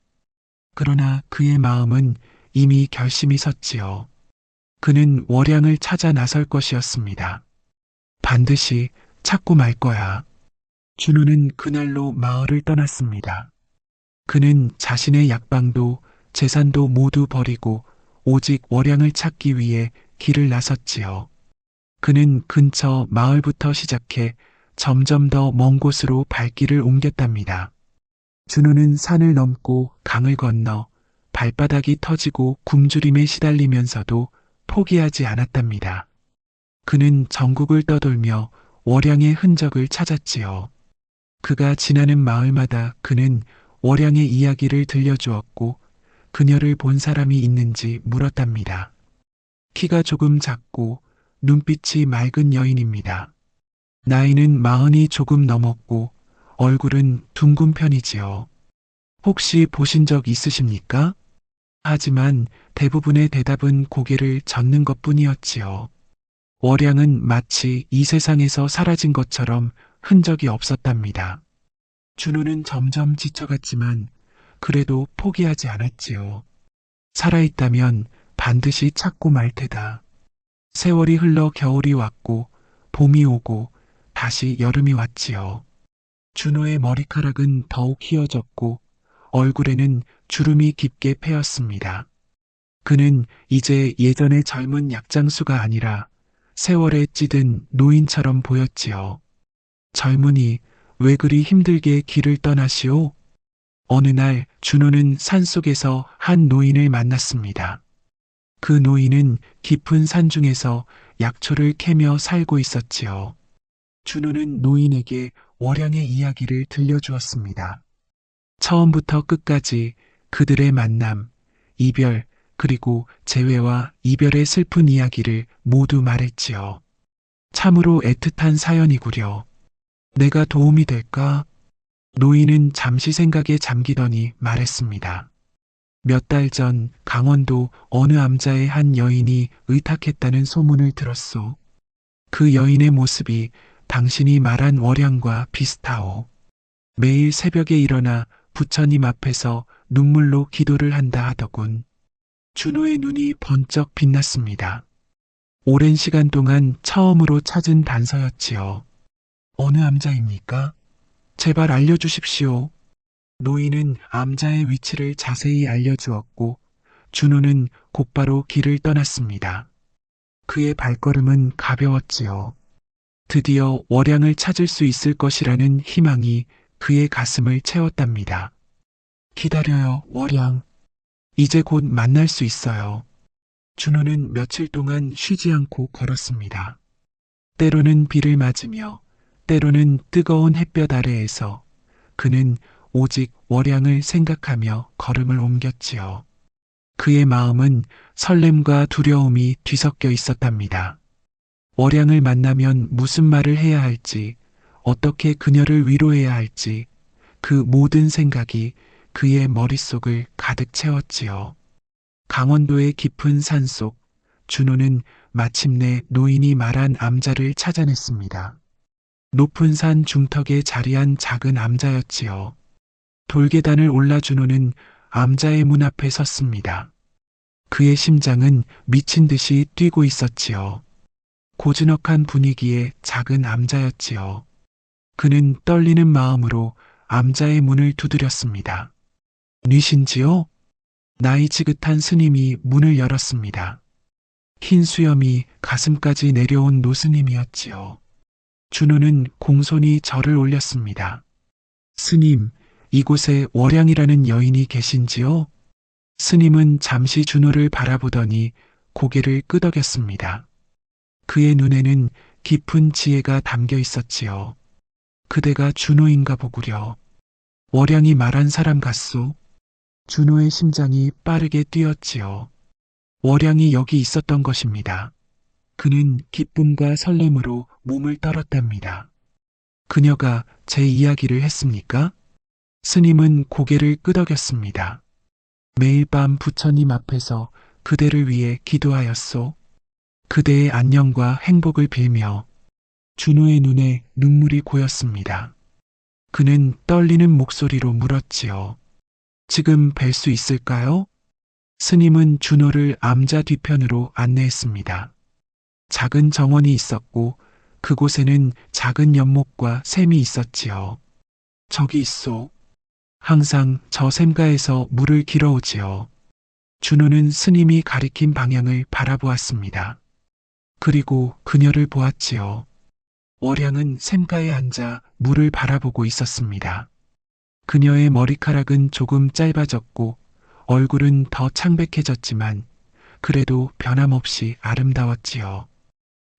그러나 그의 마음은 이미 결심이 섰지요. 그는 월양을 찾아 나설 것이었습니다. 반드시 찾고 말 거야. 준호는 그날로 마을을 떠났습니다. 그는 자신의 약방도 재산도 모두 버리고 오직 월양을 찾기 위해 길을 나섰지요. 그는 근처 마을부터 시작해 점점 더 먼 곳으로 발길을 옮겼답니다. 준호는 산을 넘고 강을 건너 발바닥이 터지고 굶주림에 시달리면서도 포기하지 않았답니다. 그는 전국을 떠돌며 월양의 흔적을 찾았지요. 그가 지나는 마을마다 그는 월양의 이야기를 들려주었고 그녀를 본 사람이 있는지 물었답니다. 키가 조금 작고 눈빛이 맑은 여인입니다. 나이는 40이 조금 넘었고 얼굴은 둥근 편이지요. 혹시 보신 적 있으십니까? 하지만 대부분의 대답은 고개를 젓는 것뿐이었지요. 월양은 마치 이 세상에서 사라진 것처럼 흔적이 없었답니다. 준호는 점점 지쳐갔지만 그래도 포기하지 않았지요. 살아있다면 반드시 찾고 말 테다. 세월이 흘러 겨울이 왔고 봄이 오고 다시 여름이 왔지요. 준호의 머리카락은 더욱 휘어졌고 얼굴에는 주름이 깊게 패였습니다. 그는 이제 예전의 젊은 약장수가 아니라 세월에 찌든 노인처럼 보였지요. 젊은이, 왜 그리 힘들게 길을 떠나시오? 어느 날 준호는 산속에서 한 노인을 만났습니다. 그 노인은 깊은 산중에서 약초를 캐며 살고 있었지요. 준호는 노인에게 월양의 이야기를 들려주었습니다. 처음부터 끝까지 그들의 만남, 이별, 그리고 재회와 이별의 슬픈 이야기를 모두 말했지요. 참으로 애틋한 사연이구려. 내가 도움이 될까? 노인은 잠시 생각에 잠기더니 말했습니다. 몇 달 전 강원도 어느 암자의 한 여인이 의탁했다는 소문을 들었소. 그 여인의 모습이 당신이 말한 월양과 비슷하오. 매일 새벽에 일어나 부처님 앞에서 눈물로 기도를 한다 하더군. 준호의 눈이 번쩍 빛났습니다. 오랜 시간 동안 처음으로 찾은 단서였지요. 어느 암자입니까? 제발 알려주십시오. 노인은 암자의 위치를 자세히 알려주었고 준호는 곧바로 길을 떠났습니다. 그의 발걸음은 가벼웠지요. 드디어 월양을 찾을 수 있을 것이라는 희망이 그의 가슴을 채웠답니다. 기다려요, 월양. 이제 곧 만날 수 있어요. 준호는 며칠 동안 쉬지 않고 걸었습니다. 때로는 비를 맞으며 때로는 뜨거운 햇볕 아래에서 그는 오직 월양을 생각하며 걸음을 옮겼지요. 그의 마음은 설렘과 두려움이 뒤섞여 있었답니다. 월양을 만나면 무슨 말을 해야 할지, 어떻게 그녀를 위로해야 할지, 그 모든 생각이 그의 머릿속을 가득 채웠지요. 강원도의 깊은 산속, 준호는 마침내 노인이 말한 암자를 찾아냈습니다. 높은 산 중턱에 자리한 작은 암자였지요. 돌계단을 올라 준호는 암자의 문 앞에 섰습니다. 그의 심장은 미친 듯이 뛰고 있었지요. 고즈넉한 분위기의 작은 암자였지요. 그는 떨리는 마음으로 암자의 문을 두드렸습니다. 뉘신지요? 나이 지긋한 스님이 문을 열었습니다. 흰 수염이 가슴까지 내려온 노스님이었지요. 준호는 공손히 절을 올렸습니다. 스님, 이곳에 월양이라는 여인이 계신지요? 스님은 잠시 준호를 바라보더니 고개를 끄덕였습니다. 그의 눈에는 깊은 지혜가 담겨 있었지요. 그대가 준호인가 보구려. 월양이 말한 사람 같소? 준호의 심장이 빠르게 뛰었지요. 월양이 여기 있었던 것입니다. 그는 기쁨과 설렘으로 몸을 떨었답니다. 그녀가 제 이야기를 했습니까? 스님은 고개를 끄덕였습니다. 매일 밤 부처님 앞에서 그대를 위해 기도하였소. 그대의 안녕과 행복을 빌며. 준호의 눈에 눈물이 고였습니다. 그는 떨리는 목소리로 물었지요. 지금 뵐 수 있을까요? 스님은 준호를 암자 뒤편으로 안내했습니다. 작은 정원이 있었고 그곳에는 작은 연못과 샘이 있었지요. 저기 있소. 항상 저 샘가에서 물을 길어오지요. 준호는 스님이 가리킨 방향을 바라보았습니다. 그리고 그녀를 보았지요. 월양은 샘가에 앉아 물을 바라보고 있었습니다. 그녀의 머리카락은 조금 짧아졌고 얼굴은 더 창백해졌지만 그래도 변함없이 아름다웠지요.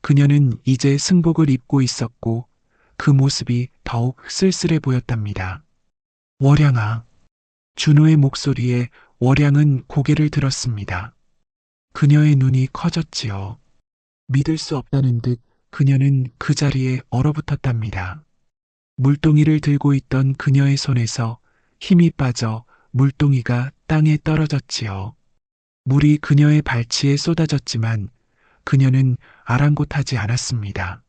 그녀는 이제 승복을 입고 있었고 그 모습이 더욱 쓸쓸해 보였답니다. 월양아. 준호의 목소리에 월양은 고개를 들었습니다. 그녀의 눈이 커졌지요. 믿을 수 없다는 듯 그녀는 그 자리에 얼어붙었답니다. 물동이를 들고 있던 그녀의 손에서 힘이 빠져 물동이가 땅에 떨어졌지요. 물이 그녀의 발치에 쏟아졌지만 그녀는 아랑곳하지 않았습니다.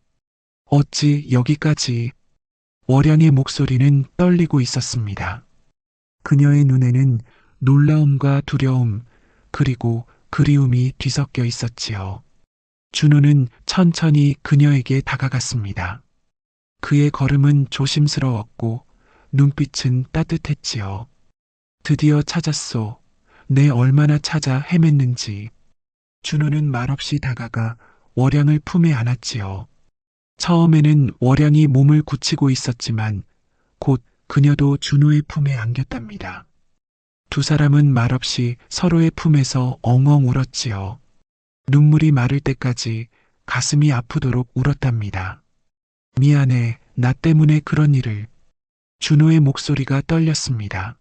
어찌 여기까지? 월양의 목소리는 떨리고 있었습니다. 그녀의 눈에는 놀라움과 두려움 그리고 그리움이 뒤섞여 있었지요. 준호는 천천히 그녀에게 다가갔습니다. 그의 걸음은 조심스러웠고 눈빛은 따뜻했지요. 드디어 찾았소. 내 얼마나 찾아 헤맸는지. 준호는 말없이 다가가 월양을 품에 안았지요. 처음에는 월양이 몸을 굳히고 있었지만 곧 그녀도 준호의 품에 안겼답니다. 두 사람은 말없이 서로의 품에서 엉엉 울었지요. 눈물이 마를 때까지 가슴이 아프도록 울었답니다. 미안해, 나 때문에 그런 일을. 준호의 목소리가 떨렸습니다.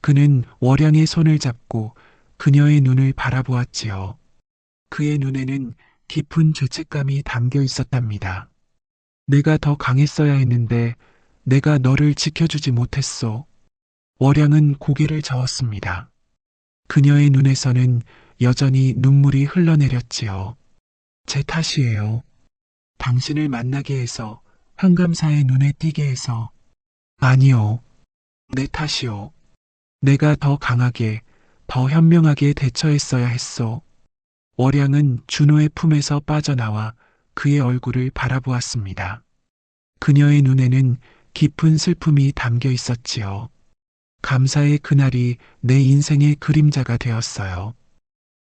그는 월양의 손을 잡고 그녀의 눈을 바라보았지요. 그의 눈에는 깊은 죄책감이 담겨 있었답니다. 내가 더 강했어야 했는데 내가 너를 지켜주지 못했소. 월양은 고개를 저었습니다. 그녀의 눈에서는 여전히 눈물이 흘러내렸지요. 제 탓이에요. 당신을 만나게 해서, 황감사의 눈에 띄게 해서. 아니요. 내 탓이요. 내가 더 강하게, 더 현명하게 대처했어야 했소. 월양은 준호의 품에서 빠져나와 그의 얼굴을 바라보았습니다. 그녀의 눈에는 깊은 슬픔이 담겨 있었지요. 감사의 그날이 내 인생의 그림자가 되었어요.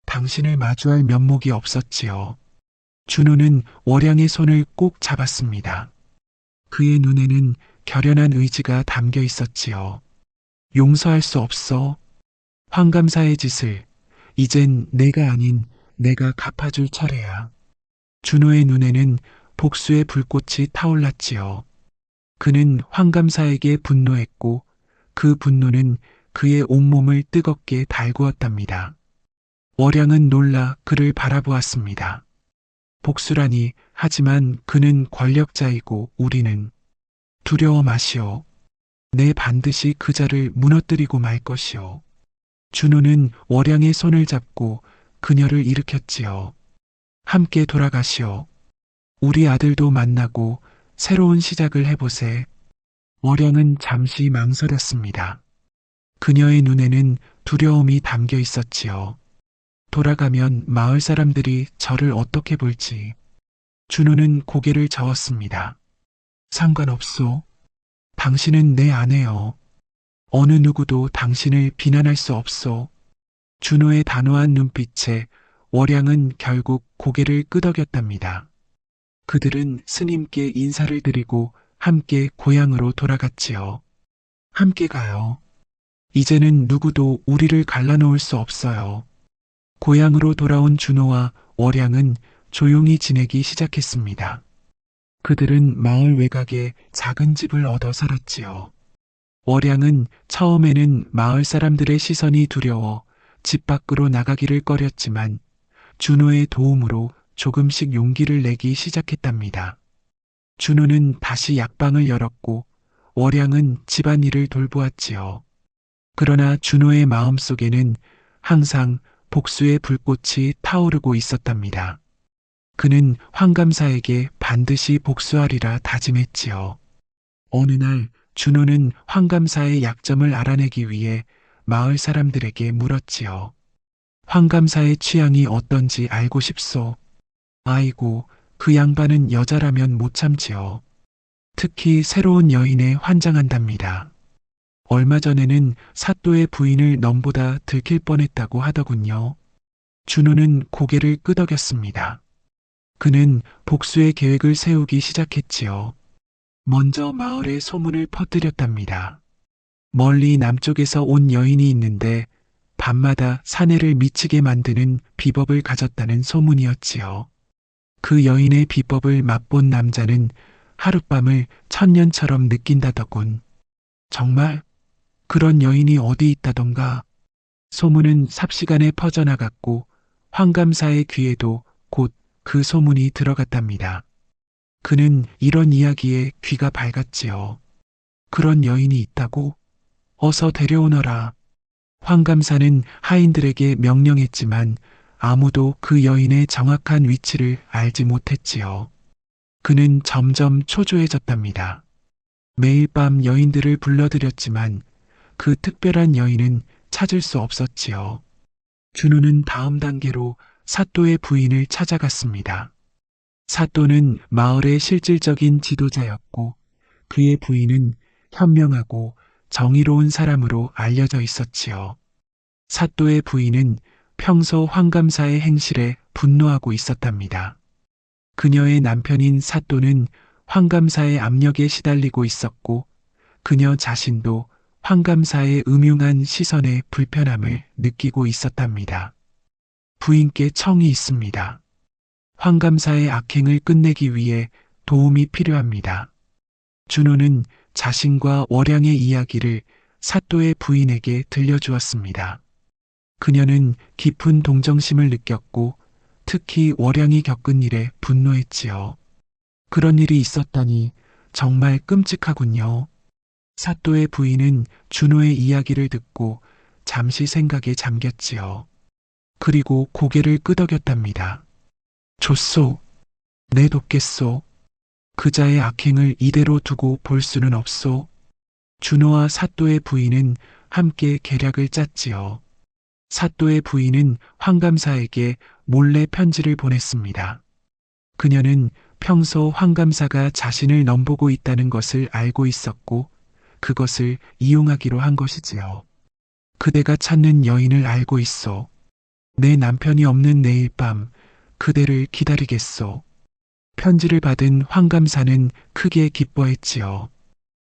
당신을 마주할 면목이 없었지요. 준호는 월양의 손을 꼭 잡았습니다. 그의 눈에는 결연한 의지가 담겨 있었지요. 용서할 수 없어. 황감사의 짓을 이젠 내가 아닌 내가 갚아줄 차례야. 준호의 눈에는 복수의 불꽃이 타올랐지요. 그는 황감사에게 분노했고 그 분노는 그의 온몸을 뜨겁게 달구었답니다. 월양은 놀라 그를 바라보았습니다. 복수라니, 하지만 그는 권력자이고 우리는 두려워 마시오. 내 반드시 그 자를 무너뜨리고 말 것이오. 준호는 월양의 손을 잡고 그녀를 일으켰지요. 함께 돌아가시오. 우리 아들도 만나고 새로운 시작을 해보세. 월양은 잠시 망설였습니다. 그녀의 눈에는 두려움이 담겨 있었지요. 돌아가면 마을 사람들이 저를 어떻게 볼지. 준호는 고개를 저었습니다. 상관없소. 당신은 내 아내요. 어느 누구도 당신을 비난할 수 없소. 준호의 단호한 눈빛에 월양은 결국 고개를 끄덕였답니다. 그들은 스님께 인사를 드리고 함께 고향으로 돌아갔지요. 함께 가요. 이제는 누구도 우리를 갈라놓을 수 없어요. 고향으로 돌아온 준호와 월양은 조용히 지내기 시작했습니다. 그들은 마을 외곽에 작은 집을 얻어 살았지요. 월양은 처음에는 마을 사람들의 시선이 두려워 집 밖으로 나가기를 꺼렸지만 준호의 도움으로 조금씩 용기를 내기 시작했답니다. 준호는 다시 약방을 열었고 월양은 집안일을 돌보았지요. 그러나 준호의 마음속에는 항상 복수의 불꽃이 타오르고 있었답니다. 그는 황감사에게 반드시 복수하리라 다짐했지요. 어느 날 준호는 황감사의 약점을 알아내기 위해 마을 사람들에게 물었지요. 황감사의 취향이 어떤지 알고 싶소. 아이고, 그 양반은 여자라면 못 참지요. 특히 새로운 여인에 환장한답니다. 얼마 전에는 사또의 부인을 넘보다 들킬 뻔했다고 하더군요. 준호는 고개를 끄덕였습니다. 그는 복수의 계획을 세우기 시작했지요. 먼저 마을에 소문을 퍼뜨렸답니다. 멀리 남쪽에서 온 여인이 있는데 밤마다 사내를 미치게 만드는 비법을 가졌다는 소문이었지요. 그 여인의 비법을 맛본 남자는 하룻밤을 천년처럼 느낀다더군. 정말? 그런 여인이 어디 있다던가? 소문은 삽시간에 퍼져나갔고 황감사의 귀에도 곧 그 소문이 들어갔답니다. 그는 이런 이야기에 귀가 밝았지요. 그런 여인이 있다고? 어서 데려오너라. 황감사는 하인들에게 명령했지만 아무도 그 여인의 정확한 위치를 알지 못했지요. 그는 점점 초조해졌답니다. 매일 밤 여인들을 불러들였지만 그 특별한 여인은 찾을 수 없었지요. 준호는 다음 단계로 사또의 부인을 찾아갔습니다. 사또는 마을의 실질적인 지도자였고 그의 부인은 현명하고 정의로운 사람으로 알려져 있었지요. 사또의 부인은 평소 황감사의 행실에 분노하고 있었답니다. 그녀의 남편인 사또는 황감사의 압력에 시달리고 있었고 그녀 자신도 황감사의 음흉한 시선에 불편함을 느끼고 있었답니다. 부인께 청이 있습니다. 황감사의 악행을 끝내기 위해 도움이 필요합니다. 준호는 자신과 월양의 이야기를 사또의 부인에게 들려주었습니다. 그녀는 깊은 동정심을 느꼈고 특히 월양이 겪은 일에 분노했지요. 그런 일이 있었다니 정말 끔찍하군요. 사또의 부인은 준호의 이야기를 듣고 잠시 생각에 잠겼지요. 그리고 고개를 끄덕였답니다. 좋소. 내 돕겠소. 그자의 악행을 이대로 두고 볼 수는 없소. 준호와 사또의 부인은 함께 계략을 짰지요. 사또의 부인은 황감사에게 몰래 편지를 보냈습니다. 그녀는 평소 황감사가 자신을 넘보고 있다는 것을 알고 있었고 그것을 이용하기로 한 것이지요. 그대가 찾는 여인을 알고 있소. 내 남편이 없는 내일 밤 그대를 기다리겠소. 편지를 받은 황감사는 크게 기뻐했지요.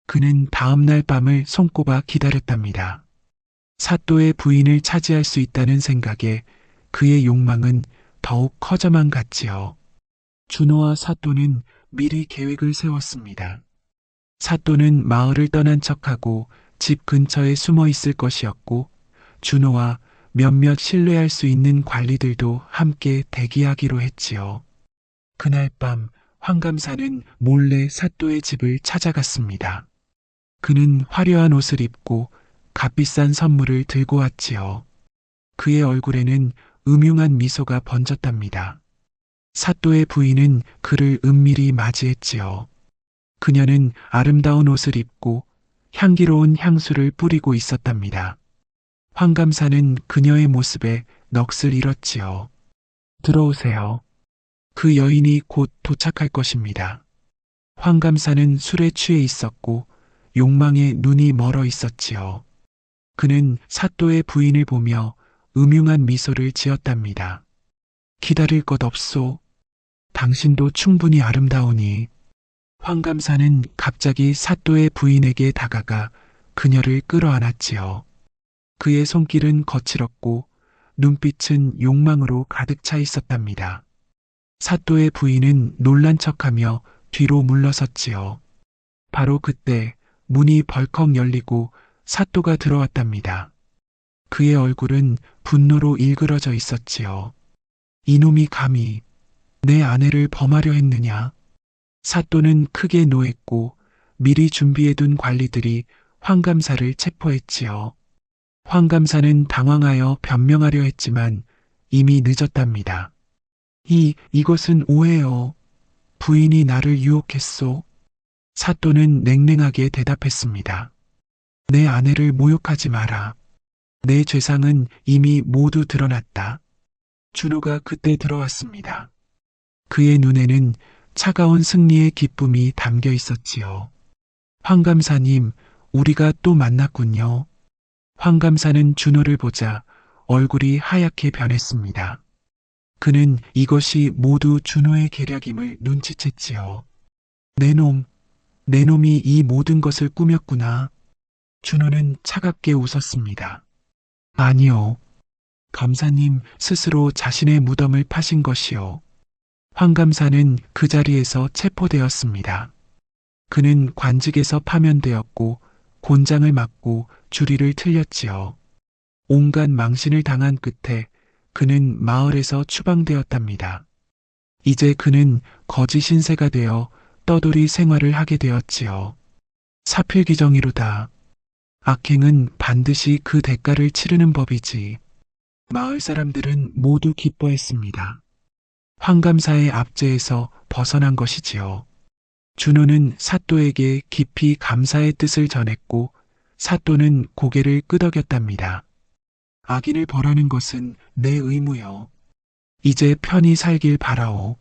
그는 다음날 밤을 손꼽아 기다렸답니다. 사또의 부인을 차지할 수 있다는 생각에 그의 욕망은 더욱 커져만 갔지요. 준호와 사또는 미리 계획을 세웠습니다. 사또는 마을을 떠난 척하고 집 근처에 숨어 있을 것이었고 준호와 몇몇 신뢰할 수 있는 관리들도 함께 대기하기로 했지요. 그날 밤 황감사는 몰래 사또의 집을 찾아갔습니다. 그는 화려한 옷을 입고 값비싼 선물을 들고 왔지요. 그의 얼굴에는 음흉한 미소가 번졌답니다. 사또의 부인은 그를 은밀히 맞이했지요. 그녀는 아름다운 옷을 입고 향기로운 향수를 뿌리고 있었답니다. 황감사는 그녀의 모습에 넋을 잃었지요. 들어오세요. 그 여인이 곧 도착할 것입니다. 황감사는 술에 취해 있었고 욕망에 눈이 멀어 있었지요. 그는 사또의 부인을 보며 음흉한 미소를 지었답니다. 기다릴 것 없소. 당신도 충분히 아름다우니. 황감사는 갑자기 사또의 부인에게 다가가 그녀를 끌어안았지요. 그의 손길은 거칠었고 눈빛은 욕망으로 가득 차 있었답니다. 사또의 부인은 놀란 척하며 뒤로 물러섰지요. 바로 그때 문이 벌컥 열리고 사또가 들어왔답니다. 그의 얼굴은 분노로 일그러져 있었지요. 이놈이 감히 내 아내를 범하려 했느냐? 사또는 크게 노했고 미리 준비해둔 관리들이 황감사를 체포했지요. 황감사는 당황하여 변명하려 했지만 이미 늦었답니다. 이것은 오해요. 부인이 나를 유혹했소. 사또는 냉랭하게 대답했습니다. 내 아내를 모욕하지 마라. 내 죄상은 이미 모두 드러났다. 준호가 그때 들어왔습니다. 그의 눈에는 차가운 승리의 기쁨이 담겨 있었지요. 황감사님, 우리가 또 만났군요. 황감사는 준호를 보자 얼굴이 하얗게 변했습니다. 그는 이것이 모두 준호의 계략임을 눈치챘지요. 내 놈이 이 모든 것을 꾸몄구나. 준호는 차갑게 웃었습니다. 아니요. 감사님 스스로 자신의 무덤을 파신 것이요. 황감사는 그 자리에서 체포되었습니다. 그는 관직에서 파면되었고 곤장을 맞고 주리를 틀렸지요. 온갖 망신을 당한 끝에 그는 마을에서 추방되었답니다. 이제 그는 거지 신세가 되어 떠돌이 생활을 하게 되었지요. 사필귀정이로다. 악행은 반드시 그 대가를 치르는 법이지. 마을 사람들은 모두 기뻐했습니다. 황감사의 압제에서 벗어난 것이지요. 준호는 사또에게 깊이 감사의 뜻을 전했고 사또는 고개를 끄덕였답니다. 악인을 벌하는 것은 내 의무요. 이제 편히 살길 바라오.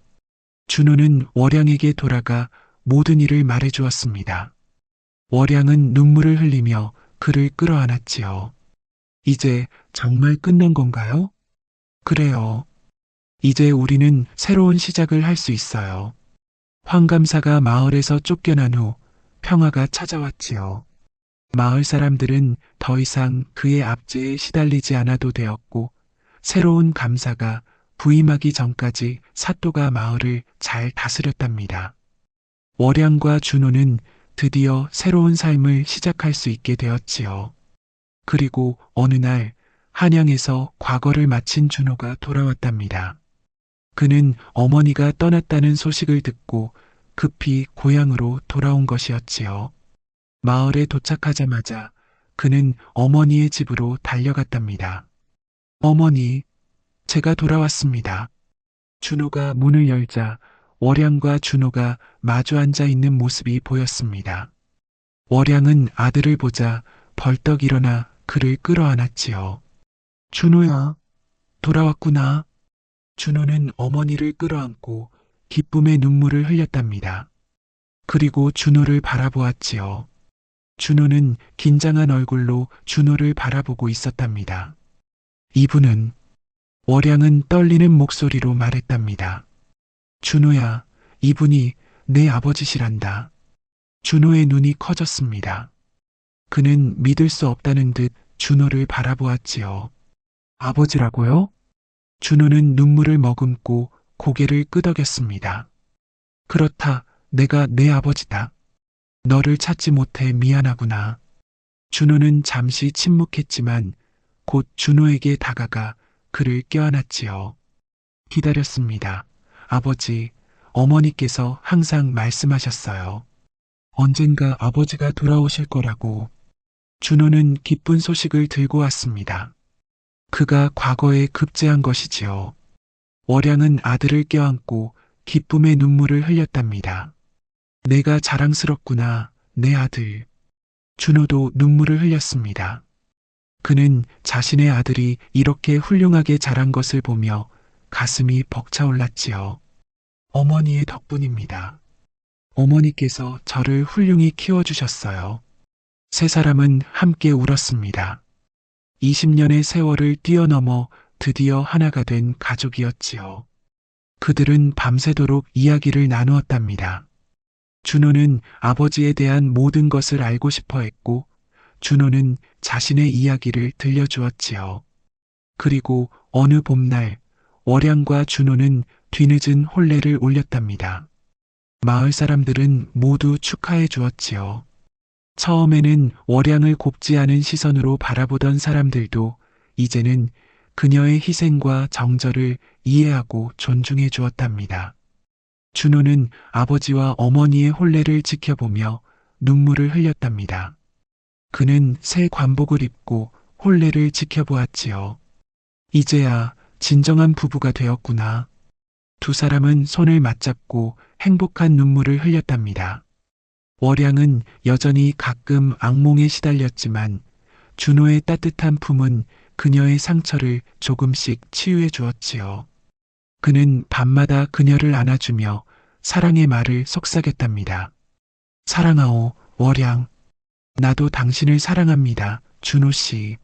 준호는 월양에게 돌아가 모든 일을 말해주었습니다. 월양은 눈물을 흘리며 그를 끌어안았지요. 이제 정말 끝난 건가요? 그래요. 이제 우리는 새로운 시작을 할 수 있어요. 황감사가 마을에서 쫓겨난 후 평화가 찾아왔지요. 마을 사람들은 더 이상 그의 압제에 시달리지 않아도 되었고 새로운 감사가 부임하기 전까지 사또가 마을을 잘 다스렸답니다. 월양과 준호는 드디어 새로운 삶을 시작할 수 있게 되었지요. 그리고 어느 날 한양에서 과거를 마친 준호가 돌아왔답니다. 그는 어머니가 떠났다는 소식을 듣고 급히 고향으로 돌아온 것이었지요. 마을에 도착하자마자 그는 어머니의 집으로 달려갔답니다. 어머니, 제가 돌아왔습니다. 준호가 문을 열자 월양과 준호가 마주 앉아 있는 모습이 보였습니다. 월양은 아들을 보자 벌떡 일어나 그를 끌어안았지요. 준호야, 돌아왔구나. 준호는 어머니를 끌어안고 기쁨의 눈물을 흘렸답니다. 그리고 준호를 바라보았지요. 준호는 긴장한 얼굴로 준호를 바라보고 있었답니다. 이분은, 월양은 떨리는 목소리로 말했답니다. 준호야, 이분이 내 아버지시란다. 준호의 눈이 커졌습니다. 그는 믿을 수 없다는 듯 준호를 바라보았지요. 아버지라고요? 준호는 눈물을 머금고 고개를 끄덕였습니다. 그렇다, 내가 내 아버지다. 너를 찾지 못해 미안하구나. 준호는 잠시 침묵했지만 곧 준호에게 다가가 그를 껴안았지요. 기다렸습니다. 아버지, 어머니께서 항상 말씀하셨어요. 언젠가 아버지가 돌아오실 거라고. 준호는 기쁜 소식을 들고 왔습니다. 그가 과거에 급제한 것이지요. 월양은 아들을 껴안고 기쁨의 눈물을 흘렸답니다. 내가 자랑스럽구나, 내 아들. 준호도 눈물을 흘렸습니다. 그는 자신의 아들이 이렇게 훌륭하게 자란 것을 보며 가슴이 벅차올랐지요. 어머니의 덕분입니다. 어머니께서 저를 훌륭히 키워주셨어요. 세 사람은 함께 울었습니다. 20년의 세월을 뛰어넘어 드디어 하나가 된 가족이었지요. 그들은 밤새도록 이야기를 나누었답니다. 준호는 아버지에 대한 모든 것을 알고 싶어 했고, 준호는 자신의 이야기를 들려주었지요. 그리고 어느 봄날, 월양과 준호는 뒤늦은 혼례를 올렸답니다. 마을 사람들은 모두 축하해 주었지요. 처음에는 월양을 곱지 않은 시선으로 바라보던 사람들도 이제는 그녀의 희생과 정절을 이해하고 존중해 주었답니다. 준호는 아버지와 어머니의 혼례를 지켜보며 눈물을 흘렸답니다. 그는 새 관복을 입고 혼례를 지켜보았지요. 이제야 진정한 부부가 되었구나. 두 사람은 손을 맞잡고 행복한 눈물을 흘렸답니다. 월양은 여전히 가끔 악몽에 시달렸지만 준호의 따뜻한 품은 그녀의 상처를 조금씩 치유해 주었지요. 그는 밤마다 그녀를 안아주며 사랑의 말을 속삭였답니다. 사랑하오, 월양. 나도 당신을 사랑합니다, 준호 씨.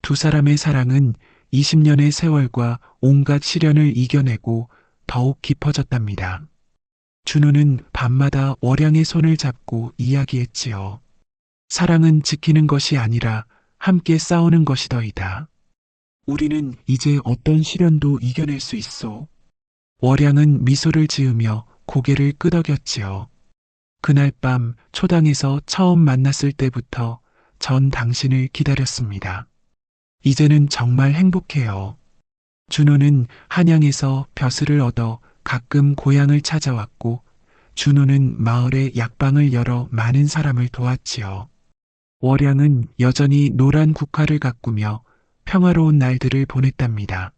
두 사람의 사랑은 20년의 세월과 온갖 시련을 이겨내고 더욱 깊어졌답니다. 준호는 밤마다 월양의 손을 잡고 이야기했지요. 사랑은 지키는 것이 아니라 함께 싸우는 것이더이다. 우리는 이제 어떤 시련도 이겨낼 수 있어. 월양은 미소를 지으며 고개를 끄덕였지요. 그날 밤 초당에서 처음 만났을 때부터 전 당신을 기다렸습니다. 이제는 정말 행복해요. 준호는 한양에서 벼슬을 얻어 가끔 고향을 찾아왔고, 준호는 마을에 약방을 열어 많은 사람을 도왔지요. 월양은 여전히 노란 국화를 가꾸며 평화로운 날들을 보냈답니다.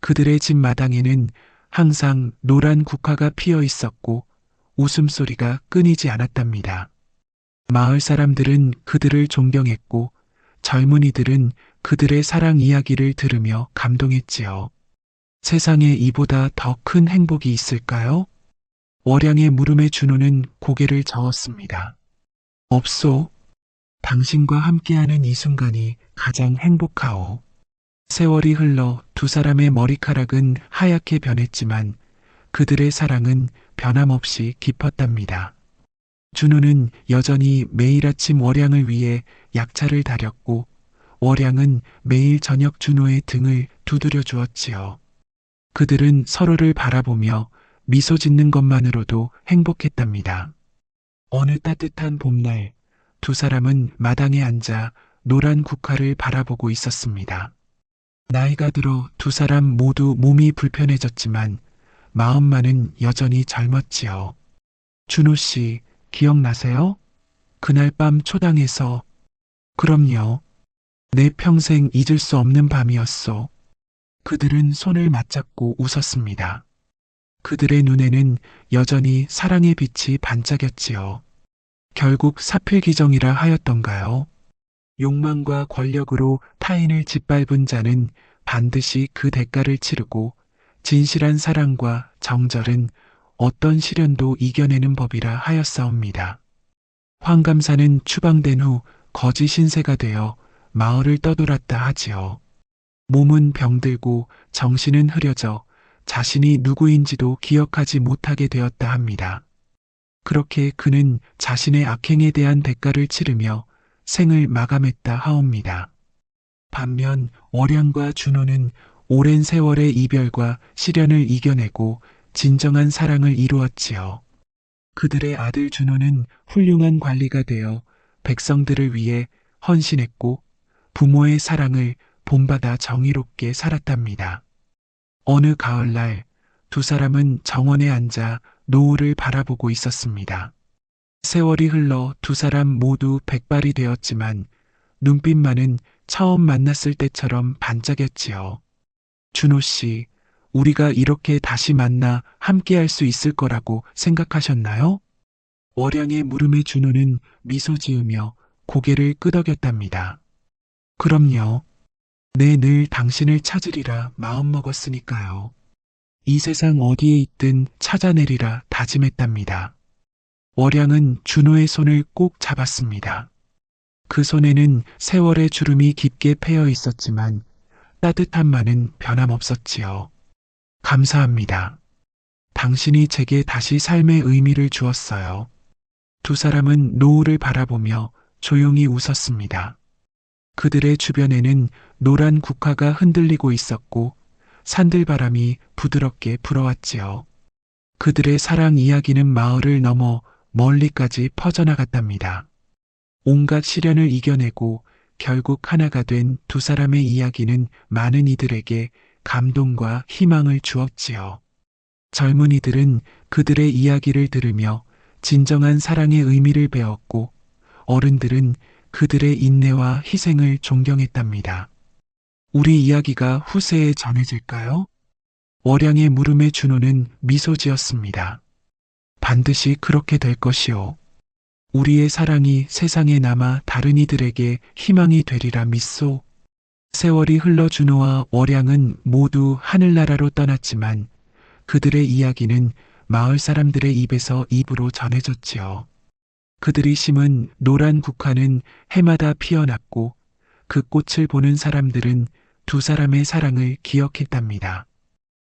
그들의 집 마당에는 항상 노란 국화가 피어 있었고 웃음소리가 끊이지 않았답니다. 마을 사람들은 그들을 존경했고 젊은이들은 그들의 사랑 이야기를 들으며 감동했지요. 세상에 이보다 더 큰 행복이 있을까요? 월양의 물음에 준호는 고개를 저었습니다. 없소. 당신과 함께하는 이 순간이 가장 행복하오. 세월이 흘러 두 사람의 머리카락은 하얗게 변했지만 그들의 사랑은 변함없이 깊었답니다. 준호는 여전히 매일 아침 월양을 위해 약차를 다렸고 월양은 매일 저녁 준호의 등을 두드려 주었지요. 그들은 서로를 바라보며 미소 짓는 것만으로도 행복했답니다. 어느 따뜻한 봄날 두 사람은 마당에 앉아 노란 국화를 바라보고 있었습니다. 나이가 들어 두 사람 모두 몸이 불편해졌지만 마음만은 여전히 젊었지요. 준호 씨, 기억나세요? 그날 밤 초당에서. 그럼요. 내 평생 잊을 수 없는 밤이었소. 그들은 손을 맞잡고 웃었습니다. 그들의 눈에는 여전히 사랑의 빛이 반짝였지요. 결국 사필기정이라 하였던가요? 욕망과 권력으로 타인을 짓밟은 자는 반드시 그 대가를 치르고 진실한 사랑과 정절은 어떤 시련도 이겨내는 법이라 하였사옵니다. 황감사는 추방된 후 거지 신세가 되어 마을을 떠돌았다 하지요. 몸은 병들고 정신은 흐려져 자신이 누구인지도 기억하지 못하게 되었다 합니다. 그렇게 그는 자신의 악행에 대한 대가를 치르며 생을 마감했다 하옵니다. 반면 월양과 준호는 오랜 세월의 이별과 시련을 이겨내고 진정한 사랑을 이루었지요. 그들의 아들 준호는 훌륭한 관리가 되어 백성들을 위해 헌신했고 부모의 사랑을 본받아 정의롭게 살았답니다. 어느 가을날 두 사람은 정원에 앉아 노을을 바라보고 있었습니다. 세월이 흘러 두 사람 모두 백발이 되었지만 눈빛만은 처음 만났을 때처럼 반짝였지요. 준호 씨, 우리가 이렇게 다시 만나 함께 할 수 있을 거라고 생각하셨나요? 월양의 물음에 준호는 미소 지으며 고개를 끄덕였답니다. 그럼요. 내 늘 당신을 찾으리라 마음먹었으니까요. 이 세상 어디에 있든 찾아내리라 다짐했답니다. 월양은 준호의 손을 꼭 잡았습니다. 그 손에는 세월의 주름이 깊게 패여 있었지만 따뜻함만은 변함없었지요. 감사합니다. 당신이 제게 다시 삶의 의미를 주었어요. 두 사람은 노을을 바라보며 조용히 웃었습니다. 그들의 주변에는 노란 국화가 흔들리고 있었고 산들바람이 부드럽게 불어왔지요. 그들의 사랑 이야기는 마을을 넘어 멀리까지 퍼져나갔답니다. 온갖 시련을 이겨내고 결국 하나가 된 두 사람의 이야기는 많은 이들에게 감동과 희망을 주었지요. 젊은이들은 그들의 이야기를 들으며 진정한 사랑의 의미를 배웠고 어른들은 그들의 인내와 희생을 존경했답니다. 우리 이야기가 후세에 전해질까요? 월양의 물음에 준호는 미소 지었습니다. 반드시 그렇게 될 것이오. 우리의 사랑이 세상에 남아 다른 이들에게 희망이 되리라 믿소. 세월이 흘러 준호와 월양은 모두 하늘나라로 떠났지만 그들의 이야기는 마을 사람들의 입에서 입으로 전해졌지요. 그들이 심은 노란 국화는 해마다 피어났고 그 꽃을 보는 사람들은 두 사람의 사랑을 기억했답니다.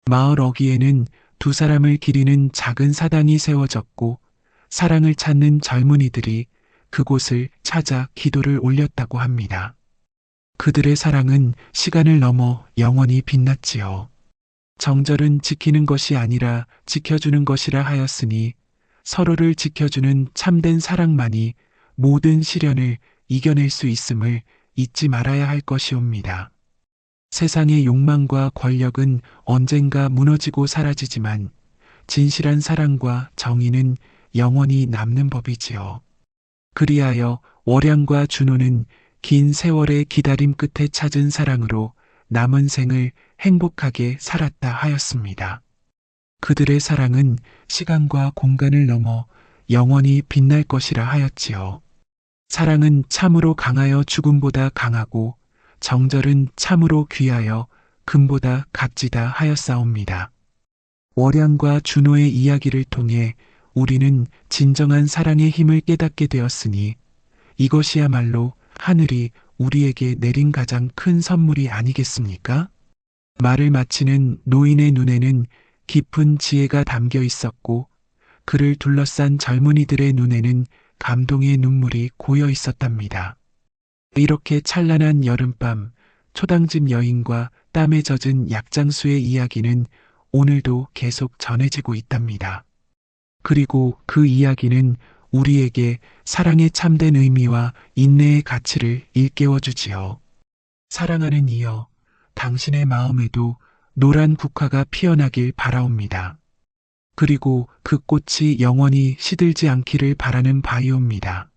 마을 어귀에는 두 사람을 기리는 작은 사당이 세워졌고 사랑을 찾는 젊은이들이 그곳을 찾아 기도를 올렸다고 합니다. 그들의 사랑은 시간을 넘어 영원히 빛났지요. 정절은 지키는 것이 아니라 지켜주는 것이라 하였으니 서로를 지켜주는 참된 사랑만이 모든 시련을 이겨낼 수 있음을 잊지 말아야 할 것이옵니다. 세상의 욕망과 권력은 언젠가 무너지고 사라지지만 진실한 사랑과 정의는 영원히 남는 법이지요. 그리하여 월양과 준호는 긴 세월의 기다림 끝에 찾은 사랑으로 남은 생을 행복하게 살았다 하였습니다. 그들의 사랑은 시간과 공간을 넘어 영원히 빛날 것이라 하였지요. 사랑은 참으로 강하여 죽음보다 강하고 정절은 참으로 귀하여 금보다 값지다 하였사옵니다. 월양과 준호의 이야기를 통해 우리는 진정한 사랑의 힘을 깨닫게 되었으니 이것이야말로 하늘이 우리에게 내린 가장 큰 선물이 아니겠습니까? 말을 마치는 노인의 눈에는 깊은 지혜가 담겨 있었고 그를 둘러싼 젊은이들의 눈에는 감동의 눈물이 고여 있었답니다. 이렇게 찬란한 여름밤, 초당집 여인과 땀에 젖은 약장수의 이야기는 오늘도 계속 전해지고 있답니다. 그리고 그 이야기는 우리에게 사랑의 참된 의미와 인내의 가치를 일깨워 주지요. 사랑하는 이여, 당신의 마음에도 노란 국화가 피어나길 바라옵니다. 그리고 그 꽃이 영원히 시들지 않기를 바라는 바이옵니다.